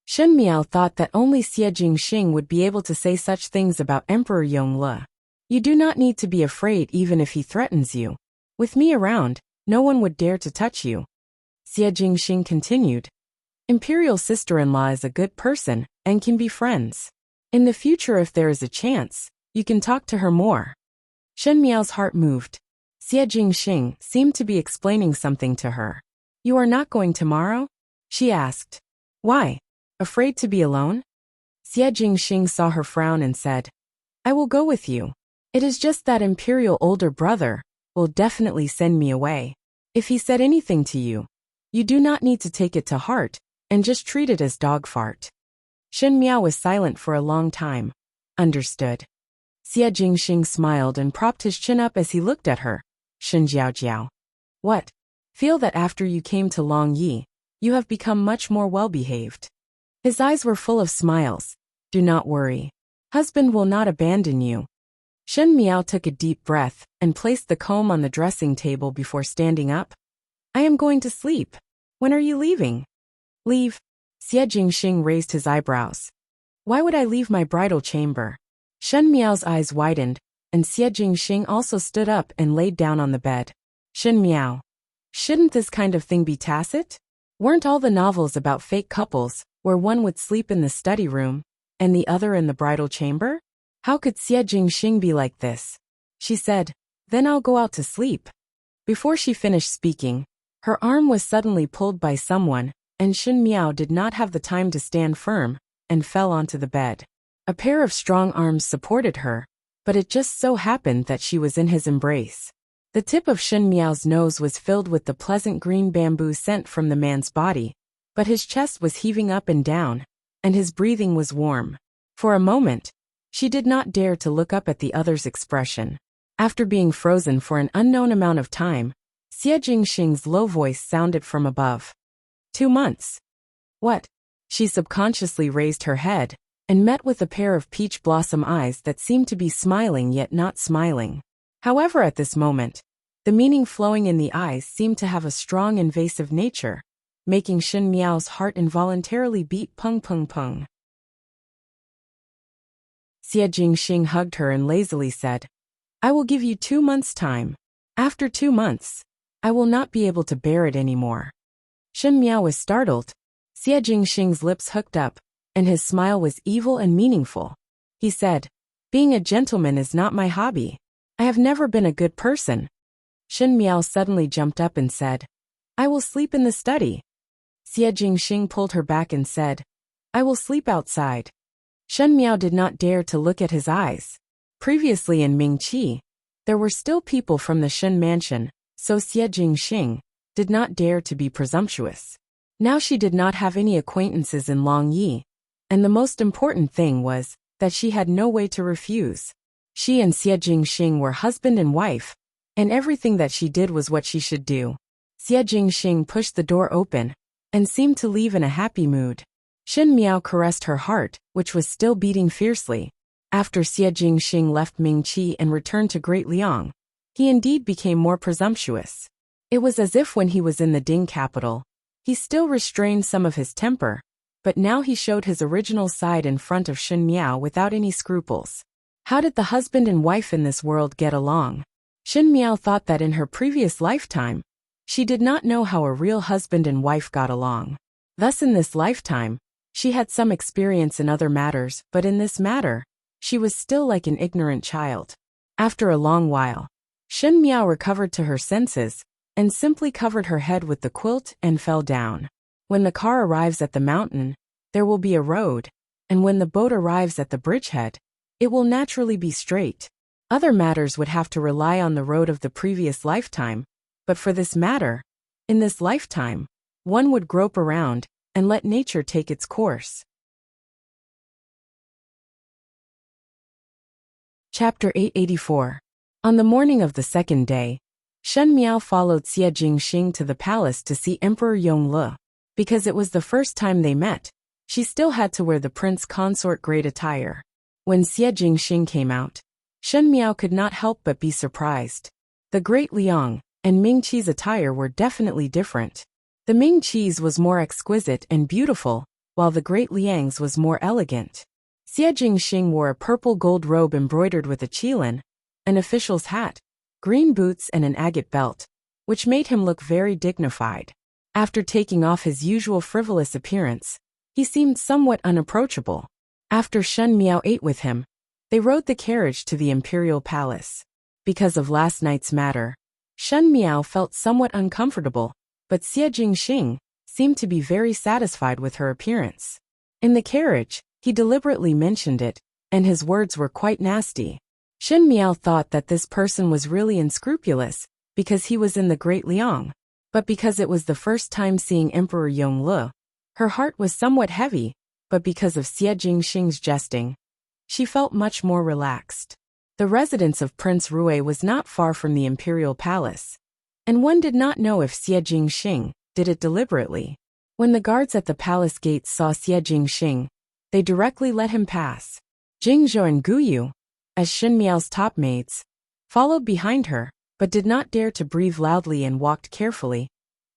Shen Miao thought that only Xie Jingxing would be able to say such things about Emperor Yongle. You do not need to be afraid even if he threatens you. With me around, no one would dare to touch you. Xie Jingxing continued. Imperial sister-in-law is a good person and can be friends. In the future if there is a chance, you can talk to her more. Shen Miao's heart moved. Xie Jingxing seemed to be explaining something to her. You are not going tomorrow? She asked. Why? Afraid to be alone? Xie Jingxing saw her frown and said, I will go with you. It is just that imperial older brother will definitely send me away. If he said anything to you, you do not need to take it to heart, and just treat it as dog fart. Shen Miao was silent for a long time. Understood. Xie Jingxing smiled and propped his chin up as he looked at her. Shen Jiao. What? Feel that after you came to Long Yi, you have become much more well-behaved. His eyes were full of smiles. Do not worry. Husband will not abandon you. Shen Miao took a deep breath and placed the comb on the dressing table before standing up. I am going to sleep. When are you leaving? Leave? Xie Jingxing raised his eyebrows. Why would I leave my bridal chamber? Shen Miao's eyes widened, and Xie Jingxing also stood up and laid down on the bed. Shin Miao. Shouldn't this kind of thing be tacit? Weren't all the novels about fake couples, where one would sleep in the study room, and the other in the bridal chamber? How could Xie Jingxing be like this? She said, then I'll go out to sleep. Before she finished speaking, her arm was suddenly pulled by someone, and Shin Miao did not have the time to stand firm, and fell onto the bed. A pair of strong arms supported her, but it just so happened that she was in his embrace. The tip of Shin Miao's nose was filled with the pleasant green bamboo scent from the man's body, but his chest was heaving up and down, and his breathing was warm. For a moment, she did not dare to look up at the other's expression. After being frozen for an unknown amount of time, Xie Jingxing's low voice sounded from above. 2 months. What? She subconsciously raised her head, and met with a pair of peach blossom eyes that seemed to be smiling yet not smiling. However, at this moment, the meaning flowing in the eyes seemed to have a strong invasive nature, making Shin Miao's heart involuntarily beat pung pung pung. Xie Jingxing hugged her and lazily said, I will give you 2 months' time. After 2 months, I will not be able to bear it anymore. Shin Miao was startled. Xie Jingxing's lips hooked up, and his smile was evil and meaningful. He said, being a gentleman is not my hobby. I have never been a good person. Shin Miao suddenly jumped up and said, I will sleep in the study. Xie Jingxing pulled her back and said, I will sleep outside. Shin Miao did not dare to look at his eyes. Previously in Mingqi, there were still people from the Shin mansion, so Xie Jingxing did not dare to be presumptuous. Now she did not have any acquaintances in Longyi, and the most important thing was that she had no way to refuse. She and Xie Jingxing were husband and wife, and everything that she did was what she should do. Xie Jingxing pushed the door open, and seemed to leave in a happy mood. Shin Miao caressed her heart, which was still beating fiercely. After Xie Jingxing left Mingqi and returned to Great Liang, he indeed became more presumptuous. It was as if when he was in the Ding capital, he still restrained some of his temper, but now he showed his original side in front of Shin Miao without any scruples. How did the husband and wife in this world get along? Shin Miao thought that in her previous lifetime, she did not know how a real husband and wife got along. Thus in this lifetime, she had some experience in other matters, but in this matter, she was still like an ignorant child. After a long while, Shin Miao recovered to her senses, and simply covered her head with the quilt and fell down. When the car arrives at the mountain, there will be a road, and when the boat arrives at the bridgehead, it will naturally be straight. Other matters would have to rely on the road of the previous lifetime, but for this matter, in this lifetime, one would grope around and let nature take its course. Chapter 884. On the morning of the second day, Shen Miao followed Xie Jingxing to the palace to see Emperor Yongle. Because it was the first time they met, she still had to wear the prince consort grade attire. When Xie Jingxing came out, Shen Miao could not help but be surprised. The Great Liang and Mingqi's attire were definitely different. The Mingqi's was more exquisite and beautiful, while the Great Liang's was more elegant. Xie Jingxing wore a purple gold robe embroidered with a qilin, an official's hat, green boots and an agate belt, which made him look very dignified. After taking off his usual frivolous appearance, he seemed somewhat unapproachable. After Shen Miao ate with him, they rode the carriage to the imperial palace. Because of last night's matter, Shen Miao felt somewhat uncomfortable, but Xie Jingxing seemed to be very satisfied with her appearance. In the carriage, he deliberately mentioned it, and his words were quite nasty. Shen Miao thought that this person was really unscrupulous, because he was in the Great Liang. But because it was the first time seeing Emperor Yongle, her heart was somewhat heavy, but because of Xie Jingxing's jesting, she felt much more relaxed. The residence of Prince Rui was not far from the imperial palace, and one did not know if Xie Jingxing did it deliberately. When the guards at the palace gates saw Xie Jingxing, they directly let him pass. Jingzhou and Guyu, as Shen Miao's top maids, followed behind her, but did not dare to breathe loudly and walked carefully,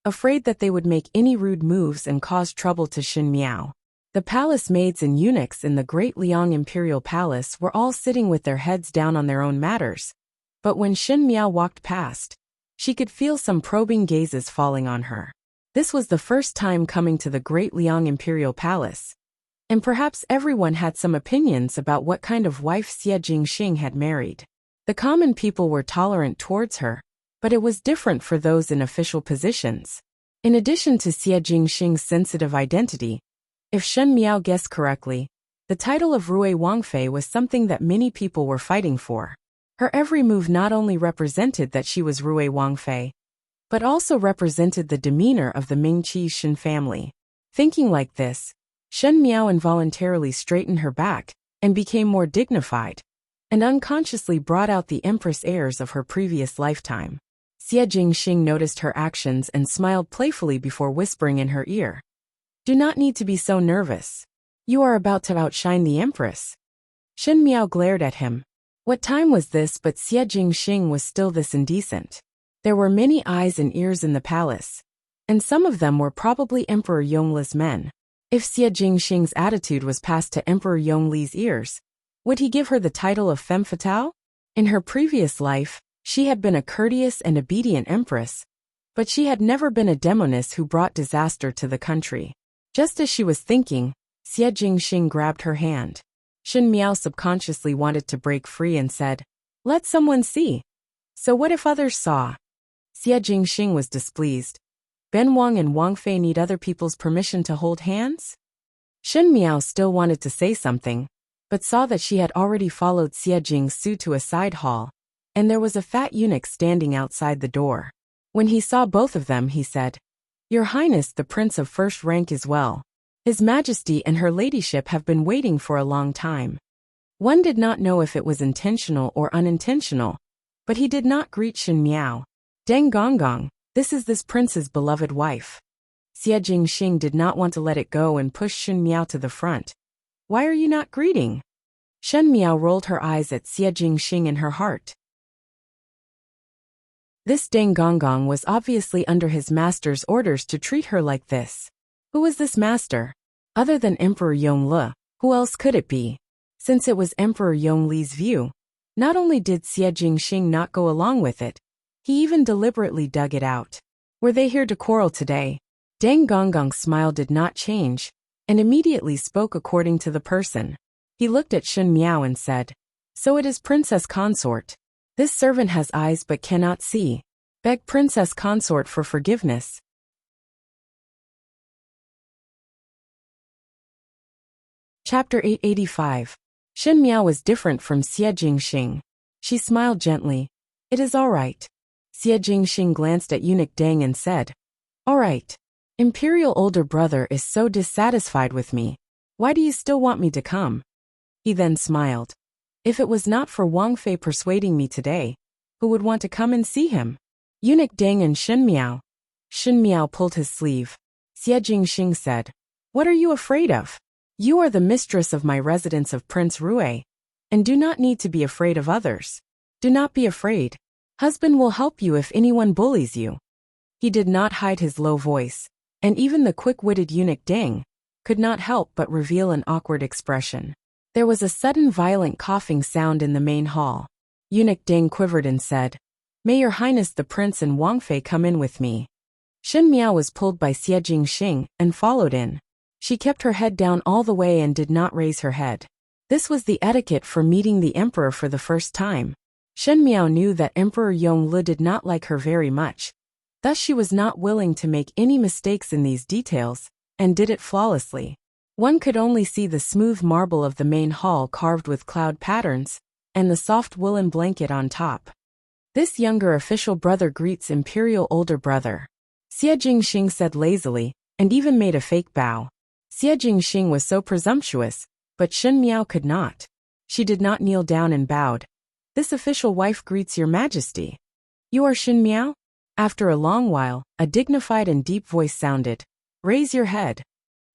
afraid that they would make any rude moves and cause trouble to Shen Miao. The palace maids and eunuchs in the Great Liang Imperial Palace were all sitting with their heads down on their own matters, but when Shen Miao walked past, She could feel some probing gazes falling on her. This was the first time coming to the Great Liang Imperial Palace, and perhaps everyone had some opinions about what kind of wife Xie Jingxing had married. The common people were tolerant towards her, but it was different for those in official positions. In addition to Xie Jingxing's sensitive identity, if Shen Miao guessed correctly, the title of Rui Wangfei was something that many people were fighting for. Her every move not only represented that she was Rui Wangfei, but also represented the demeanor of the Ming-Chi Shen family. Thinking like this, Shen Miao involuntarily straightened her back and became more dignified, and unconsciously brought out the Empress airs of her previous lifetime. Xie Jingxing noticed her actions and smiled playfully before whispering in her ear, "Do not need to be so nervous. You are about to outshine the Empress." Shen Miao glared at him. What time was this but Xie Jingxing was still this indecent? There were many eyes and ears in the palace, and some of them were probably Emperor Yongli's men. If Xie Jingxing's attitude was passed to Emperor Yongli's ears, would he give her the title of femme fatale? In her previous life, she had been a courteous and obedient empress, but she had never been a demoness who brought disaster to the country. Just as she was thinking, Xie Jingxing grabbed her hand. Shen Miao subconsciously wanted to break free and said, "Let someone see." "So what if others saw?" Xie Jingxing was displeased. Ben Wang and Wang Fei need other people's permission to hold hands? Shen Miao still wanted to say something, but saw that she had already followed Xie Jingsu to a side hall, and there was a fat eunuch standing outside the door. When he saw both of them, he said, "Your Highness, the Prince of first rank is well. His Majesty and her Ladyship have been waiting for a long time." One did not know if it was intentional or unintentional, but he did not greet Shen Miao. "Deng Gonggong, this is this prince's beloved wife." Xie Jingxing did not want to let it go and pushed Shen Miao to the front. "Why are you not greeting?" Shen Miao rolled her eyes at Xie Jingxing in her heart. This Deng Gonggong was obviously under his master's orders to treat her like this. Who was this master? Other than Emperor Yongle, who else could it be? Since it was Emperor Yongli's view, not only did Xie Jingxing not go along with it, he even deliberately dug it out. Were they here to quarrel today? Deng Gonggong's smile did not change, and immediately spoke according to the person. He looked at Shen Miao and said, "So it is Princess Consort. This servant has eyes but cannot see. Beg Princess Consort for forgiveness." Chapter 885. Shen Miao was different from Xie Jingxing. She smiled gently. "It is all right." Xie Jingxing glanced at eunuch Deng and said, "All right. Imperial older brother is so dissatisfied with me. Why do you still want me to come?" He then smiled. "If it was not for Wang Fei persuading me today, who would want to come and see him?" Eunuch Deng and Shen Miao. Shen Miao pulled his sleeve. Xie Jingxing said, "What are you afraid of? You are the mistress of my residence of Prince Rui, and do not need to be afraid of others. Do not be afraid. Husband will help you if anyone bullies you." He did not hide his low voice, and even the quick-witted eunuch Deng could not help but reveal an awkward expression. There was a sudden violent coughing sound in the main hall. Eunuch Deng quivered and said, "May your Highness the Prince and Wang Fei come in with me." Shen Miao was pulled by Xie Jingxing and followed in. She kept her head down all the way and did not raise her head. This was the etiquette for meeting the emperor for the first time. Shen Miao knew that Emperor Yongle did not like her very much. Thus she was not willing to make any mistakes in these details, and did it flawlessly. One could only see the smooth marble of the main hall carved with cloud patterns, and the soft woolen blanket on top. This younger official brother greets imperial older brother. Xie Jingxing said lazily, and even made a fake bow. Xie Jingxing was so presumptuous, but Shen Miao could not. She did not kneel down and bowed. "This official wife greets your majesty." "You are Shen Miao?" After a long while, a dignified and deep voice sounded. "Raise your head."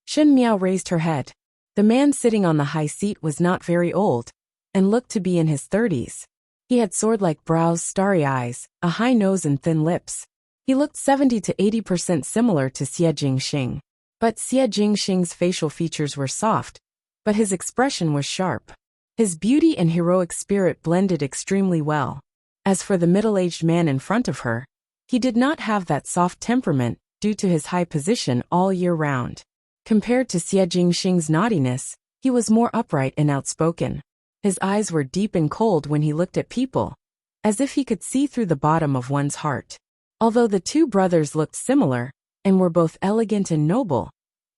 Shen Miao raised her head. The man sitting on the high seat was not very old, and looked to be in his 30s. He had sword-like brows, starry eyes, a high nose and thin lips. He looked 70 to 80% similar to Xie Jingxing. But Xie Jingxing's facial features were soft, but his expression was sharp. His beauty and heroic spirit blended extremely well. As for the middle-aged man in front of her, He did not have that soft temperament due to his high position all year round. Compared to Xie Jingxing's naughtiness, he was more upright and outspoken. His eyes were deep and cold when he looked at people, as if he could see through the bottom of one's heart. Although the two brothers looked similar, and were both elegant and noble,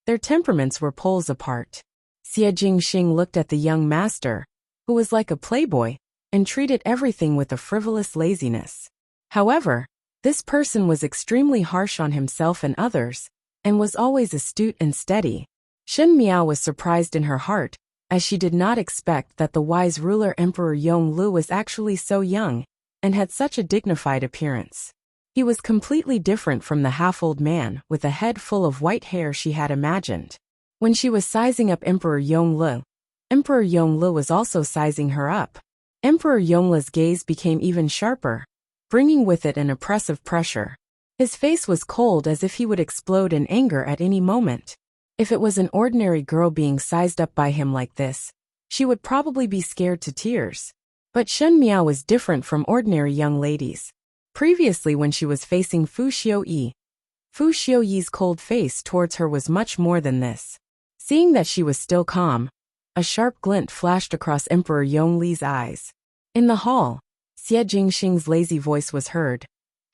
their temperaments were poles apart. Xie Jingxing looked at the young master, who was like a playboy, and treated everything with a frivolous laziness. However, this person was extremely harsh on himself and others, and was always astute and steady. Shen Miao was surprised in her heart, as she did not expect that the wise ruler Emperor Yonglu was actually so young, and had such a dignified appearance. He was completely different from the half-old man with a head full of white hair she had imagined. When she was sizing up Emperor Yonglu was also sizing her up. Emperor Yonglu's gaze became even sharper, bringing with it an oppressive pressure. His face was cold as if he would explode in anger at any moment. If it was an ordinary girl being sized up by him like this, she would probably be scared to tears. But Shen Miao was different from ordinary young ladies. Previously, when she was facing Fu Xiuyi's cold face towards her was much more than this. Seeing that she was still calm, a sharp glint flashed across Emperor Yongli's eyes. In the hall, Xie Jingxing's lazy voice was heard.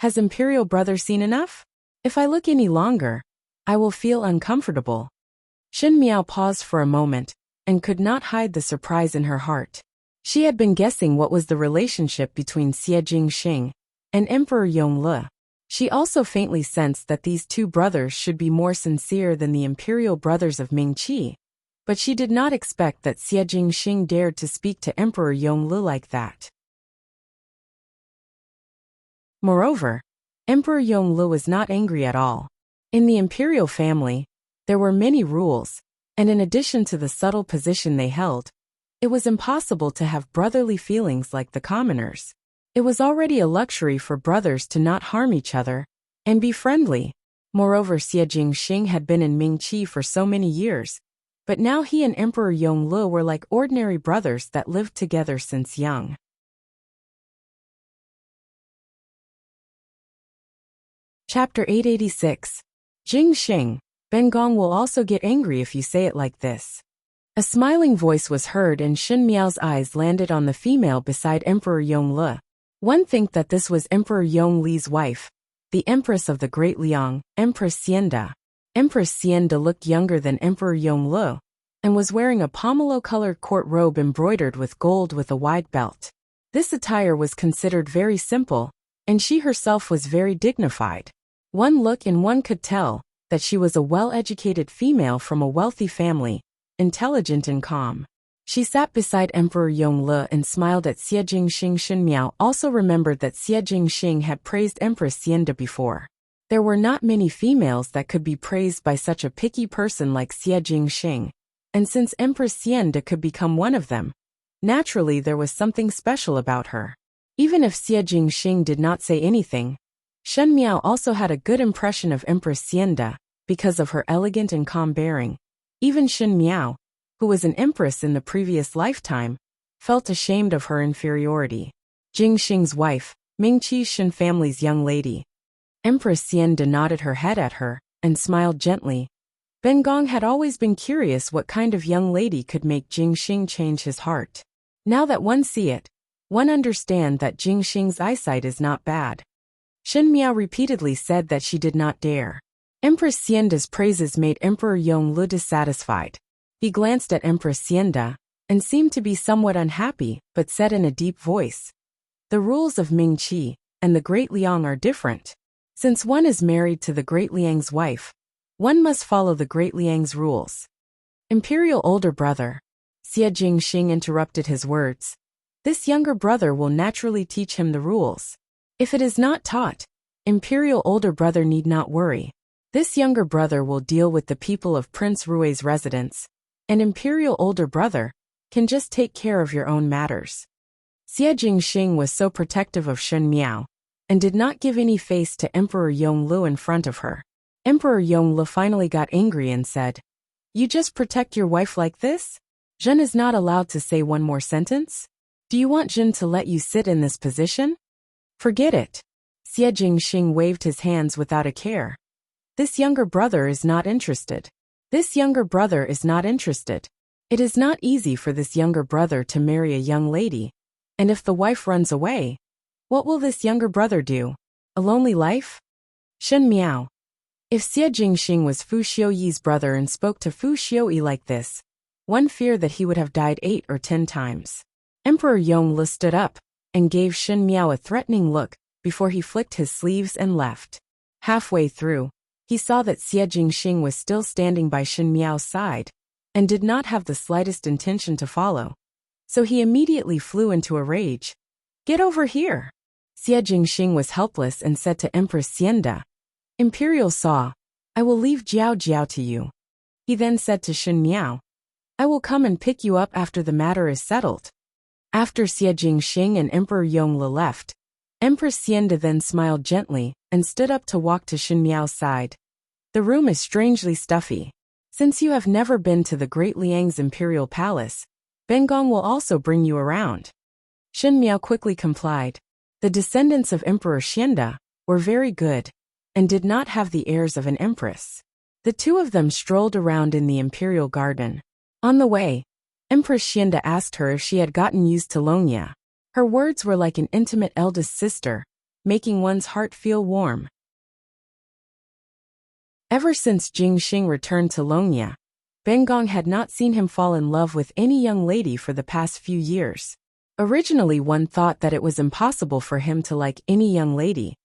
Has Imperial Brother seen enough? If I look any longer, I will feel uncomfortable. Shen Miao paused for a moment, and could not hide the surprise in her heart. She had been guessing what was the relationship between Xie Jingxing and Emperor Yonglu. She also faintly sensed that these two brothers should be more sincere than the imperial brothers of Mingqi, but she did not expect that Xie Jingxing dared to speak to Emperor Yonglu like that. Moreover, Emperor Yonglu was not angry at all. In the imperial family, there were many rules, and in addition to the subtle position they held, it was impossible to have brotherly feelings like the commoners. It was already a luxury for brothers to not harm each other and be friendly. Moreover, Xie Jingxing had been in Mingqi for so many years, but now he and Emperor Yonglu were like ordinary brothers that lived together since young. Chapter 886. Jingxing, Bengong will also get angry if you say it like this. A smiling voice was heard and Shen Miao's eyes landed on the female beside Emperor Yonglu. One think that this was Emperor Yongli's wife, the Empress of the Great Liang, Empress Xianda. Empress Xianda looked younger than Emperor Yonglu, and was wearing a pomelo-colored court robe embroidered with gold with a wide belt. This attire was considered very simple, and she herself was very dignified. One look and one could tell that she was a well-educated female from a wealthy family, intelligent and calm. She sat beside Emperor Yonglu and smiled at Xie Jingxing. Shen Miao also remembered that Xie Jingxing had praised Empress Xianda before. There were not many females that could be praised by such a picky person like Xie Jingxing, and since Empress Xianda could become one of them, naturally there was something special about her. Even if Xie Jingxing did not say anything, Shen Miao also had a good impression of Empress Xianda because of her elegant and calm bearing. Even Shen Miao, who was an empress in the previous lifetime, felt ashamed of her inferiority. Jingxing's wife, Mingqi's Shen family's young lady. Empress Xianda nodded her head at her and smiled gently. Bengong had always been curious what kind of young lady could make Jingxing change his heart. Now that one see it, one understand that Jingxing's eyesight is not bad. Shen Miao repeatedly said that she did not dare. Empress Xianda's praises made Emperor Yonglu dissatisfied. He glanced at Empress Xianda, and seemed to be somewhat unhappy, but said in a deep voice, "The rules of Mingqi and the Great Liang are different. Since one is married to the Great Liang's wife, one must follow the Great Liang's rules." Imperial older brother, Xie Jingxing interrupted his words. This younger brother will naturally teach him the rules. If it is not taught, Imperial older brother need not worry. This younger brother will deal with the people of Prince Rui's residence, and Imperial older brother can just take care of your own matters. Xie Jingxing was so protective of Shen Miao, and did not give any face to Emperor Yonglu in front of her. Emperor Yonglu finally got angry and said, "You just protect your wife like this? Zhen is not allowed to say one more sentence? Do you want Zhen to let you sit in this position? Forget it." Xie Jingxing waved his hands without a care. This younger brother is not interested. This younger brother is not interested. It is not easy for this younger brother to marry a young lady, and if the wife runs away, what will this younger brother do? A lonely life? Shen Miao. If Xie Jingxing was Fu Xiuyi's brother and spoke to Fu Xiuyi like this, one feared that he would have died 8 or 10 times. Emperor Yongle stood up and gave Shen Miao a threatening look before he flicked his sleeves and left. Halfway through, he saw that Xie Jingxing was still standing by Shen Miao's side and did not have the slightest intention to follow. So he immediately flew into a rage. Get over here! Xie Jingxing was helpless and said to Empress Xianda, Imperial Saw, I will leave Jiao Jiao to you. He then said to Shen Miao, I will come and pick you up after the matter is settled. After Xie Jingxing and Emperor Yongle left, Empress Xianda then smiled gently and stood up to walk to Shen Miao's side. The room is strangely stuffy. Since you have never been to the Great Liang's imperial palace, Bengong will also bring you around. Shen Miao quickly complied. The descendants of Emperor Xianda were very good and did not have the airs of an empress. The two of them strolled around in the imperial garden. On the way, Empress Xianda asked her if she had gotten used to Longya. Her words were like an intimate eldest sister, making one's heart feel warm. Ever since Jingxing returned to Longya, Bengong had not seen him fall in love with any young lady for the past few years. Originally one thought that it was impossible for him to like any young lady,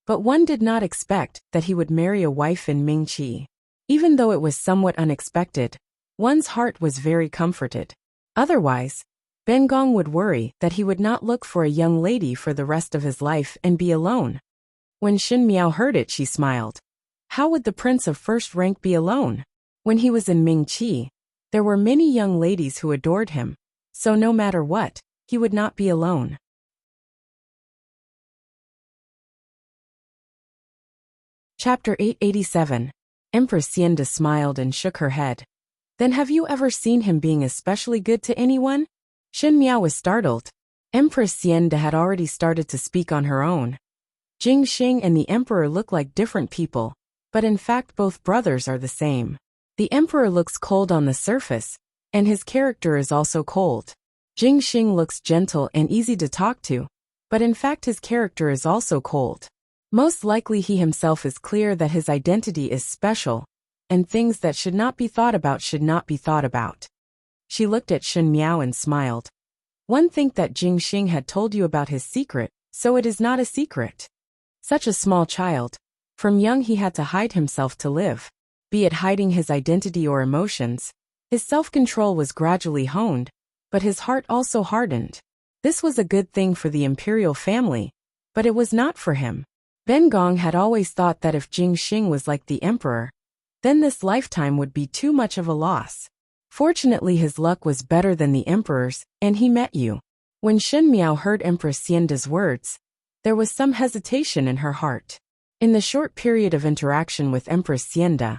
but one did not expect that he would marry a wife in Mingqi. Even though it was somewhat unexpected, one's heart was very comforted. Otherwise, Bengong would worry that he would not look for a young lady for the rest of his life and be alone. When Shen Miao heard it, she smiled. How would the prince of first rank be alone? When he was in Mingqi, there were many young ladies who adored him, so no matter what, he would not be alone. Chapter 887. Empress Xianda smiled and shook her head. Then have you ever seen him being especially good to anyone? Shen Miao was startled. Empress Xianda had already started to speak on her own. Jingxing and the emperor look like different people, but in fact both brothers are the same. The emperor looks cold on the surface, and his character is also cold. Jingxing looks gentle and easy to talk to, but in fact his character is also cold. Most likely he himself is clear that his identity is special, and things that should not be thought about should not be thought about. She looked at Shen Miao and smiled. One think that Jingxing had told you about his secret, so it is not a secret. Such a small child. From young he had to hide himself to live. Be it hiding his identity or emotions, his self-control was gradually honed, but his heart also hardened. This was a good thing for the imperial family, but it was not for him. Bengong had always thought that if Jingxing was like the emperor, then this lifetime would be too much of a loss. Fortunately his luck was better than the emperor's, and he met you. When Shen Miao heard Empress Xianda's words, there was some hesitation in her heart. In the short period of interaction with Empress Xianda,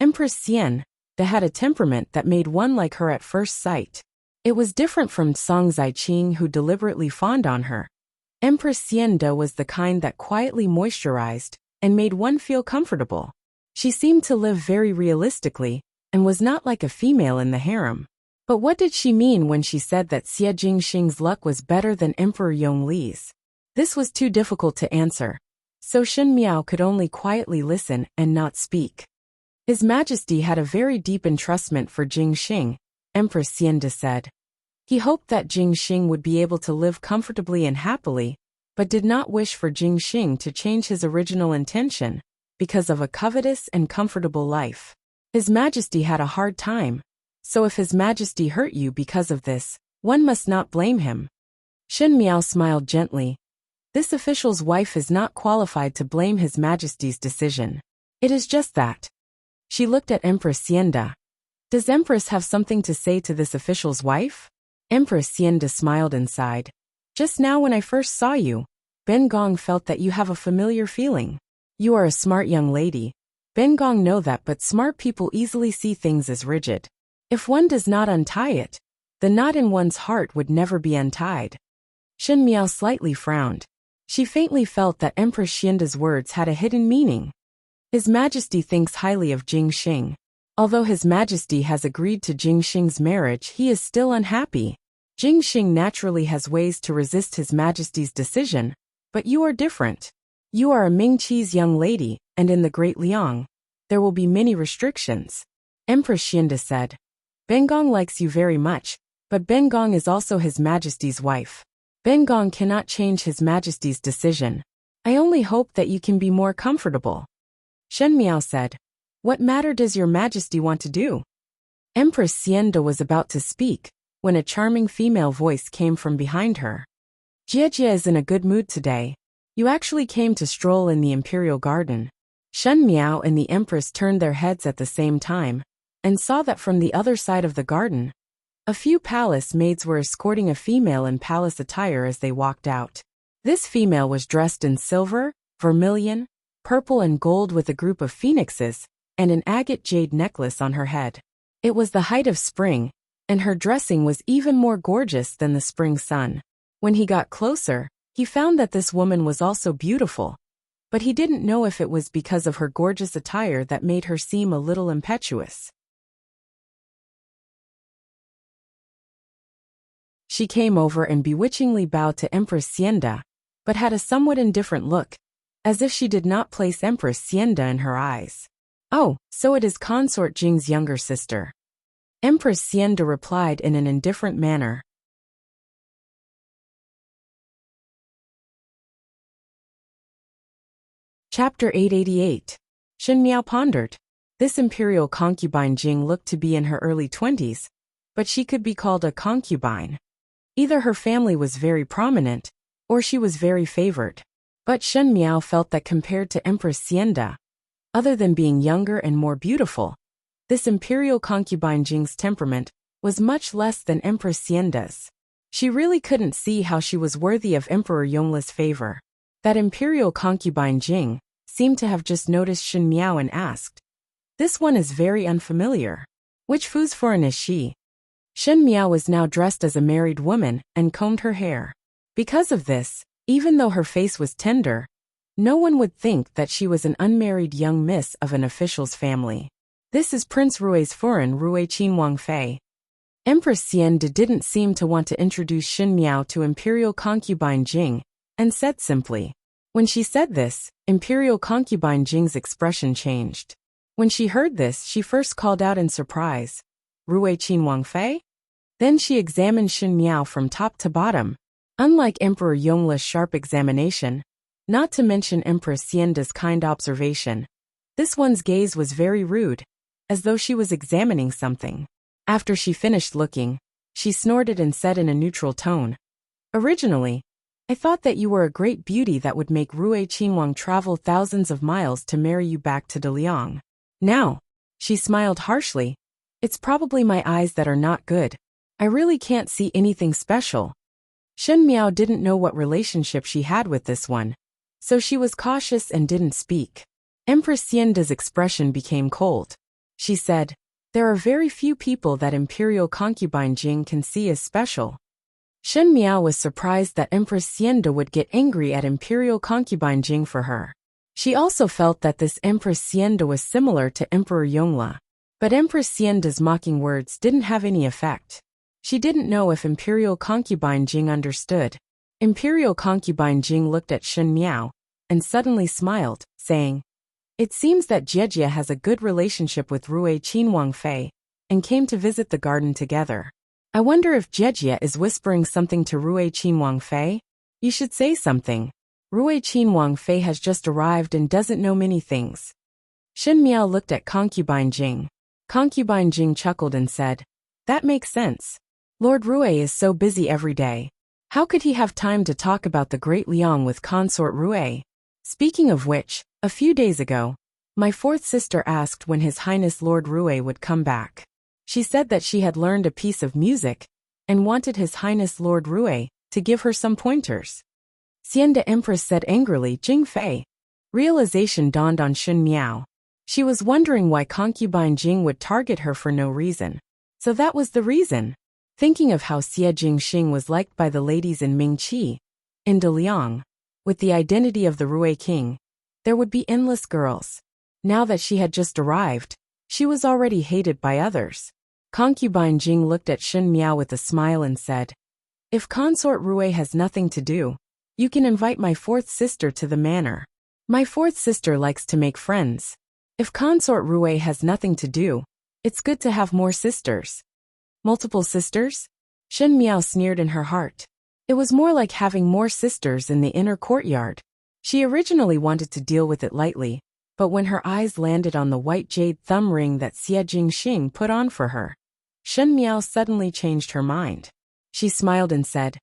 Empress Xianda had a temperament that made one like her at first sight. It was different from Song Zaiqing, who deliberately fawned on her. Empress Xianda was the kind that quietly moisturized and made one feel comfortable. She seemed to live very realistically and was not like a female in the harem. But what did she mean when she said that Xie Jingxing's luck was better than Emperor Yongli's? This was too difficult to answer, so Shen Miao could only quietly listen and not speak. His Majesty had a very deep entrustment for Jingxing, Empress Xianda said. He hoped that Jingxing would be able to live comfortably and happily, but did not wish for Jingxing to change his original intention because of a covetous and comfortable life. His Majesty had a hard time, so if His Majesty hurt you because of this, one must not blame him. Shen Miao smiled gently. This official's wife is not qualified to blame His Majesty's decision. It is just that. She looked at Empress Xianda. Does Empress have something to say to this official's wife? Empress Xianda smiled and sighed. Just now when I first saw you, Bengong felt that you have a familiar feeling. You are a smart young lady. Bengong know that, but smart people easily see things as rigid. If one does not untie it, the knot in one's heart would never be untied. Shen Miao slightly frowned. She faintly felt that Empress Xianda's words had a hidden meaning. His Majesty thinks highly of Jing Xing. Although His Majesty has agreed to Jing Xing's marriage, he is still unhappy. Jing Xing naturally has ways to resist His Majesty's decision, but you are different. You are a Mingqi's young lady, and in the Great Liang, there will be many restrictions. Empress Xianda said. Bengong likes you very much, but Bengong is also His Majesty's wife. Bengong cannot change His Majesty's decision. I only hope that you can be more comfortable. Shen Miao said. What matter does your Majesty want to do? Empress Xianda was about to speak, when a charming female voice came from behind her. Jie is in a good mood today. You actually came to stroll in the Imperial Garden. Shen Miao and the Empress turned their heads at the same time, and saw that from the other side of the garden, a few palace maids were escorting a female in palace attire as they walked out. This female was dressed in silver, vermilion, purple and gold with a group of phoenixes, and an agate jade necklace on her head. It was the height of spring, and her dressing was even more gorgeous than the spring sun. When he got closer, he found that this woman was also beautiful, but he didn't know if it was because of her gorgeous attire that made her seem a little impetuous. She came over and bewitchingly bowed to Empress Xianda, but had a somewhat indifferent look, as if she did not place Empress Xianda in her eyes. Oh, so it is Consort Jing's younger sister. Empress Xianda replied in an indifferent manner. Chapter 888. Shen Miao pondered. This imperial concubine Jing looked to be in her early 20s, but she could be called a concubine. Either her family was very prominent, or she was very favored. But Shen Miao felt that compared to Empress Xianda, other than being younger and more beautiful, this imperial concubine Jing's temperament was much less than Empress Xianda's. She really couldn't see how she was worthy of Emperor Yongla's favor. That imperial concubine Jing seemed to have just noticed Shen Miao and asked, "This one is very unfamiliar. Which Fu's foreign is she?" Shen Miao was now dressed as a married woman and combed her hair. Because of this, even though her face was tender, no one would think that she was an unmarried young miss of an official's family. This is Prince Rui's foreign Rui Qinhuang Fei. Empress Xianda didn't seem to want to introduce Shen Miao to imperial concubine Jing, and said simply. When she said this, imperial concubine Jing's expression changed. When she heard this, she first called out in surprise, "Rui Qinhuang Fei?" Then she examined Shen Miao from top to bottom. Unlike Emperor Yongla's sharp examination, not to mention Empress Xianda's kind observation, this one's gaze was very rude, as though she was examining something. After she finished looking, she snorted and said in a neutral tone, "Originally, I thought that you were a great beauty that would make Rui Qinhuang travel thousands of miles to marry you back to Daliang. Now," she smiled harshly, "it's probably my eyes that are not good. I really can't see anything special." Shen Miao didn't know what relationship she had with this one, so she was cautious and didn't speak. Empress Xianda's expression became cold. She said, "There are very few people that imperial concubine Jing can see as special." Shen Miao was surprised that Empress Xianda would get angry at imperial concubine Jing for her. She also felt that this Empress Xianda was similar to Emperor Yongla. But Empress Xianda's mocking words didn't have any effect. She didn't know if imperial concubine Jing understood. Imperial concubine Jing looked at Shen Miao, and suddenly smiled, saying, "It seems that Jie has a good relationship with Rui Qinhuang Fei, and came to visit the garden together. I wonder if Jie is whispering something to Rui Qinhuang Fei? You should say something. Rui Qinhuang Fei has just arrived and doesn't know many things." Shen Miao looked at concubine Jing. Concubine Jing chuckled and said, "That makes sense. Lord Rui is so busy every day. How could he have time to talk about the Great Liang with Consort Rui? Speaking of which, a few days ago, my fourth sister asked when His Highness Lord Rui would come back. She said that she had learned a piece of music, and wanted His Highness Lord Rui to give her some pointers." Xianda Empress said angrily, "Jing Fei." Realization dawned on Shen Miao. She was wondering why concubine Jing would target her for no reason. So that was the reason. Thinking of how Xie Jingxing was liked by the ladies in Mingqi, in Daliang, With the identity of the Rui king, there would be endless girls. Now that she had just arrived, she was already hated by others. Concubine Jing looked at Shen Miao with a smile and said, "If Consort Rui has nothing to do, you can invite my fourth sister to the manor. My fourth sister likes to make friends. If Consort Rui has nothing to do, it's good to have more sisters." Multiple sisters? Shen Miao sneered in her heart. It was more like having more sisters in the inner courtyard. She originally wanted to deal with it lightly, but when her eyes landed on the white jade thumb ring that Xie Jingxing put on for her, Shen Miao suddenly changed her mind. She smiled and said,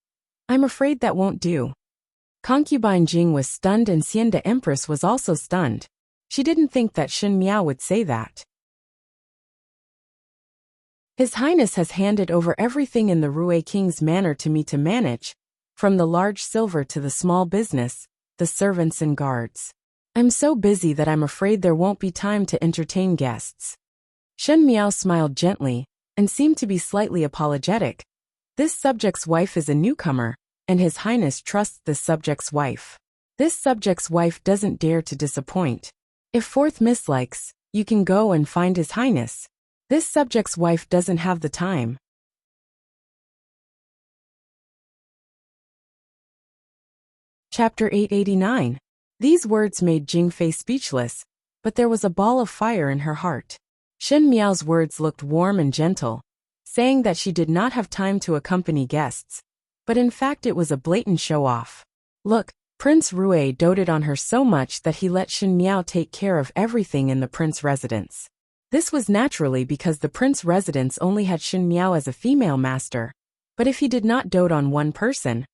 "I'm afraid that won't do." Concubine Jing was stunned and Xian the Empress was also stunned. She didn't think that Shen Miao would say that. His Highness has handed over everything in the Rui King's manor to me to manage, from the large silver to the small business, the servants and guards. I'm so busy that I'm afraid there won't be time to entertain guests. Shen Miao smiled gently and seemed to be slightly apologetic. This subject's wife is a newcomer, and His Highness trusts this subject's wife. This subject's wife doesn't dare to disappoint. If fourth mislikes, you can go and find His Highness. This subject's wife doesn't have the time. Chapter 889. These words made Jing Fei speechless, but there was a ball of fire in her heart. Shen Miao's words looked warm and gentle, saying that she did not have time to accompany guests, but in fact it was a blatant show-off. Look, Prince Rui doted on her so much that he let Shen Miao take care of everything in the prince residence. This was naturally because the prince residence only had Shen Miao as a female master, but if he did not dote on one person,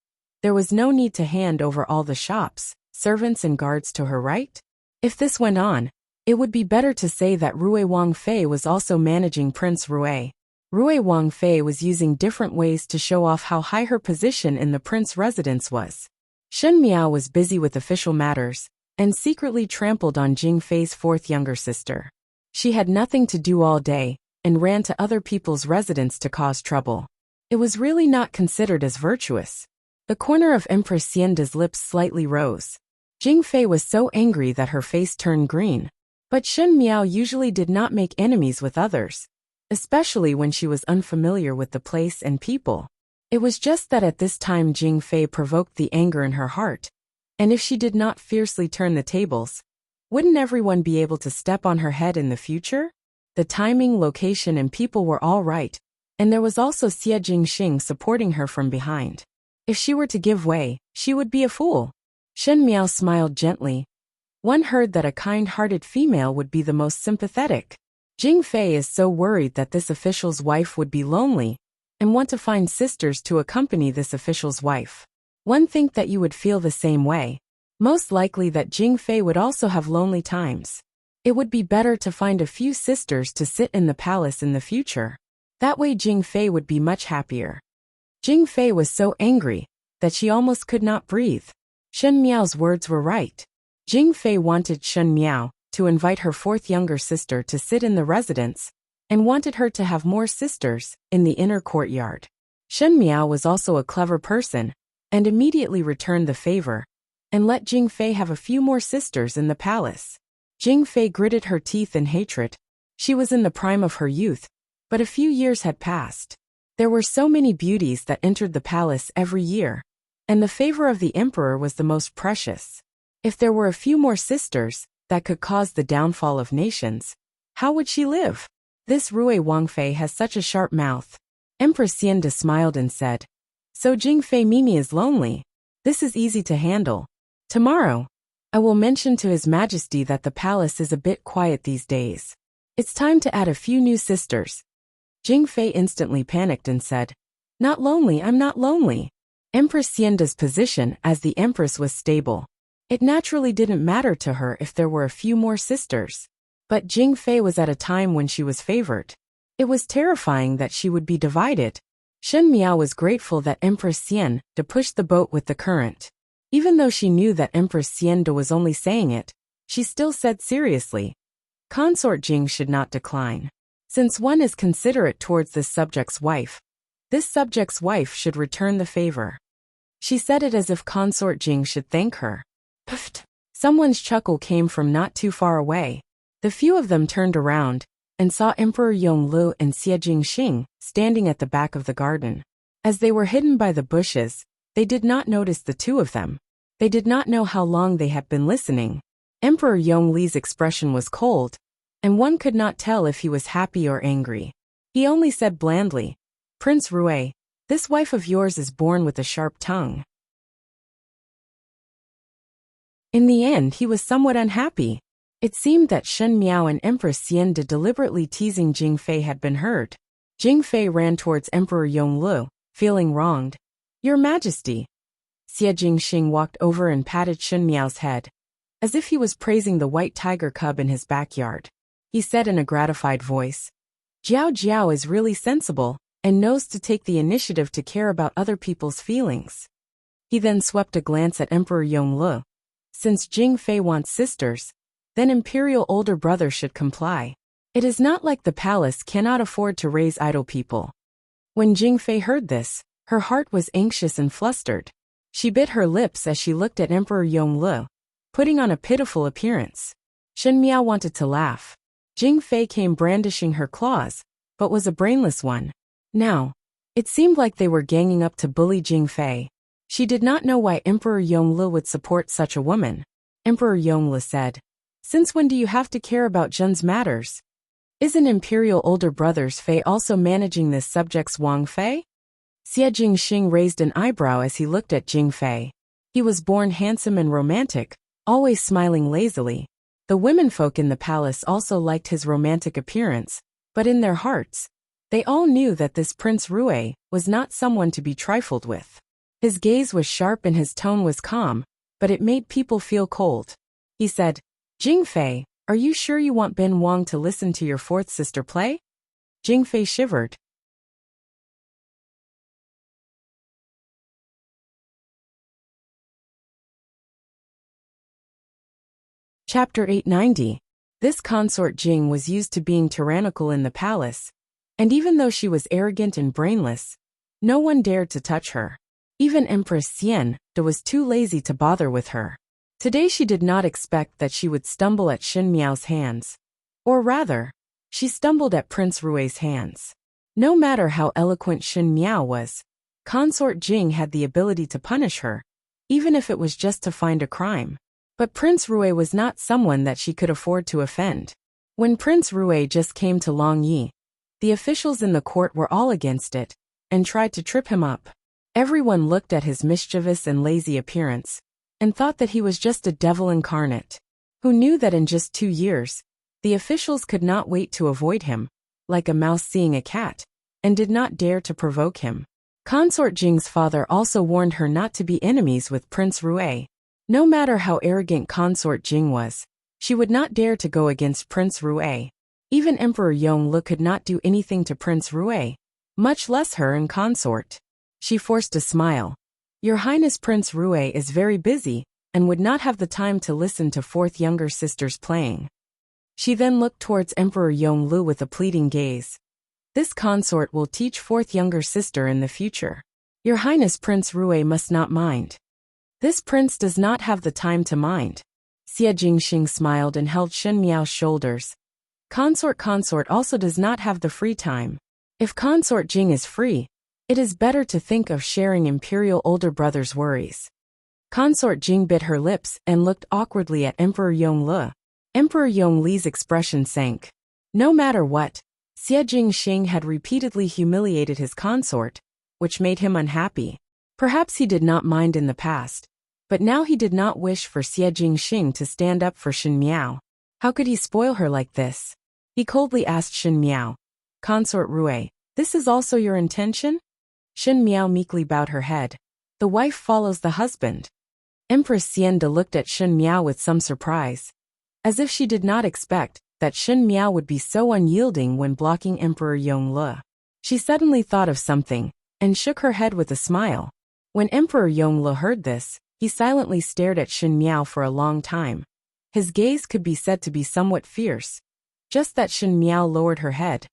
there was no need to hand over all the shops, servants and guards to her, right? If this went on, it would be better to say that Rui Wangfei was also managing Prince Rui. Rui Wangfei was using different ways to show off how high her position in the prince residence was. Shen Miao was busy with official matters, and secretly trampled on Jing Fei's fourth younger sister. She had nothing to do all day, and ran to other people's residence to cause trouble. It was really not considered as virtuous. The corner of Empress Xianda's lips slightly rose. Jing Fei was so angry that her face turned green. But Shen Miao usually did not make enemies with others, especially when she was unfamiliar with the place and people. It was just that at this time Jing Fei provoked the anger in her heart, and if she did not fiercely turn the tables, wouldn't everyone be able to step on her head in the future? The timing, location and people were all right, and there was also Xie Jingxing supporting her from behind. If she were to give way, she would be a fool. Shen Miao smiled gently. One heard that a kind-hearted female would be the most sympathetic. Jing Fei is so worried that this official's wife would be lonely, and want to find sisters to accompany this official's wife. One think that you would feel the same way. Most likely that Jing Fei would also have lonely times. It would be better to find a few sisters to sit in the palace in the future. That way Jing Fei would be much happier. Jing Fei was so angry that she almost could not breathe. Shen Miao's words were right. Jing Fei wanted Shen Miao to invite her fourth younger sister to sit in the residence, and wanted her to have more sisters in the inner courtyard. Shen Miao was also a clever person, and immediately returned the favor, and let Jing Fei have a few more sisters in the palace. Jing Fei gritted her teeth in hatred. She was in the prime of her youth, but a few years had passed. There were so many beauties that entered the palace every year, and the favor of the emperor was the most precious. If there were a few more sisters that could cause the downfall of nations, how would she live? This Rui Wangfei has such a sharp mouth. Empress Xianda smiled and said, "So Jing Fei Mimi is lonely. This is easy to handle. Tomorrow, I will mention to His Majesty that the palace is a bit quiet these days. It's time to add a few new sisters." Jing Fei instantly panicked and said, "Not lonely, I'm not lonely." Empress Xianda's position as the empress was stable. It naturally didn't matter to her if there were a few more sisters. But Jing Fei was at a time when she was favored. It was terrifying that she would be divided. Shen Miao was grateful that Empress Xianda pushed the boat with the current. Even though she knew that Empress Xianda was only saying it, she still said seriously, "Consort Jing should not decline. Since one is considerate towards this subject's wife should return the favor." She said it as if Consort Jing should thank her. Pfft! Someone's chuckle came from not too far away. The few of them turned around and saw Emperor Yonglu and Xie Jingxing standing at the back of the garden. As they were hidden by the bushes, they did not notice the two of them. They did not know how long they had been listening. Emperor Yongli's expression was cold, and one could not tell if he was happy or angry. He only said blandly, "Prince Rui, this wife of yours is born with a sharp tongue." In the end, he was somewhat unhappy. It seemed that Shen Miao and Empress Xian deliberately teasing Jing Fei had been heard. Jing Fei ran towards Emperor Yonglu, feeling wronged. "Your Majesty." Xie Jingxing walked over and patted Shen Miao's head, as if he was praising the white tiger cub in his backyard. He said in a gratified voice, "Jiao Jiao is really sensible and knows to take the initiative to care about other people's feelings." He then swept a glance at Emperor Yonglu. Since Jing Fei wants sisters, then imperial older brother should comply. It is not like the palace cannot afford to raise idle people. When Jing Fei heard this, her heart was anxious and flustered. She bit her lips as she looked at Emperor Yonglu, putting on a pitiful appearance. Shen Miao wanted to laugh. Jing Fei came brandishing her claws, but was a brainless one. Now, it seemed like they were ganging up to bully Jing Fei. She did not know why Emperor Yonglu would support such a woman. Emperor Yonglu said, "Since when do you have to care about Zhen's matters? Isn't imperial older brother's Fei also managing this subject's Wang Fei?" Xie Jingxing raised an eyebrow as he looked at Jing Fei. He was born handsome and romantic, always smiling lazily. The womenfolk in the palace also liked his romantic appearance, but in their hearts, they all knew that this Prince Rui was not someone to be trifled with. His gaze was sharp and his tone was calm, but it made people feel cold. He said, "Jing Fei, are you sure you want Ben Wang to listen to your fourth sister play?" Jing Fei shivered. Chapter 890. This consort Jing was used to being tyrannical in the palace, and even though she was arrogant and brainless, no one dared to touch her. Even Empress Xian was too lazy to bother with her. Today she did not expect that she would stumble at Shen Miao's hands. Or rather, she stumbled at Prince Rui's hands. No matter how eloquent Shen Miao was, Consort Jing had the ability to punish her, even if it was just to find a crime. But Prince Rui was not someone that she could afford to offend. When Prince Rui just came to Longyi, the officials in the court were all against it, and tried to trip him up. Everyone looked at his mischievous and lazy appearance, and thought that he was just a devil incarnate. Who knew that in just 2 years, the officials could not wait to avoid him, like a mouse seeing a cat, and did not dare to provoke him. Consort Jing's father also warned her not to be enemies with Prince Rui. No matter how arrogant Consort Jing was, she would not dare to go against Prince Rui. Even Emperor Yonglu could not do anything to Prince Rui, much less her and consort. She forced a smile. "Your Highness Prince Rui is very busy, and would not have the time to listen to fourth younger sisters playing." She then looked towards Emperor Yonglu with a pleading gaze. "This consort will teach fourth younger sister in the future. Your Highness Prince Rui must not mind." "This prince does not have the time to mind." Xie Jingxing smiled and held Shen Miao's shoulders. Consort also does not have the free time. If Consort Jing is free, it is better to think of sharing imperial older brother's worries. Consort Jing bit her lips and looked awkwardly at Emperor Yonglu. Emperor Yongli's expression sank. No matter what, Xie Jingxing had repeatedly humiliated his consort, which made him unhappy. Perhaps he did not mind in the past, but now he did not wish for Xie Jingxing to stand up for Shen Miao. How could he spoil her like this? He coldly asked Shen Miao, "Consort Rui, this is also your intention?" Shen Miao meekly bowed her head. "The wife follows the husband." Empress Xian looked at Shen Miao with some surprise, as if she did not expect that Shen Miao would be so unyielding when blocking Emperor Yonglu. She suddenly thought of something, and shook her head with a smile. When Emperor Yonglu heard this, he silently stared at Shen Miao for a long time. His gaze could be said to be somewhat fierce. Just that Shen Miao lowered her head,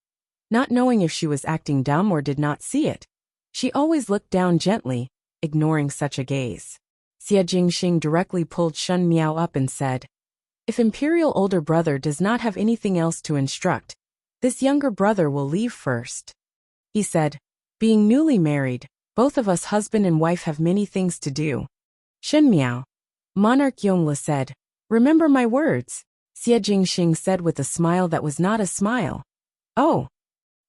not knowing if she was acting dumb or did not see it. She always looked down gently, ignoring such a gaze. Xie Jingxing directly pulled Shen Miao up and said, "If Imperial older brother does not have anything else to instruct, this younger brother will leave first." He said, "Being newly married, both of us husband and wife have many things to do." "Shen Miao," Monarch Yongle said, "remember my words," Xie Jingxing said with a smile that was not a smile. "Oh."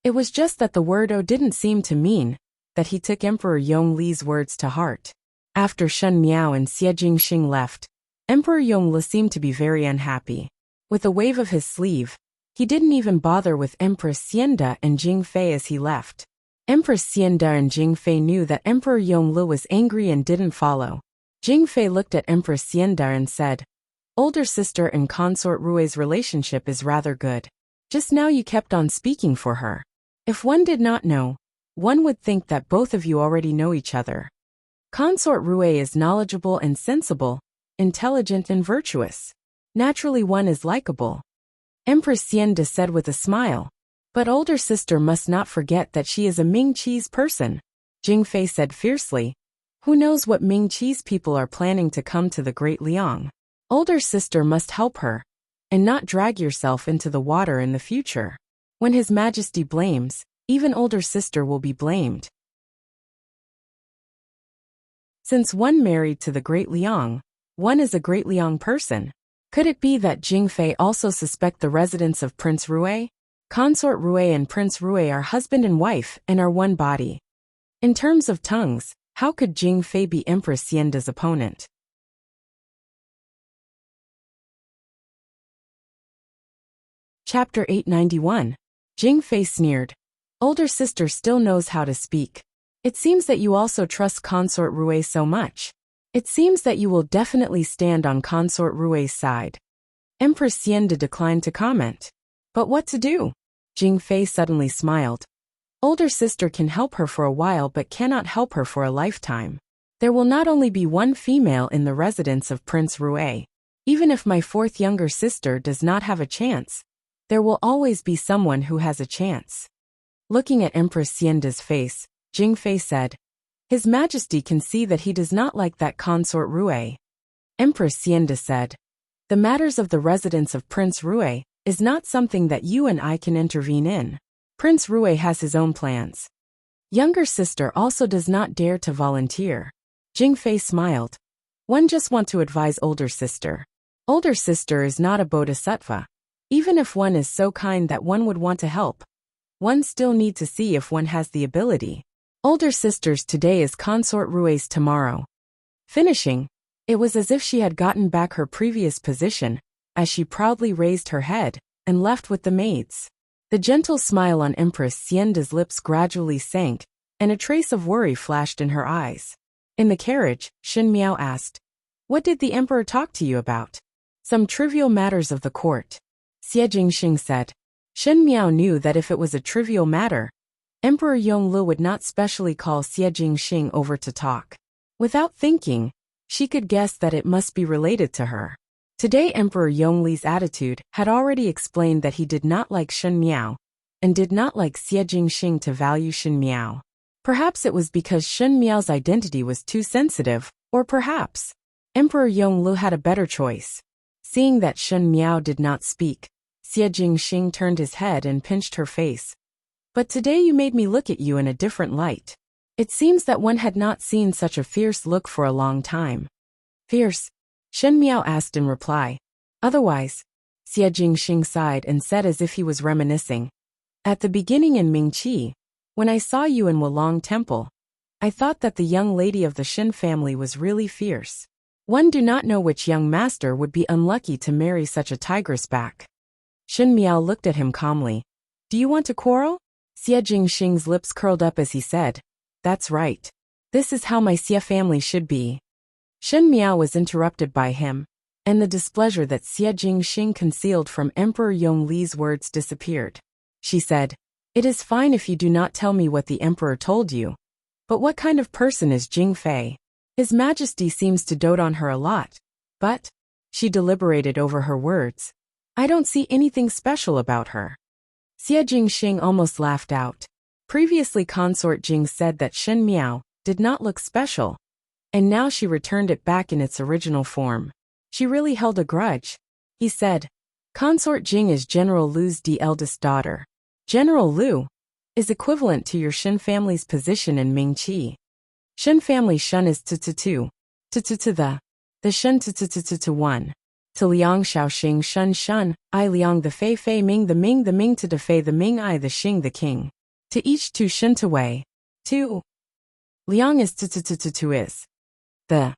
It was just that the word "oh" didn't seem to mean that he took Emperor Yongli's words to heart. After Shen Miao and Xie Jingxing left, Emperor Yongle seemed to be very unhappy. With a wave of his sleeve, he didn't even bother with Empress Xianda and Jing Fei as he left. Empress Xianda and Jing Fei knew that Emperor Yongle was angry and didn't follow. Jing Fei looked at Empress Xianda and said, "Older sister and consort Rue's relationship is rather good. Just now you kept on speaking for her. If one did not know, one would think that both of you already know each other. Consort Rue is knowledgeable and sensible, intelligent and virtuous. Naturally one is likable." Empress Xianda said with a smile, "But older sister must not forget that she is a Ming Qi's person." Jing Fei said fiercely, "Who knows what Ming Qi's people are planning to come to the Great Liang? Older sister must help her, and not drag yourself into the water in the future. When His Majesty blames, even older sister will be blamed." Since one married to the Great Liang, one is a Great Liang person. Could it be that Jing Fei also suspect the residence of Prince Rue? Consort Rue and Prince Rue are husband and wife and are one body. In terms of tongues, how could Jing Fei be Empress Xianda's opponent? Chapter 891. Jing Fei sneered. "Older sister still knows how to speak. It seems that you also trust Consort Rue so much. It seems that you will definitely stand on Consort Rue's side." Empress Xianda declined to comment. "But what to do?" Jing Fei suddenly smiled. "Older sister can help her for a while but cannot help her for a lifetime. There will not only be one female in the residence of Prince Rue. Even if my fourth younger sister does not have a chance, there will always be someone who has a chance." Looking at Empress Xianda's face, Jing Fei said, "His Majesty can see that he does not like that Consort Rue." Empress Xianda said, "The matters of the residence of Prince Rue is not something that you and I can intervene in. Prince Rue has his own plans. Younger sister also does not dare to volunteer." Jing Fei smiled. "One just want to advise older sister. Older sister is not a bodhisattva. Even if one is so kind that one would want to help, one still need to see if one has the ability. Older sister's today is Consort Rue's tomorrow." Finishing, it was as if she had gotten back her previous position, as she proudly raised her head and left with the maids. The gentle smile on Empress Xianda's lips gradually sank, and a trace of worry flashed in her eyes. In the carriage, Shen Miao asked, "What did the emperor talk to you about?" "Some trivial matters of the court," Xie Jingxing said. Shen Miao knew that if it was a trivial matter, Emperor Yongle would not specially call Xie Jingxing over to talk. Without thinking, she could guess that it must be related to her. Today Emperor Yongle's attitude had already explained that he did not like Shen Miao, and did not like Xie Jingxing to value Shen Miao. Perhaps it was because Shen Miao's identity was too sensitive, or perhaps Emperor Yongle had a better choice. Seeing that Shen Miao did not speak, Xie Jingxing turned his head and pinched her face. "But today you made me look at you in a different light. It seems that one had not seen such a fierce look for a long time." "Fierce?" Shen Miao asked in reply. "Otherwise," Xie Jingxing sighed and said as if he was reminiscing. "At the beginning in Mingqi, when I saw you in Wulong Temple, I thought that the young lady of the Shen family was really fierce. One do not know which young master would be unlucky to marry such a tigress back." Shen Miao looked at him calmly. "Do you want to quarrel?" Xie Jingxing's lips curled up as he said, "That's right. This is how my Xie family should be." Shen Miao was interrupted by him, and the displeasure that Xie Jingxing concealed from Emperor Yongli's words disappeared. She said, "It is fine if you do not tell me what the emperor told you. But what kind of person is Jing Fei? His Majesty seems to dote on her a lot. But," she deliberated over her words, "I don't see anything special about her." Xie Jingxing almost laughed out. Previously Consort Jing said that Shen Miao did not look special, and now she returned it back in its original form. She really held a grudge. He said, Consort Jing is General Lu's eldest daughter. General Lu is equivalent to your Shen family's position in Mingqi. Shen family Shen is to the Shen to 1. To Liang Shaoxing Shen, I Liang the Fei Ming the Ming to the Fei the Ming I the Xing the King. To each 2 Shen to Wei. 2. Liang is to is. The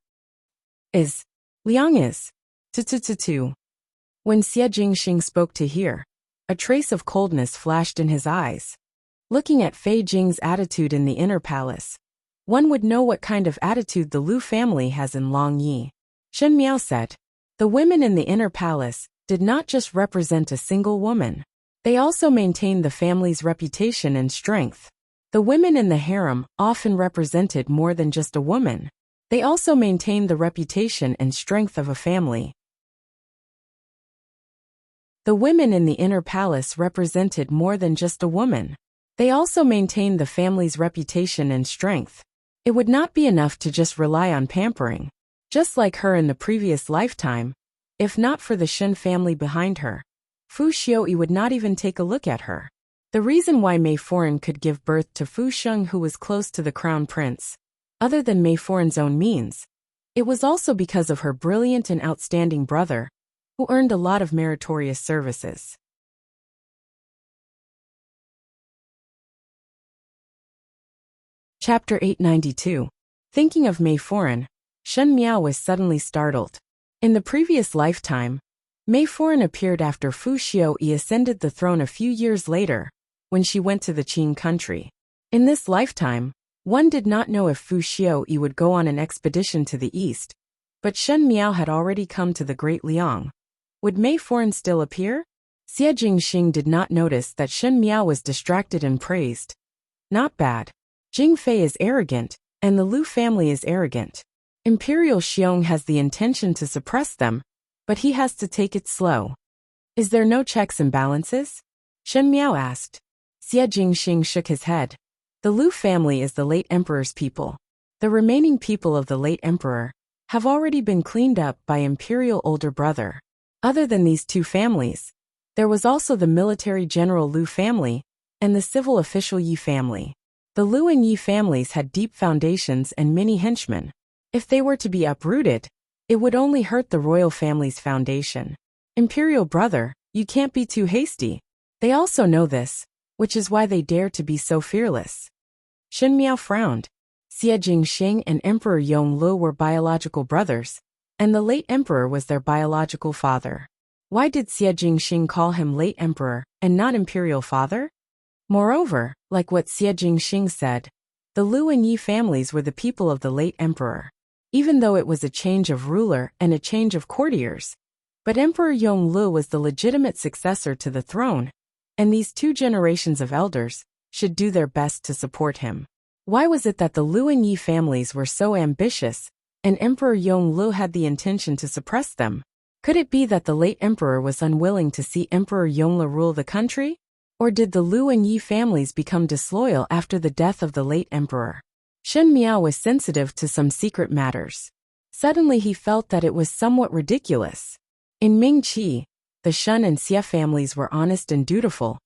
is. Liang is to. When Xie Jingxing spoke to hear, a trace of coldness flashed in his eyes. Looking at Fei Jing's attitude in the inner palace, one would know what kind of attitude the Lu family has in Long Yi. Shen Miao said, the women in the inner palace did not just represent a single woman. They also maintained the family's reputation and strength. The women in the harem often represented more than just a woman. They also maintained the reputation and strength of a family. The women in the inner palace represented more than just a woman. They also maintained the family's reputation and strength. It would not be enough to just rely on pampering. Just like her in the previous lifetime, if not for the Shen family behind her, Fu Xiuyi would not even take a look at her. The reason why Mei Foran could give birth to Fu Sheng, who was close to the crown prince, other than Mei Foran's own means, it was also because of her brilliant and outstanding brother, who earned a lot of meritorious services. Chapter 892. Thinking of Mei Foran, Shen Miao was suddenly startled. In the previous lifetime, Mei Foran appeared after Fu Xiuyi ascended the throne a few years later, when she went to the Qin country. In this lifetime, one did not know if Fu Xiuyi would go on an expedition to the east, but Shen Miao had already come to the Great Liang. Would Mei Foran still appear? Xie Jingxing did not notice that Shen Miao was distracted and praised. Not bad. Jing Fei is arrogant, and the Lu family is arrogant. Imperial Xiong has the intention to suppress them, but he has to take it slow. Is there no checks and balances? Shen Miao asked. Xie Jingxing shook his head. The Lu family is the late emperor's people. The remaining people of the late emperor have already been cleaned up by imperial older brother. Other than these 2 families, there was also the military general Lu family and the civil official Yi family. The Lu and Yi families had deep foundations and many henchmen. If they were to be uprooted, it would only hurt the royal family's foundation. Imperial brother, you can't be too hasty. They also know this, which is why they dare to be so fearless. Shen Miao frowned. Xie Jingxing and Emperor Yonglu were biological brothers, and the late emperor was their biological father. Why did Xie Jingxing call him late emperor and not imperial father? Moreover, like what Xie Jingxing said, the Lu and Yi families were the people of the late emperor. Even though it was a change of ruler and a change of courtiers, but Emperor Yonglu was the legitimate successor to the throne, and these 2 generations of elders should do their best to support him. Why was it that the Lu and Yi families were so ambitious, and Emperor Yonglu had the intention to suppress them? Could it be that the late emperor was unwilling to see Emperor Yonglu rule the country? Or did the Lu and Yi families become disloyal after the death of the late emperor? Shen Miao was sensitive to some secret matters. Suddenly he felt that it was somewhat ridiculous. In Mingqi, the Shen and Xie families were honest and dutiful,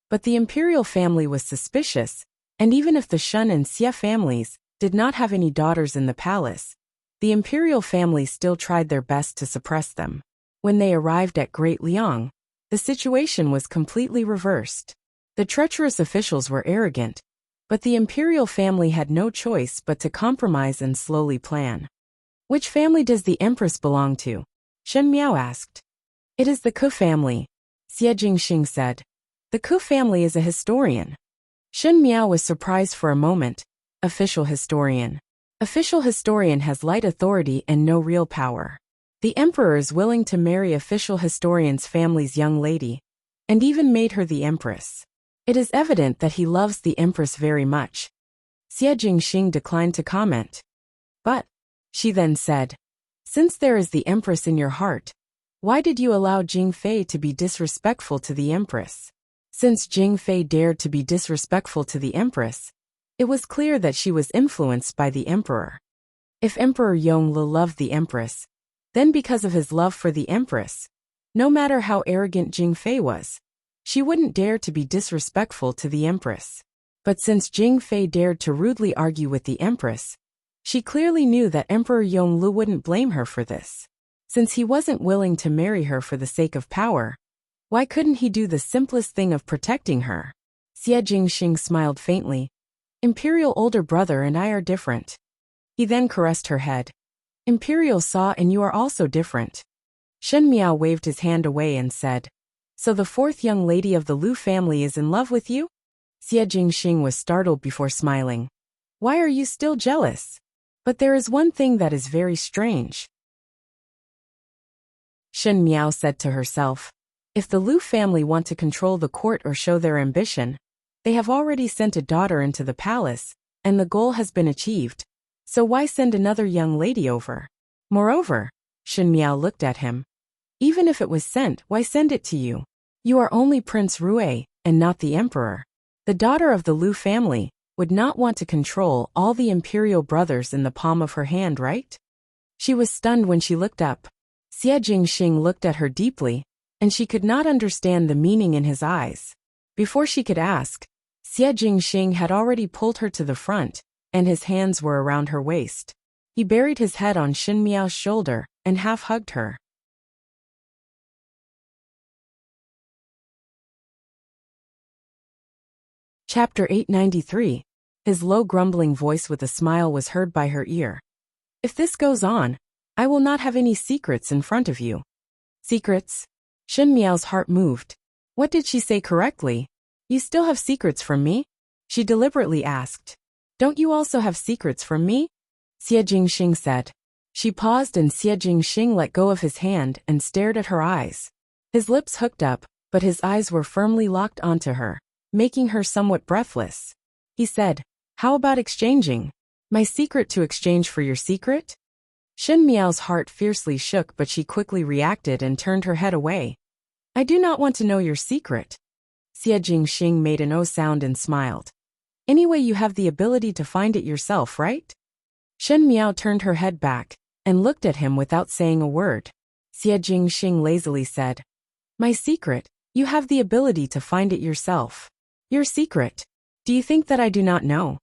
but the imperial family was suspicious, and even if the Shen and Xie families did not have any daughters in the palace, the imperial family still tried their best to suppress them. When they arrived at Great Liang, the situation was completely reversed. The treacherous officials were arrogant, but the imperial family had no choice but to compromise and slowly plan. Which family does the Empress belong to? Shen Miao asked. It is the Ke family, Xie Jingxing said. The Ke family is a historian. Shen Miao was surprised for a moment. Official historian. Official historian has light authority and no real power. The emperor is willing to marry official historian's family's young lady, and even made her the empress. It is evident that he loves the empress very much. Xie Jingxing declined to comment. But, she then said, since there is the empress in your heart, why did you allow Jing Fei to be disrespectful to the empress? Since Jing Fei dared to be disrespectful to the empress, it was clear that she was influenced by the emperor. If Emperor Yongle loved the Empress, then because of his love for the Empress, no matter how arrogant Jing Fei was, she wouldn't dare to be disrespectful to the Empress. But since Jing Fei dared to rudely argue with the Empress, she clearly knew that Emperor Yongle wouldn't blame her for this. Since he wasn't willing to marry her for the sake of power, why couldn't he do the simplest thing of protecting her? Xie Jingxing smiled faintly. Imperial older brother and I are different. He then caressed her head. Imperial saw and you are also different. Shen Miao waved his hand away and said, So the fourth young lady of the Lu family is in love with you? Xie Jingxing was startled before smiling. Why are you still jealous? But there is one thing that is very strange. Shen Miao said to herself, if the Lu family want to control the court or show their ambition, they have already sent a daughter into the palace, and the goal has been achieved. So why send another young lady over? Moreover, Shen Miao looked at him. Even if it was sent, why send it to you? You are only Prince Rui, and not the emperor. The daughter of the Lu family would not want to control all the imperial brothers in the palm of her hand, right? She was stunned when she looked up. Xie Jingxing looked at her deeply, and she could not understand the meaning in his eyes. Before she could ask, Xie Jingxing had already pulled her to the front, and his hands were around her waist. He buried his head on Shen Miao's shoulder and half-hugged her. Chapter 893. His low grumbling voice with a smile was heard by her ear. If this goes on, I will not have any secrets in front of you. Secrets? Shen Miao's heart moved. What did she say correctly? You still have secrets from me? She deliberately asked. Don't you also have secrets from me? Xie Jingxing said. She paused and Xie Jingxing let go of his hand and stared at her eyes. His lips hooked up, but his eyes were firmly locked onto her, making her somewhat breathless. He said, How about exchanging? My secret to exchange for your secret? Shen Miao's heart fiercely shook, but she quickly reacted and turned her head away. I do not want to know your secret. Xie Jingxing made an O sound and smiled. Anyway, you have the ability to find it yourself, right? Shen Miao turned her head back and looked at him without saying a word. Xie Jingxing lazily said, My secret, you have the ability to find it yourself. Your secret? Do you think that I do not know?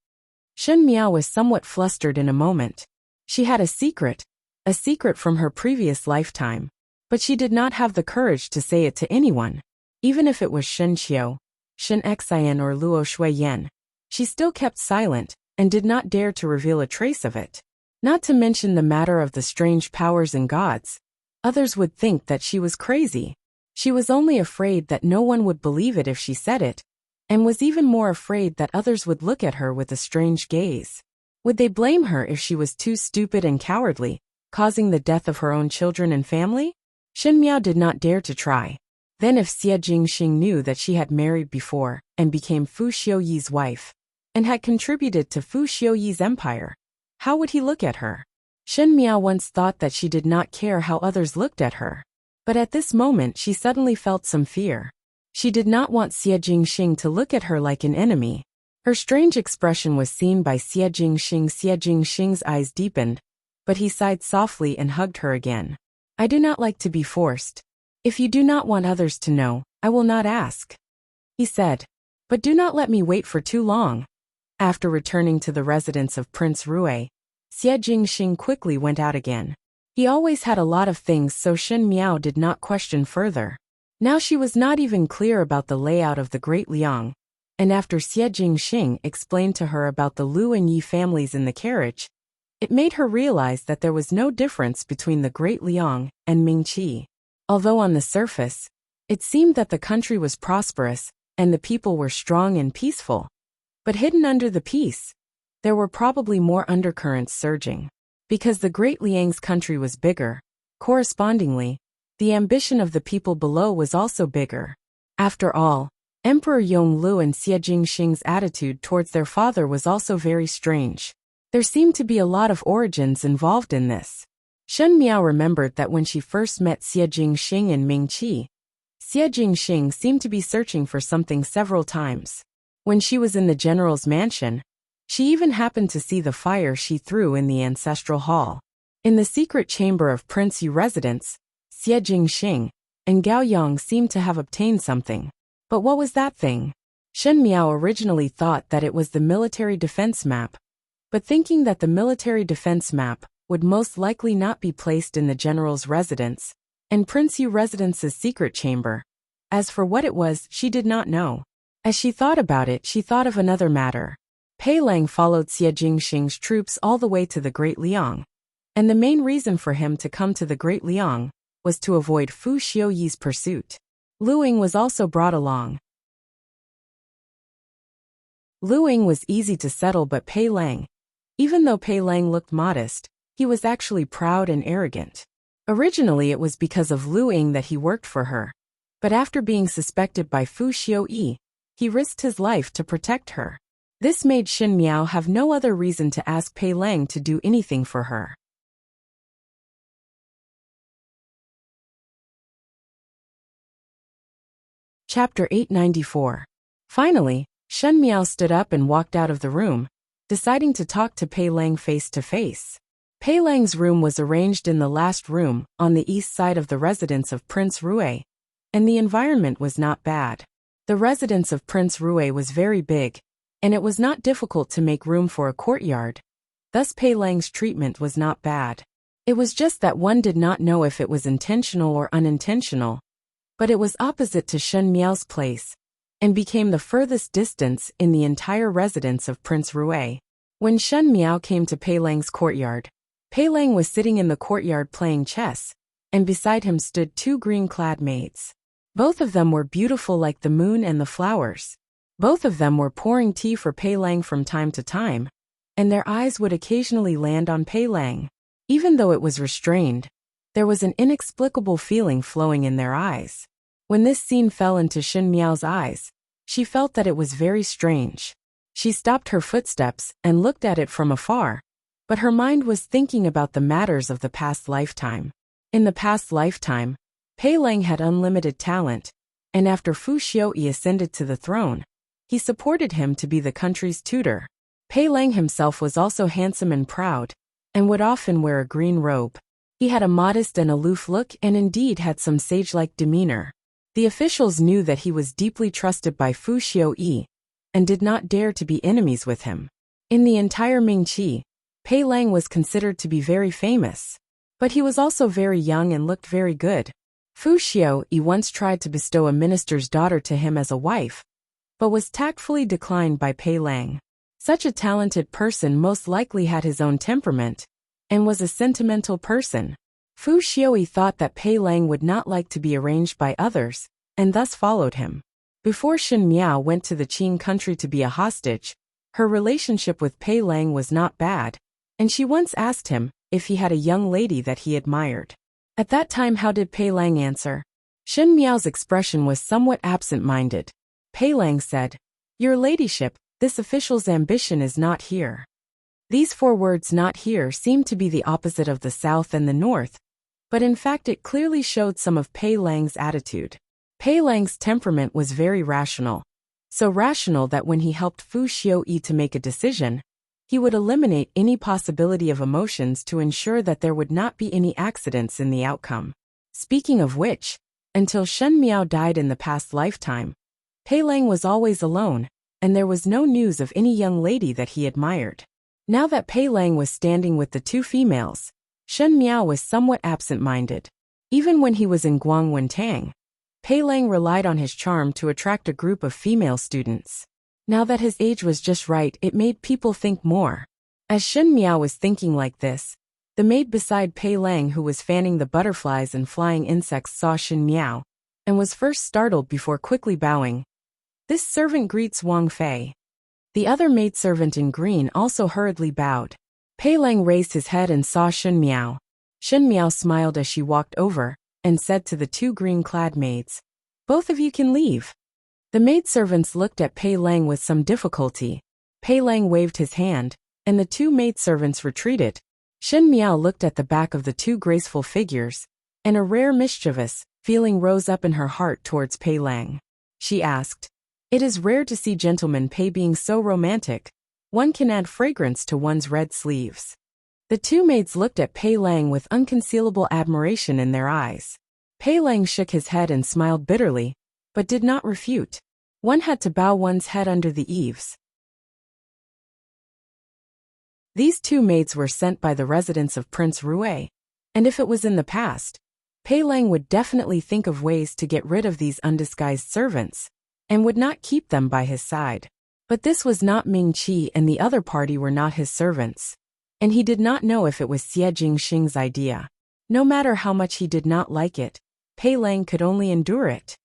Shen Miao was somewhat flustered in a moment. She had a secret from her previous lifetime, but she did not have the courage to say it to anyone. Even if it was Shen Qiu, Shen Xian or Luo Shui Yan, she still kept silent and did not dare to reveal a trace of it. Not to mention the matter of the strange powers and gods. Others would think that she was crazy. She was only afraid that no one would believe it if she said it, and was even more afraid that others would look at her with a strange gaze. Would they blame her if she was too stupid and cowardly, causing the death of her own children and family? Shen Miao did not dare to try. Then if Xie Jingxing knew that she had married before and became Fu Xiuyi's wife, and had contributed to Fu Xiuyi's empire, how would he look at her? Shen Miao once thought that she did not care how others looked at her. But at this moment she suddenly felt some fear. She did not want Xie Jingxing to look at her like an enemy. Her strange expression was seen by Xie Jingxing. Xie Jingxing's eyes deepened, but he sighed softly and hugged her again. I do not like to be forced. If you do not want others to know, I will not ask. He said, but do not let me wait for too long. After returning to the residence of Prince Rui, Xie Jingxing quickly went out again. He always had a lot of things, so Shen Miao did not question further. Now she was not even clear about the layout of the Great Liang, and after Xie Jingxing explained to her about the Lu and Yi families in the carriage, it made her realize that there was no difference between the Great Liang and Mingqi. Although on the surface, it seemed that the country was prosperous and the people were strong and peaceful, but hidden under the peace, there were probably more undercurrents surging. Because the Great Liang's country was bigger, correspondingly, the ambition of the people below was also bigger. After all, Emperor Yongle and Xie Jingxing's attitude towards their father was also very strange. There seemed to be a lot of origins involved in this. Shen Miao remembered that when she first met Xie Jingxing and Mingqi, Xie Jingxing seemed to be searching for something several times. When she was in the general's mansion, She even happened to see the fire she threw in the ancestral hall. In the secret chamber of Prince Yu residence, Xie Jingxing and Gao Yang seemed to have obtained something. But what was that thing? Shen Miao originally thought that it was the military defense map, but thinking that the military defense map would most likely not be placed in the general's residence and Prince Yu residence's secret chamber. As for what it was, she did not know. As she thought about it, she thought of another matter. Pei Lang followed Xie Jingxing's troops all the way to the Great Liang, and the main reason for him to come to the Great Liang was to avoid Fu Xiuyi's pursuit. Lu Ying was also brought along. Lu Ying was easy to settle, but Pei Lang, even though Pei Lang looked modest, he was actually proud and arrogant. Originally it was because of Lu Ying that he worked for her, but after being suspected by Fu Xiuyi, he risked his life to protect her. This made Shen Miao have no other reason to ask Pei Lang to do anything for her. Chapter 894. Finally, Shen Miao stood up and walked out of the room, deciding to talk to Pei Lang face to face. Pei Lang's room was arranged in the last room on the east side of the residence of Prince Rui, and the environment was not bad. The residence of Prince Rui was very big, and it was not difficult to make room for a courtyard. Thus Pei Lang's treatment was not bad. It was just that one did not know if it was intentional or unintentional, but it was opposite to Shen Miao's place, and became the furthest distance in the entire residence of Prince Rui. When Shen Miao came to Pei Lang's courtyard, Pei Lang was sitting in the courtyard playing chess, and beside him stood two green-clad maids. Both of them were beautiful like the moon and the flowers. Both of them were pouring tea for Pei Lang from time to time, and their eyes would occasionally land on Pei Lang. Even though it was restrained, there was an inexplicable feeling flowing in their eyes. When this scene fell into Shen Miao's eyes, she felt that it was very strange. She stopped her footsteps and looked at it from afar, but her mind was thinking about the matters of the past lifetime. In the past lifetime, Pei Lang had unlimited talent, and after Fu Xiuyi ascended to the throne, he supported him to be the country's tutor. Pei Lang himself was also handsome and proud, and would often wear a green robe. He had a modest and aloof look and indeed had some sage-like demeanor. The officials knew that he was deeply trusted by Fu Xiuyi, and did not dare to be enemies with him. In the entire Mingqi, Pei Lang was considered to be very famous, but he was also very young and looked very good. Fu Xiuyi once tried to bestow a minister's daughter to him as a wife, but was tactfully declined by Pei Lang. Such a talented person most likely had his own temperament, and was a sentimental person. Fu Xiuyi thought that Pei Lang would not like to be arranged by others, and thus followed him. Before Shen Miao went to the Qing country to be a hostage, her relationship with Pei Lang was not bad, and she once asked him if he had a young lady that he admired. At that time, how did Pei Lang answer? Shen Miao's expression was somewhat absent-minded. Pei Lang said, "Your ladyship, this official's ambition is not here." These four words "not here" seemed to be the opposite of the south and the north, but in fact it clearly showed some of Pei Lang's attitude. Pei Lang's temperament was very rational, so rational that when he helped Fu Xiuyi to make a decision, he would eliminate any possibility of emotions to ensure that there would not be any accidents in the outcome. Speaking of which, until Shen Miao died in the past lifetime, Pei Lang was always alone, and there was no news of any young lady that he admired. Now that Pei Lang was standing with the two females, Shen Miao was somewhat absent-minded. Even when he was in Guangwentang, Pei Lang relied on his charm to attract a group of female students. Now that his age was just right, it made people think more. As Shen Miao was thinking like this, the maid beside Pei Lang, who was fanning the butterflies and flying insects, saw Shen Miao, and was first startled before quickly bowing. "This servant greets Wang Fei." The other maidservant in green also hurriedly bowed. Pei Lang raised his head and saw Shen Miao. Shen Miao smiled as she walked over, and said to the two green-clad maids, "Both of you can leave." The maidservants looked at Pei Lang with some difficulty. Pei Lang waved his hand, and the two maidservants retreated. Shen Miao looked at the back of the two graceful figures, and a rare mischievous feeling rose up in her heart towards Pei Lang. She asked, "It is rare to see gentlemen Pei being so romantic. One can add fragrance to one's red sleeves. The two maids looked at Pei Lang with unconcealable admiration in their eyes. Pei Lang shook his head and smiled bitterly, but did not refute. One had to bow one's head under the eaves. These two maids were sent by the residence of Prince Rue, and if it was in the past, Pei Lang would definitely think of ways to get rid of these undisguised servants, and would not keep them by his side. But this was not Ming Qi, and the other party were not his servants, and he did not know if it was Xie Jingxing's idea. No matter how much he did not like it, Pei Lang could only endure it.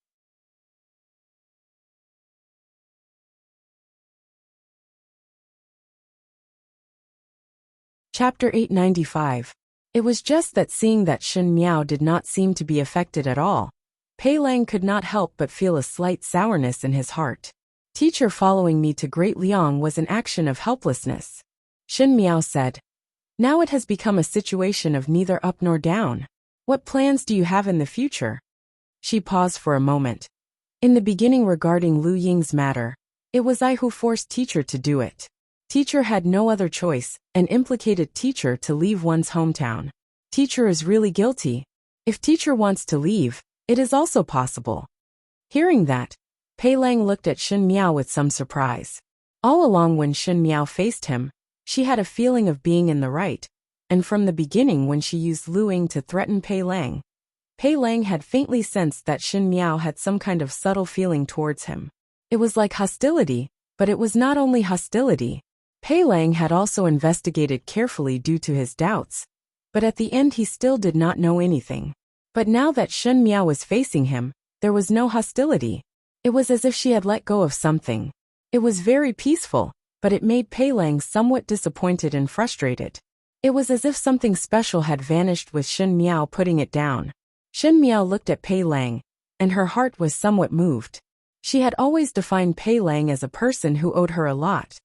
Chapter 895. It was just that seeing that Shen Miao did not seem to be affected at all, Pei Lang could not help but feel a slight sourness in his heart. Teacher following me to Great Liang was an action of helplessness. Shen Miao said. Now it has become a situation of neither up nor down. What plans do you have in the future? She paused for a moment. In the beginning regarding Lu Ying's matter, it was I who forced teacher to do it. Teacher had no other choice, and implicated teacher to leave one's hometown. Teacher is really guilty. If teacher wants to leave, it is also possible. Hearing that, Pei Lang looked at Shen Miao with some surprise. All along when Shen Miao faced him, she had a feeling of being in the right, and from the beginning when she used Lu Ying to threaten Pei Lang had faintly sensed that Shen Miao had some kind of subtle feeling towards him. It was like hostility, but it was not only hostility. Pei Lang had also investigated carefully due to his doubts, but at the end he still did not know anything. But now that Shen Miao was facing him, there was no hostility. It was as if she had let go of something. It was very peaceful, but it made Pei Lang somewhat disappointed and frustrated. It was as if something special had vanished with Shen Miao putting it down. Shen Miao looked at Pei Lang, and her heart was somewhat moved. She had always defined Pei Lang as a person who owed her a lot.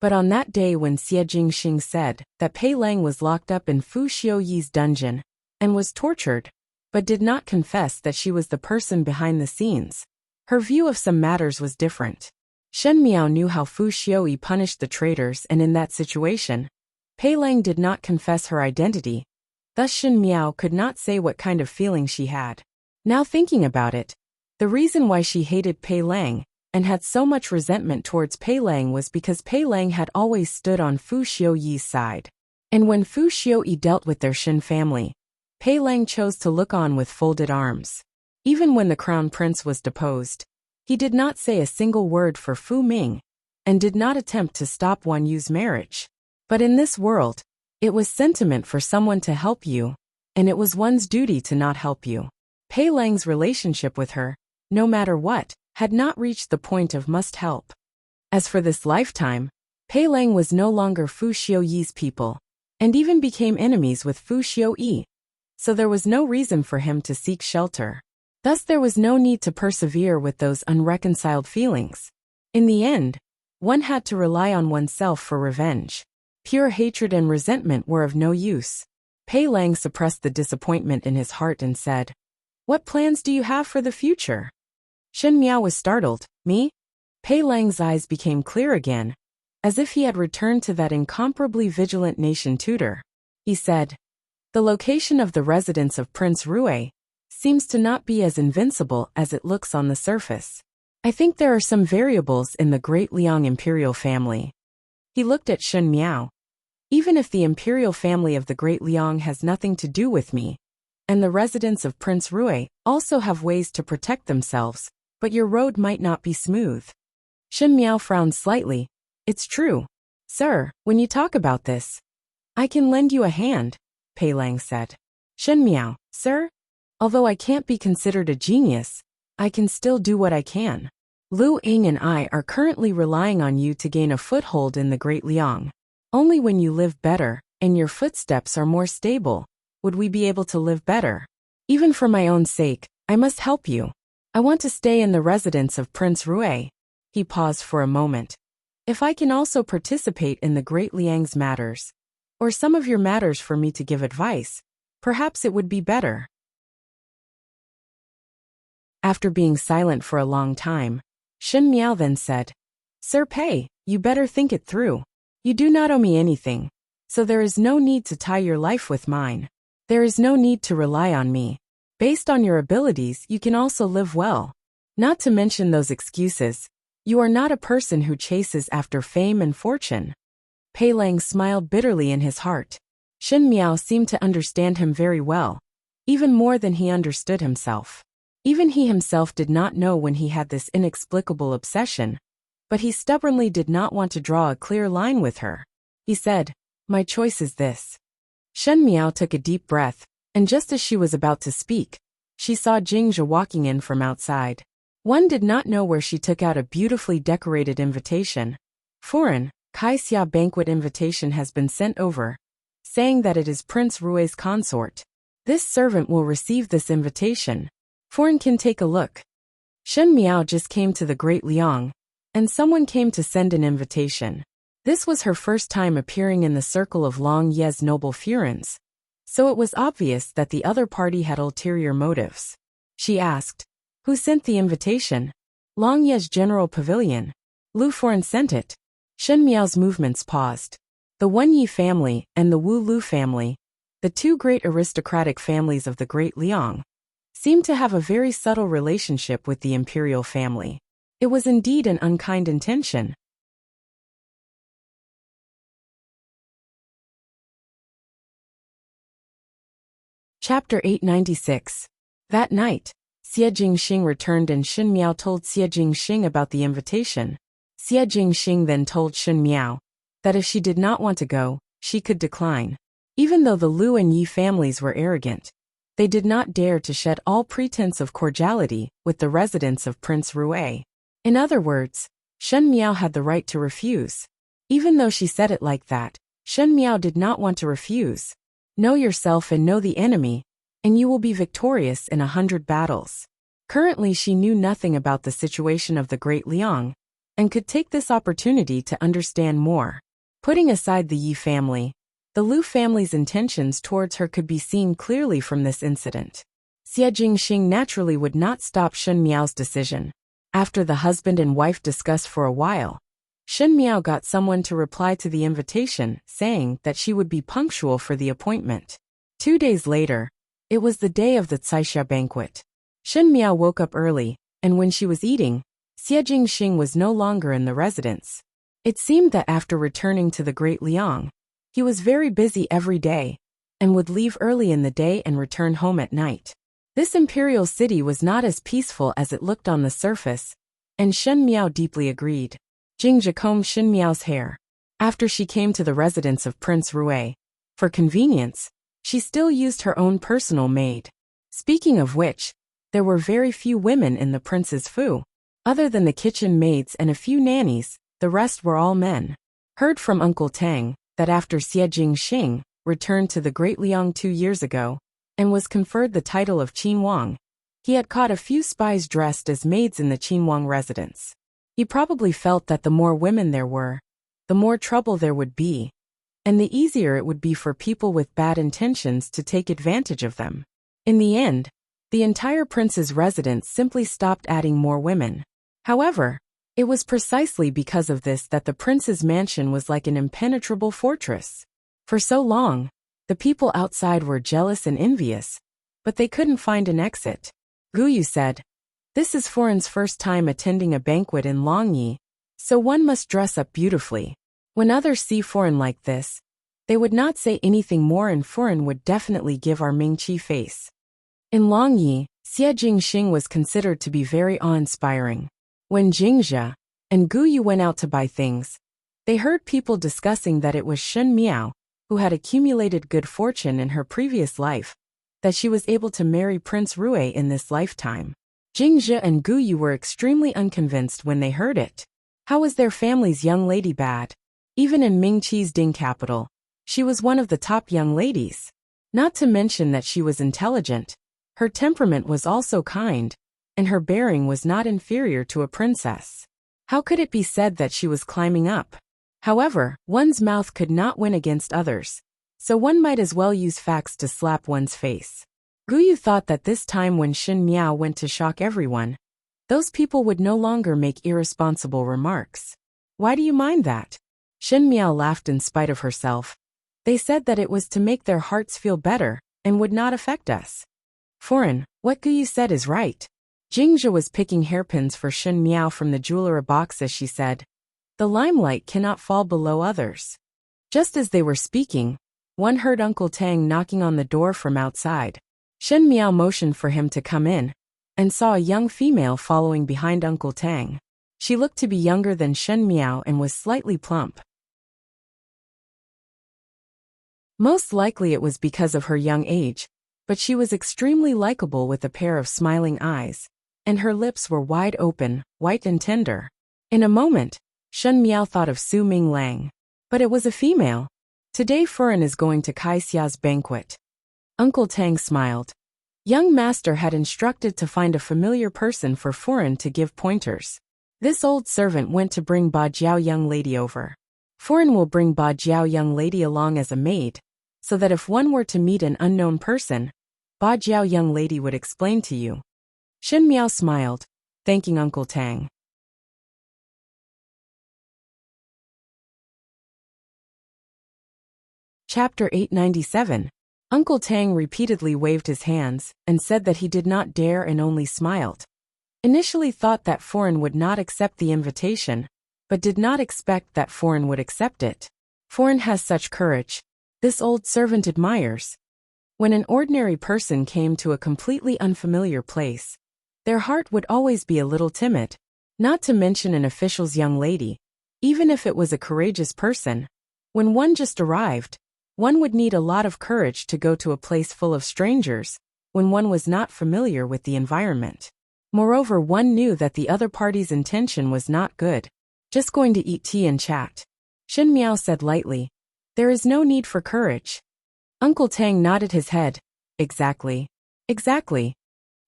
But on that day when Xie Jingxing said that Pei Lang was locked up in Fu Xiuyi's dungeon and was tortured, but did not confess that she was the person behind the scenes, her view of some matters was different. Shen Miao knew how Fu Xiuyi punished the traitors, and in that situation, Pei Lang did not confess her identity. Thus Shen Miao could not say what kind of feeling she had. Now thinking about it, the reason why she hated Pei Lang and had so much resentment towards Pei Lang was because Pei Lang had always stood on Fu Xiuyi's side. And when Fu Xiuyi dealt with their Shen family, Pei Lang chose to look on with folded arms. Even when the crown prince was deposed, he did not say a single word for Fu Ming, and did not attempt to stop Wan Yu's marriage. But in this world, it was sentiment for someone to help you, and it was one's duty to not help you. Pei Lang's relationship with her, no matter what, had not reached the point of must help. As for this lifetime, Pei Lang was no longer Fu Xiuyi's people, and even became enemies with Fu Xiuyi. So there was no reason for him to seek shelter. Thus there was no need to persevere with those unreconciled feelings. In the end, one had to rely on oneself for revenge. Pure hatred and resentment were of no use. Pei Lang suppressed the disappointment in his heart and said, "What plans do you have for the future?" Shen Miao was startled. Me? Pei Lang's eyes became clear again, as if he had returned to that incomparably vigilant nation tutor. He said, "The location of the residence of Prince Rue seems to not be as invincible as it looks on the surface. I think there are some variables in the Great Liang imperial family." He looked at Shen Miao. "Even if the imperial family of the Great Liang has nothing to do with me, and the residents of Prince Rue also have ways to protect themselves, but your road might not be smooth." Shen Miao frowned slightly. "It's true. Sir, when you talk about this, I can lend you a hand," Pei Lang said. Shen Miao, "Sir? Although I can't be considered a genius, I can still do what I can. Lu Ying and I are currently relying on you to gain a foothold in the Great Liang. Only when you live better, and your footsteps are more stable, would we be able to live better. Even for my own sake, I must help you. I want to stay in the residence of Prince Rue." He paused for a moment. "If I can also participate in the Great Liang's matters, or some of your matters for me to give advice, perhaps it would be better." After being silent for a long time, Shen Miao then said, "Sir Pei, you better think it through. You do not owe me anything, so there is no need to tie your life with mine. There is no need to rely on me. Based on your abilities, you can also live well. Not to mention those excuses, you are not a person who chases after fame and fortune. Pei Lang smiled bitterly in his heart. Shen Miao seemed to understand him very well, even more than he understood himself. Even he himself did not know when he had this inexplicable obsession, but he stubbornly did not want to draw a clear line with her. He said, "My choice is this." Shen Miao took a deep breath, and just as she was about to speak, she saw Jingzhe walking in from outside. One did not know where she took out a beautifully decorated invitation. "Foreign, Kaixia banquet invitation has been sent over, saying that it is Prince Rui's consort. This servant will receive this invitation. Foreign can take a look." Shen Miao just came to the Great Liang, and someone came to send an invitation. This was her first time appearing in the circle of Long Ye's noble furens, so it was obvious that the other party had ulterior motives. She asked, "Who sent the invitation?" "Long Ye's general pavilion. Lu Foreign sent it." Shen Miao's movements paused. The Wen Yi family and the Wu Lu family, the two great aristocratic families of the Great Liang, seemed to have a very subtle relationship with the imperial family. It was indeed an unkind intention. Chapter 896. That night, Xie Jingxing returned and Shen Miao told Xie Jingxing about the invitation. Xie Jingxing then told Shen Miao that if she did not want to go, she could decline. Even though the Lu and Yi families were arrogant, they did not dare to shed all pretense of cordiality with the residents of Prince Rui. In other words, Shen Miao had the right to refuse. Even though she said it like that, Shen Miao did not want to refuse. Know yourself and know the enemy, and you will be victorious in 100 battles. Currently she knew nothing about the situation of the Great Liang, and could take this opportunity to understand more. Putting aside the Yi family, the Lu family's intentions towards her could be seen clearly from this incident. Xie Jingxing naturally would not stop Shen Miao's decision. After the husband and wife discussed for a while, Shen Miao got someone to reply to the invitation, saying that she would be punctual for the appointment. 2 days later, it was the day of the Caixia banquet. Shen Miao woke up early, and when she was eating, Xie Jingxing was no longer in the residence. It seemed that after returning to the Great Liang, he was very busy every day, and would leave early in the day and return home at night. This imperial city was not as peaceful as it looked on the surface, and Shen Miao deeply agreed. Jingzhe combed Shen Miao's hair. After she came to the residence of Prince Rui, for convenience, she still used her own personal maid. Speaking of which, there were very few women in the prince's fu. Other than the kitchen maids and a few nannies, the rest were all men. Heard from Uncle Tang that after Xie Jingxing returned to the Great Liang 2 years ago, and was conferred the title of Qin Wang, he had caught a few spies dressed as maids in the Qin Wang residence. He probably felt that the more women there were, the more trouble there would be, and the easier it would be for people with bad intentions to take advantage of them. In the end, the entire prince's residence simply stopped adding more women. However, it was precisely because of this that the prince's mansion was like an impenetrable fortress. For so long, the people outside were jealous and envious, but they couldn't find an exit. Guyu said, "This is Foreign's first time attending a banquet in Longyi, so one must dress up beautifully." When others see Foreign like this, they would not say anything more, and Foreign would definitely give our Mingqi face. In Longyi, Xie Jingxing was considered to be very awe-inspiring. When Jingzhe and Guyu went out to buy things, they heard people discussing that it was Shen Miao, who had accumulated good fortune in her previous life, that she was able to marry Prince Rui in this lifetime. Jingzhe and Guyu were extremely unconvinced when they heard it. How was their family's young lady bad? Even in Mingqi's Ding capital, she was one of the top young ladies. Not to mention that she was intelligent, her temperament was also kind, and her bearing was not inferior to a princess. How could it be said that she was climbing up? However, one's mouth could not win against others, so one might as well use facts to slap one's face. Guyu thought that this time when Shen Miao went to shock everyone, those people would no longer make irresponsible remarks. Why do you mind that? Shen Miao laughed in spite of herself. They said that it was to make their hearts feel better and would not affect us. Foreign, what Guyu said is right. Jingzhe was picking hairpins for Shen Miao from the jewelry box as she said, the limelight cannot fall below others. Just as they were speaking, one heard Uncle Tang knocking on the door from outside. Shen Miao motioned for him to come in, and saw a young female following behind Uncle Tang. She looked to be younger than Shen Miao and was slightly plump. Most likely it was because of her young age, but she was extremely likable with a pair of smiling eyes, and her lips were wide open, white and tender. In a moment, Shen Miao thought of Su Ming Lang. But it was a female. Today Furen is going to Kai Xia's banquet. Uncle Tang smiled. Young master had instructed to find a familiar person for Furen to give pointers. This old servant went to bring Ba Jiao young lady over. Furen will bring Ba Jiao young lady along as a maid, so that if one were to meet an unknown person, Ba Jiao young lady would explain to you. Shen Miao smiled, thanking Uncle Tang. Chapter 897. Uncle Tang repeatedly waved his hands and said that he did not dare and only smiled. Initially thought that Foreign would not accept the invitation, but did not expect that Foreign would accept it. Foreign has such courage. This old servant admires. When an ordinary person came to a completely unfamiliar place, their heart would always be a little timid, not to mention an official's young lady. Even if it was a courageous person, when one just arrived, one would need a lot of courage to go to a place full of strangers, when one was not familiar with the environment. Moreover, one knew that the other party's intention was not good. Just going to eat tea and chat. Shen Miao said lightly. There is no need for courage. Uncle Tang nodded his head. Exactly. Exactly.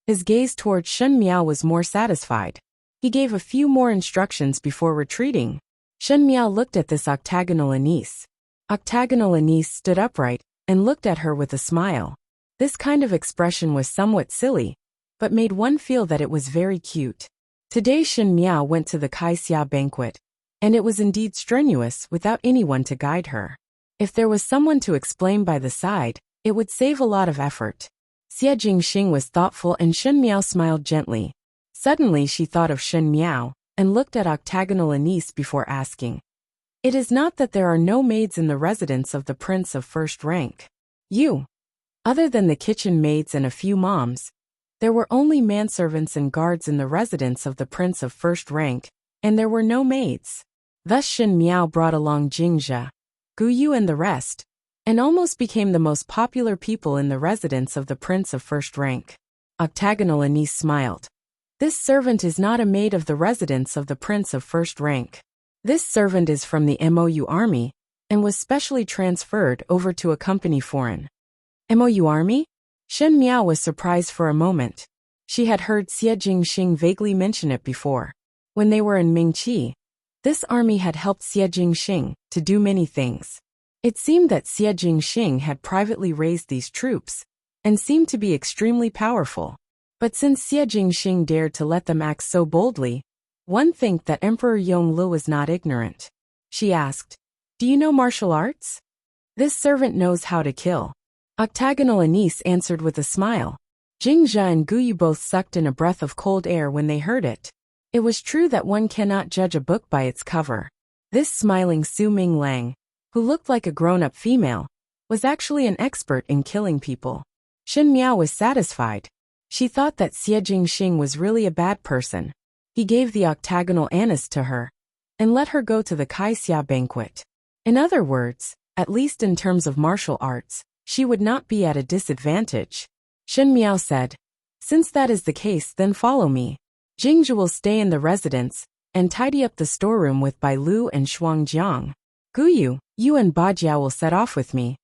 His gaze towards Shen Miao was more satisfied. He gave a few more instructions before retreating. Shen Miao looked at this octagonal Anise. Octagonal Anise stood upright and looked at her with a smile. This kind of expression was somewhat silly, but made one feel that it was very cute. Today Shen Miao went to the Kai Xia banquet, and it was indeed strenuous without anyone to guide her. If there was someone to explain by the side, it would save a lot of effort. Xie Jingxing was thoughtful and Shen Miao smiled gently. Suddenly she thought of Shen Miao, and looked at octagonal Anise before asking. It is not that there are no maids in the residence of the prince of first rank. Other than the kitchen maids and a few moms, there were only manservants and guards in the residence of the prince of first rank, and there were no maids. Thus Shen Miao brought along Jingzhe, Guyu and the rest, and almost became the most popular people in the residence of the prince of first rank. Octagonal Anise smiled. This servant is not a maid of the residence of the prince of first rank. This servant is from the MOU army, and was specially transferred over to accompany Foreign. MOU army? Shen Miao was surprised for a moment. She had heard Xie Jingxing vaguely mention it before. When they were in Mingqi, this army had helped Xie Jingxing to do many things. It seemed that Xie Jingxing had privately raised these troops, and seemed to be extremely powerful. But since Xie Jingxing dared to let them act so boldly, one think that Emperor Yongle was not ignorant. She asked, Do you know martial arts? This servant knows how to kill. Octagonal Anise answered with a smile. Jingzhe and Guyu both sucked in a breath of cold air when they heard it. It was true that one cannot judge a book by its cover. This smiling Su Ming Lang, who looked like a grown-up female, was actually an expert in killing people. Shen Miao was satisfied. She thought that Xie Jingxing was really a bad person. He gave the octagonal anise to her, and let her go to the Kai Xia banquet. In other words, at least in terms of martial arts, she would not be at a disadvantage. Shen Miao said, Since that is the case, then follow me. Jingzhe will stay in the residence, and tidy up the storeroom with Bai Lu and Shuangjiang. Guyu, you and Ba Jiao will set off with me.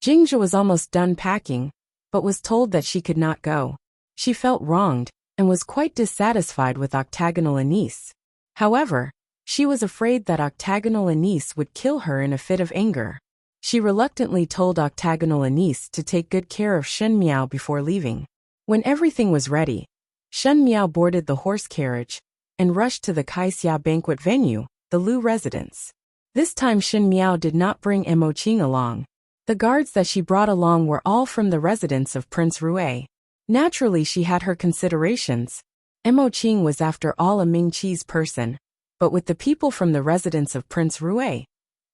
Jingzhe was almost done packing, but was told that she could not go. She felt wronged, and was quite dissatisfied with octagonal Anise. However, she was afraid that octagonal Anise would kill her in a fit of anger. She reluctantly told octagonal Anise to take good care of Shen Miao before leaving. When everything was ready, Shen Miao boarded the horse carriage and rushed to the Kai Xia banquet venue, the Lu residence. This time Shen Miao did not bring Emoqing along. The guards that she brought along were all from the residence of Prince Rui. Naturally she had her considerations. Emoqing was after all a Ming-Chi's person, but with the people from the residence of Prince Rui,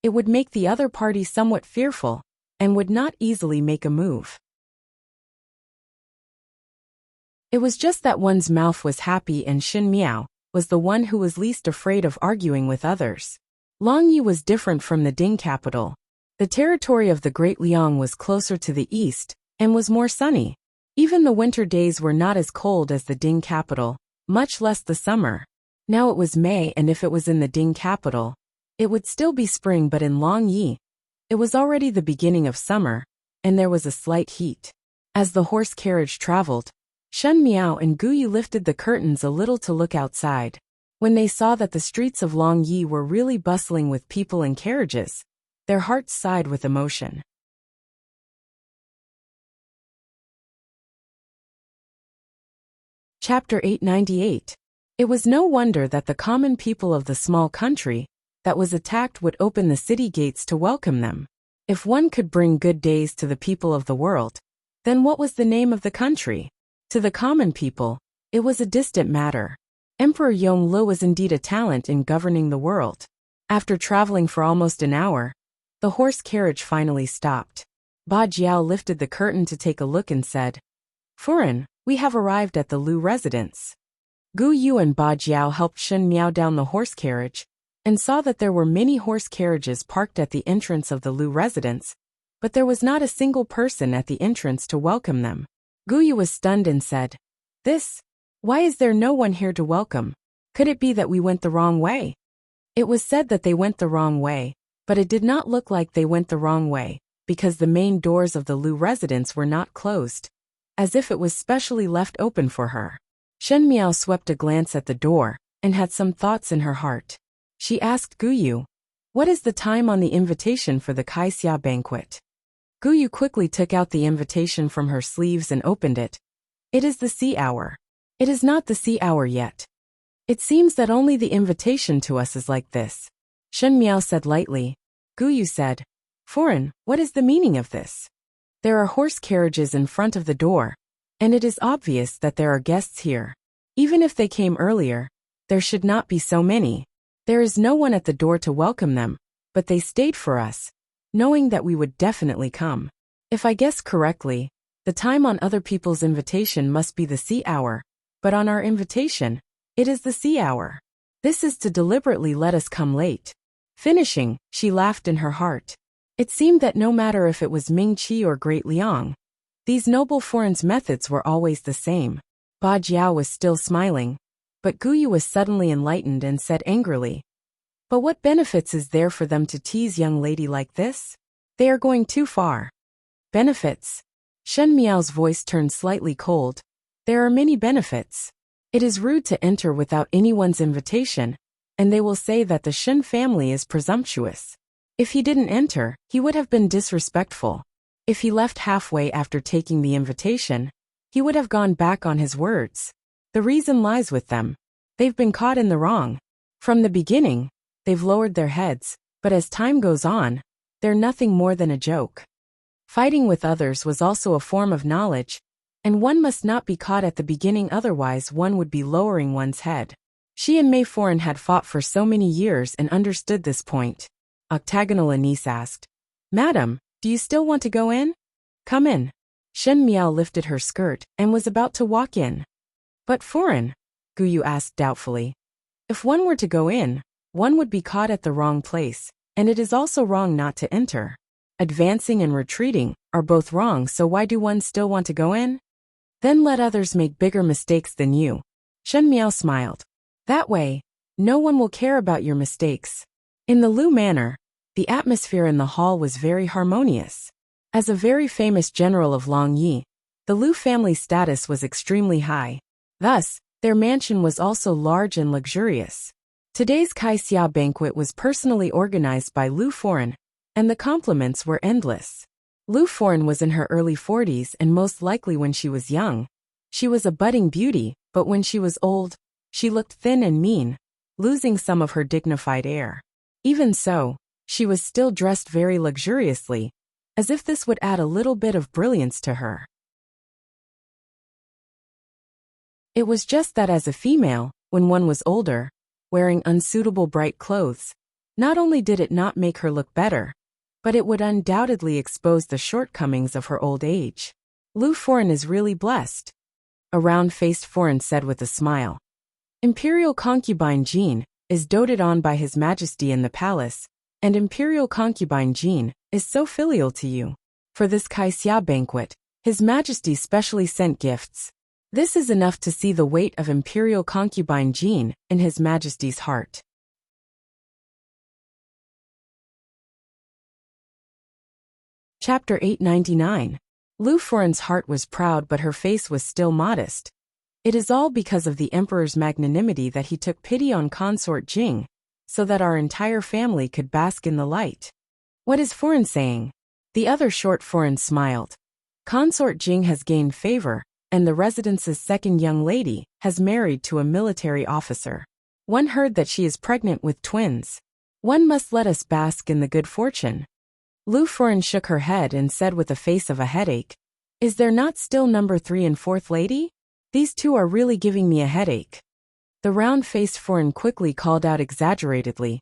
it would make the other party somewhat fearful, and would not easily make a move. It was just that one's mouth was happy and Shen Miao was the one who was least afraid of arguing with others. Longyi was different from the Ding capital. The territory of the Great Liang was closer to the east, and was more sunny. Even the winter days were not as cold as the Ding capital, much less the summer. Now it was May, and if it was in the Ding capital, it would still be spring, but in Longyi, it was already the beginning of summer, and there was a slight heat. As the horse carriage traveled, Shen Miao and Guyu lifted the curtains a little to look outside. When they saw that the streets of Longyi were really bustling with people and carriages, their hearts sighed with emotion. Chapter 898. It was no wonder that the common people of the small country that was attacked would open the city gates to welcome them. If one could bring good days to the people of the world, then what was the name of the country? To the common people, it was a distant matter. Emperor Yongle was indeed a talent in governing the world. After traveling for almost an hour, the horse carriage finally stopped. Ba Jiao lifted the curtain to take a look and said, "Furen, we have arrived at the Lu residence." Gu Yu and Ba Jiao helped Shen Miao down the horse carriage, and saw that there were many horse carriages parked at the entrance of the Lu residence, but there was not a single person at the entrance to welcome them. Gu Yu was stunned and said, Why is there no one here to welcome? Could it be that we went the wrong way?" It was said that they went the wrong way, but it did not look like they went the wrong way, because the main doors of the Lu residence were not closed, as if it was specially left open for her. Shen Miao swept a glance at the door, and had some thoughts in her heart. She asked Gu Yu, "What is the time on the invitation for the Kaixia banquet?" Gu Yu quickly took out the invitation from her sleeves and opened it. "It is the sea hour." "It is not the sea hour yet. It seems that only the invitation to us is like this," Shen Miao said lightly. Gu Yu said, "Furen, what is the meaning of this? There are horse carriages in front of the door, and it is obvious that there are guests here. Even if they came earlier, there should not be so many. There is no one at the door to welcome them, but they stayed for us, knowing that we would definitely come. If I guess correctly, the time on other people's invitation must be the sea hour, but on our invitation, it is the sea hour. This is to deliberately let us come late." Finishing, she laughed in her heart. It seemed that no matter if it was Ming-Chi or Great Liang, these noble foreign's methods were always the same. Ba Jiao was still smiling, but Gu Yu was suddenly enlightened and said angrily, "But what benefits is there for them to tease young lady like this? They are going too far." "Benefits?" Shen Miao's voice turned slightly cold. "There are many benefits. It is rude to enter without anyone's invitation, and they will say that the Shen family is presumptuous. If he didn't enter, he would have been disrespectful. If he left halfway after taking the invitation, he would have gone back on his words. The reason lies with them. They've been caught in the wrong. From the beginning, they've lowered their heads, but as time goes on, they're nothing more than a joke. Fighting with others was also a form of knowledge, and one must not be caught at the beginning, otherwise one would be lowering one's head. She and Mei Foreign had fought for so many years and understood this point. Octagonal Anise asked, "Madam, do you still want to go in?" "Come in." Shen Miao lifted her skirt and was about to walk in. "But Foreign," Gu Yu asked doubtfully, "if one were to go in, one would be caught at the wrong place, and it is also wrong not to enter. Advancing and retreating are both wrong, so why do one still want to go in? Then let others make bigger mistakes than you." Shen Miao smiled. "That way, no one will care about your mistakes." In the Lu manor, the atmosphere in the hall was very harmonious. As a very famous general of Longyi, the Lu family status was extremely high. Thus, their mansion was also large and luxurious. Today's Kaixia banquet was personally organized by Lu Foreign, and the compliments were endless. Lu Foreign was in her early 40s, and most likely when she was young, she was a budding beauty, but when she was old, she looked thin and mean, losing some of her dignified air. Even so, She was still dressed very luxuriously, as if this would add a little bit of brilliance to her. It was just that as a female, when one was older, wearing unsuitable bright clothes, not only did it not make her look better, but it would undoubtedly expose the shortcomings of her old age. Lu Foreign is really blessed, a round-faced foreign said with a smile. Imperial concubine Jean is doted on by His Majesty in the palace, and Imperial concubine Jean is so filial to you. For this Kaixia banquet, His Majesty specially sent gifts. This is enough to see the weight of Imperial concubine Jean in His Majesty's heart. Chapter 899. Lu Foreign's heart was proud, but her face was still modest. It is all because of the Emperor's magnanimity that he took pity on consort Jing, so that our entire family could bask in the light. What is Foreign saying? The other short foreign smiled. Consort Jing has gained favor, and the residence's second young lady has married to a military officer. One heard that she is pregnant with twins. One must let us bask in the good fortune. Lu Foreign shook her head and said with a face of a headache, "Is there not still number 3 and 4th lady? These two are really giving me a headache." The round-faced foreign quickly called out exaggeratedly,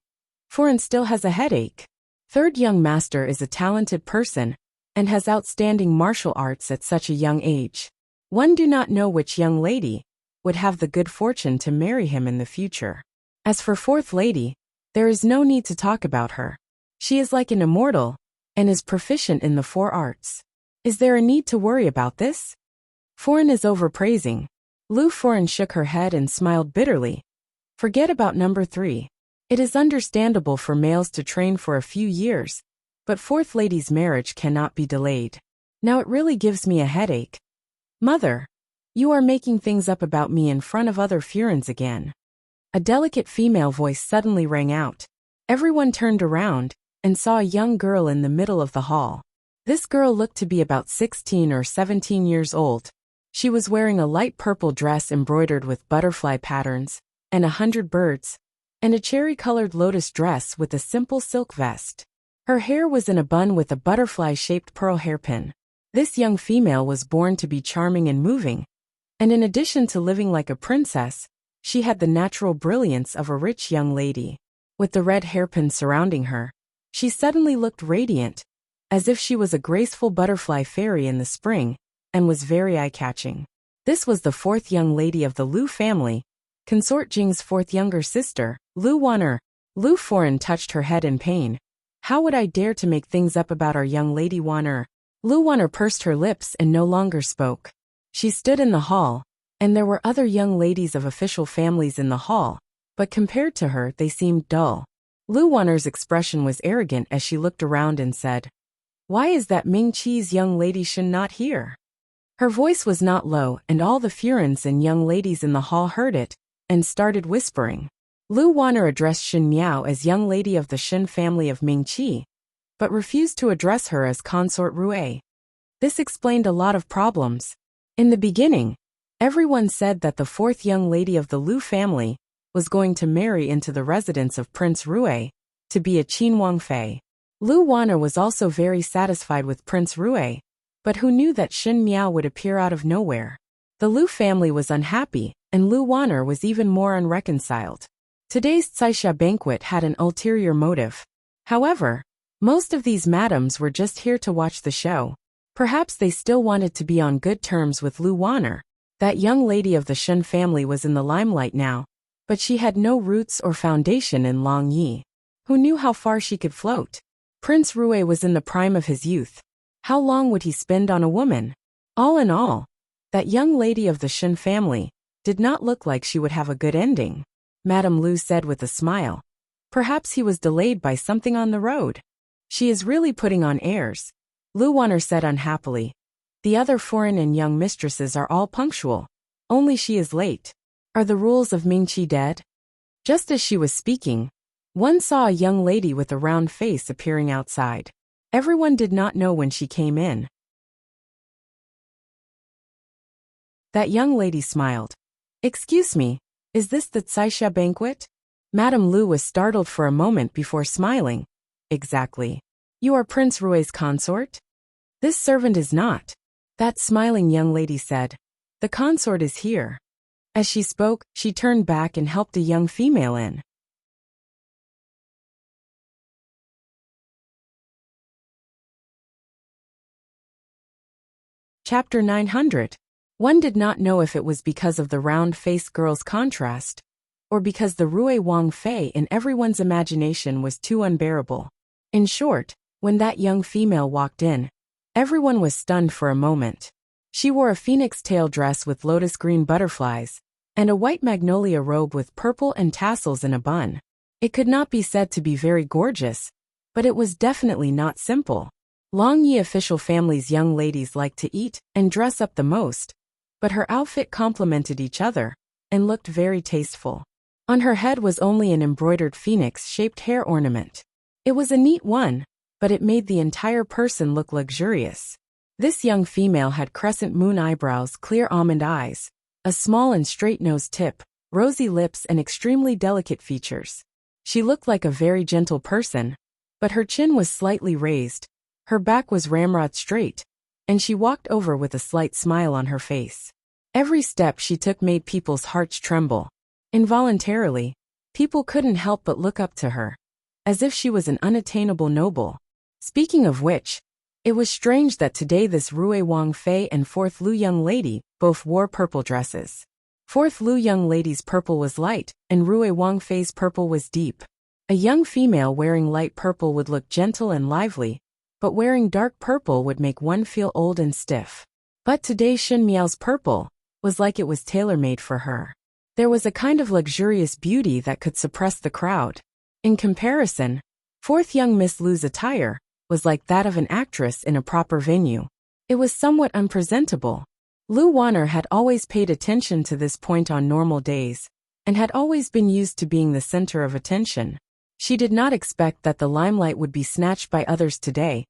"Foreign still has a headache. Third young master is a talented person, and has outstanding martial arts at such a young age. One do not know which young lady would have the good fortune to marry him in the future. As for 4th lady, there is no need to talk about her. She is like an immortal, and is proficient in the 4 arts. Is there a need to worry about this?" Foreign is overpraising. Lu Foreign shook her head and smiled bitterly. "Forget about number 3. It is understandable for males to train for a few years, but 4th lady's marriage cannot be delayed. Now it really gives me a headache. Mother, you are making things up about me in front of other Furens again." A delicate female voice suddenly rang out. Everyone turned around and saw a young girl in the middle of the hall. This girl looked to be about 16 or 17 years old. She was wearing a light purple dress embroidered with butterfly patterns, and 100 birds, and a cherry-colored lotus dress with a simple silk vest. Her hair was in a bun with a butterfly-shaped pearl hairpin. This young female was born to be charming and moving, and in addition to living like a princess, she had the natural brilliance of a rich young lady. With the red hairpin surrounding her, she suddenly looked radiant, as if she was a graceful butterfly fairy in the spring, and was very eye-catching. This was the 4th young lady of the Lu family, consort Jing's 4th younger sister, Lu Wan'er. Lu Foreign touched her head in pain. "How would I dare to make things up about our young lady Wan'er?" Lu Wan'er pursed her lips and no longer spoke. She stood in the hall, and there were other young ladies of official families in the hall, but compared to her they seemed dull. Lu Wan'er's expression was arrogant as she looked around and said, "Why is that Ming Qi's young lady Shen not here?" Her voice was not low, and all the Furens and young ladies in the hall heard it, and started whispering. Lu Wan'er addressed Shen Miao as young lady of the Shen family of Ming Qi, but refused to address her as consort Rue. This explained a lot of problems. In the beginning, everyone said that the 4th young lady of the Lu family was going to marry into the residence of Prince Rue, to be a Qin Wangfei. Lu Wan'er was also very satisfied with Prince Rue, but who knew that Shen Miao would appear out of nowhere? The Lu family was unhappy, and Lu Wan'er was even more unreconciled. Today's Caixia banquet had an ulterior motive. However, most of these madams were just here to watch the show. Perhaps they still wanted to be on good terms with Lu Wan'er. That young lady of the Shen family was in the limelight now, but she had no roots or foundation in Long Yi. Who knew how far she could float? Prince Rue was in the prime of his youth. How long would he spend on a woman? All in all, that young lady of the Shen family did not look like she would have a good ending. Madame Lu said with a smile. Perhaps he was delayed by something on the road. She is really putting on airs, Lu Wan'er said unhappily. The other foreign and young mistresses are all punctual. Only she is late. Are the rules of Mingqi dead? Just as she was speaking, one saw a young lady with a round face appearing outside. Everyone did not know when she came in. That young lady smiled. "Excuse me, is this the Caixia banquet?" Madame Lu was startled for a moment before smiling. exactly? You are Prince Rui's consort? This servant is not. That smiling young lady said. The consort is here. As she spoke, she turned back and helped a young female in. Chapter 900. One did not know if it was because of the round-faced girl's contrast, or because the Rui Wang Fei in everyone's imagination was too unbearable. In short, when that young female walked in, everyone was stunned for a moment. She wore a phoenix tail dress with lotus green butterflies, and a white magnolia robe with purple and tassels in a bun. It could not be said to be very gorgeous, but it was definitely not simple. Long Yi official family's young ladies liked to eat and dress up the most, but her outfit complemented each other and looked very tasteful. On her head was only an embroidered phoenix-shaped hair ornament. It was a neat one, but it made the entire person look luxurious. This young female had crescent moon eyebrows, clear almond eyes, a small and straight nose tip, rosy lips and extremely delicate features. She looked like a very gentle person, but her chin was slightly raised, her back was ramrod straight, and she walked over with a slight smile on her face. Every step she took made people's hearts tremble. Involuntarily, people couldn't help but look up to her, as if she was an unattainable noble. Speaking of which, it was strange that today this Rui Wang Fei and fourth Lu young lady both wore purple dresses. Fourth Lu young lady's purple was light, and Rui Wang Fei's purple was deep. A young female wearing light purple would look gentle and lively, but wearing dark purple would make one feel old and stiff. But today Shen Miao's purple was like it was tailor-made for her. There was a kind of luxurious beauty that could suppress the crowd. In comparison, fourth young Miss Lu's attire was like that of an actress in a proper venue. It was somewhat unpresentable. Lu Wanner had always paid attention to this point on normal days, and had always been used to being the center of attention. She did not expect that the limelight would be snatched by others today,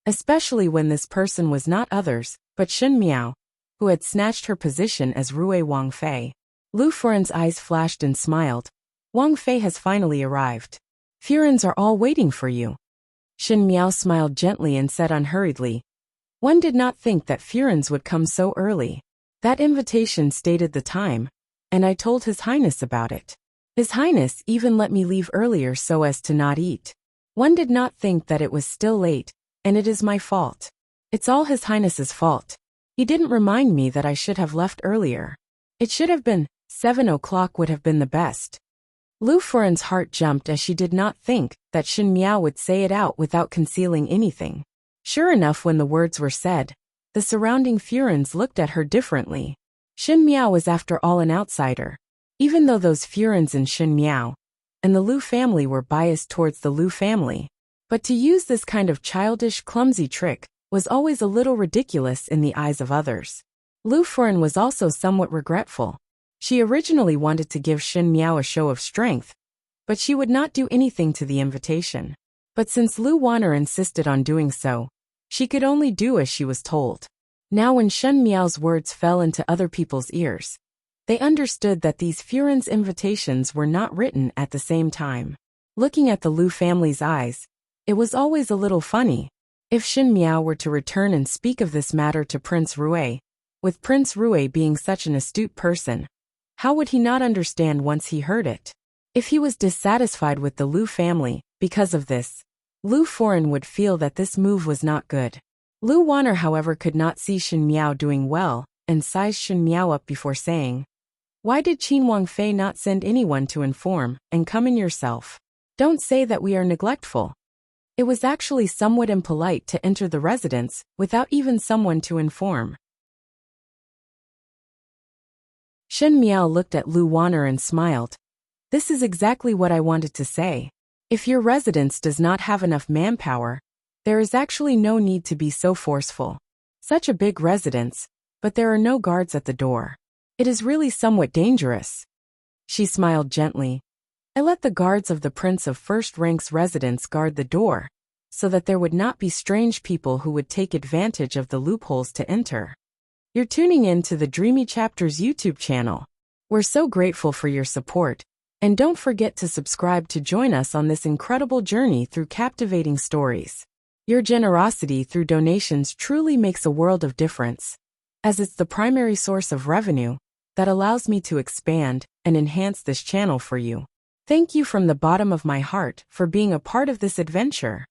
especially when this person was not others, but Shen Miao, who had snatched her position as Rui Wang Fei. Lu Furen's eyes flashed and smiled. Wang Fei has finally arrived. Furens are all waiting for you. Shen Miao smiled gently and said unhurriedly. One did not think that Furens would come so early. That invitation stated the time, and I told His Highness about it. His Highness even let me leave earlier so as to not eat. One did not think that it was still late, and it is my fault. It's all His Highness's fault. He didn't remind me that I should have left earlier. It should have been 7 o'clock would have been the best. Lu Furen's heart jumped as she did not think that Shen Miao would say it out without concealing anything. Sure enough, when the words were said, the surrounding Furens looked at her differently. Shen Miao was after all an outsider. Even though those Furens in Shen Miao and the Lu family were biased towards the Lu family, but to use this kind of childish, clumsy trick was always a little ridiculous in the eyes of others. Lu Furen was also somewhat regretful. She originally wanted to give Shen Miao a show of strength, but she would not do anything to the invitation. But since Lu Wanner insisted on doing so, she could only do as she was told. Now when Shen Miao's words fell into other people's ears, they understood that these Furens' invitations were not written at the same time. Looking at the Lu family's eyes, it was always a little funny. If Shen Miao were to return and speak of this matter to Prince Rui, with Prince Rui being such an astute person, how would he not understand once he heard it? If he was dissatisfied with the Lu family because of this, Lu Furen would feel that this move was not good. Lu Wanner, however, could not see Shen Miao doing well and sized Shen Miao up before saying, "Why did Qin Wang Fei not send anyone to inform and come in yourself? Don't say that we are neglectful. It was actually somewhat impolite to enter the residence without even someone to inform." Shen Miao looked at Lu Wanner and smiled. This is exactly what I wanted to say. If your residence does not have enough manpower, there is actually no need to be so forceful. Such a big residence, but there are no guards at the door. It is really somewhat dangerous. She smiled gently. I let the guards of the Prince of First Rank's residence guard the door, so that there would not be strange people who would take advantage of the loopholes to enter. You're tuning in to the Dreamy Chapters YouTube channel. We're so grateful for your support. And don't forget to subscribe to join us on this incredible journey through captivating stories. Your generosity through donations truly makes a world of difference, as it's the primary source of revenue that allows me to expand and enhance this channel for you. Thank you from the bottom of my heart for being a part of this adventure.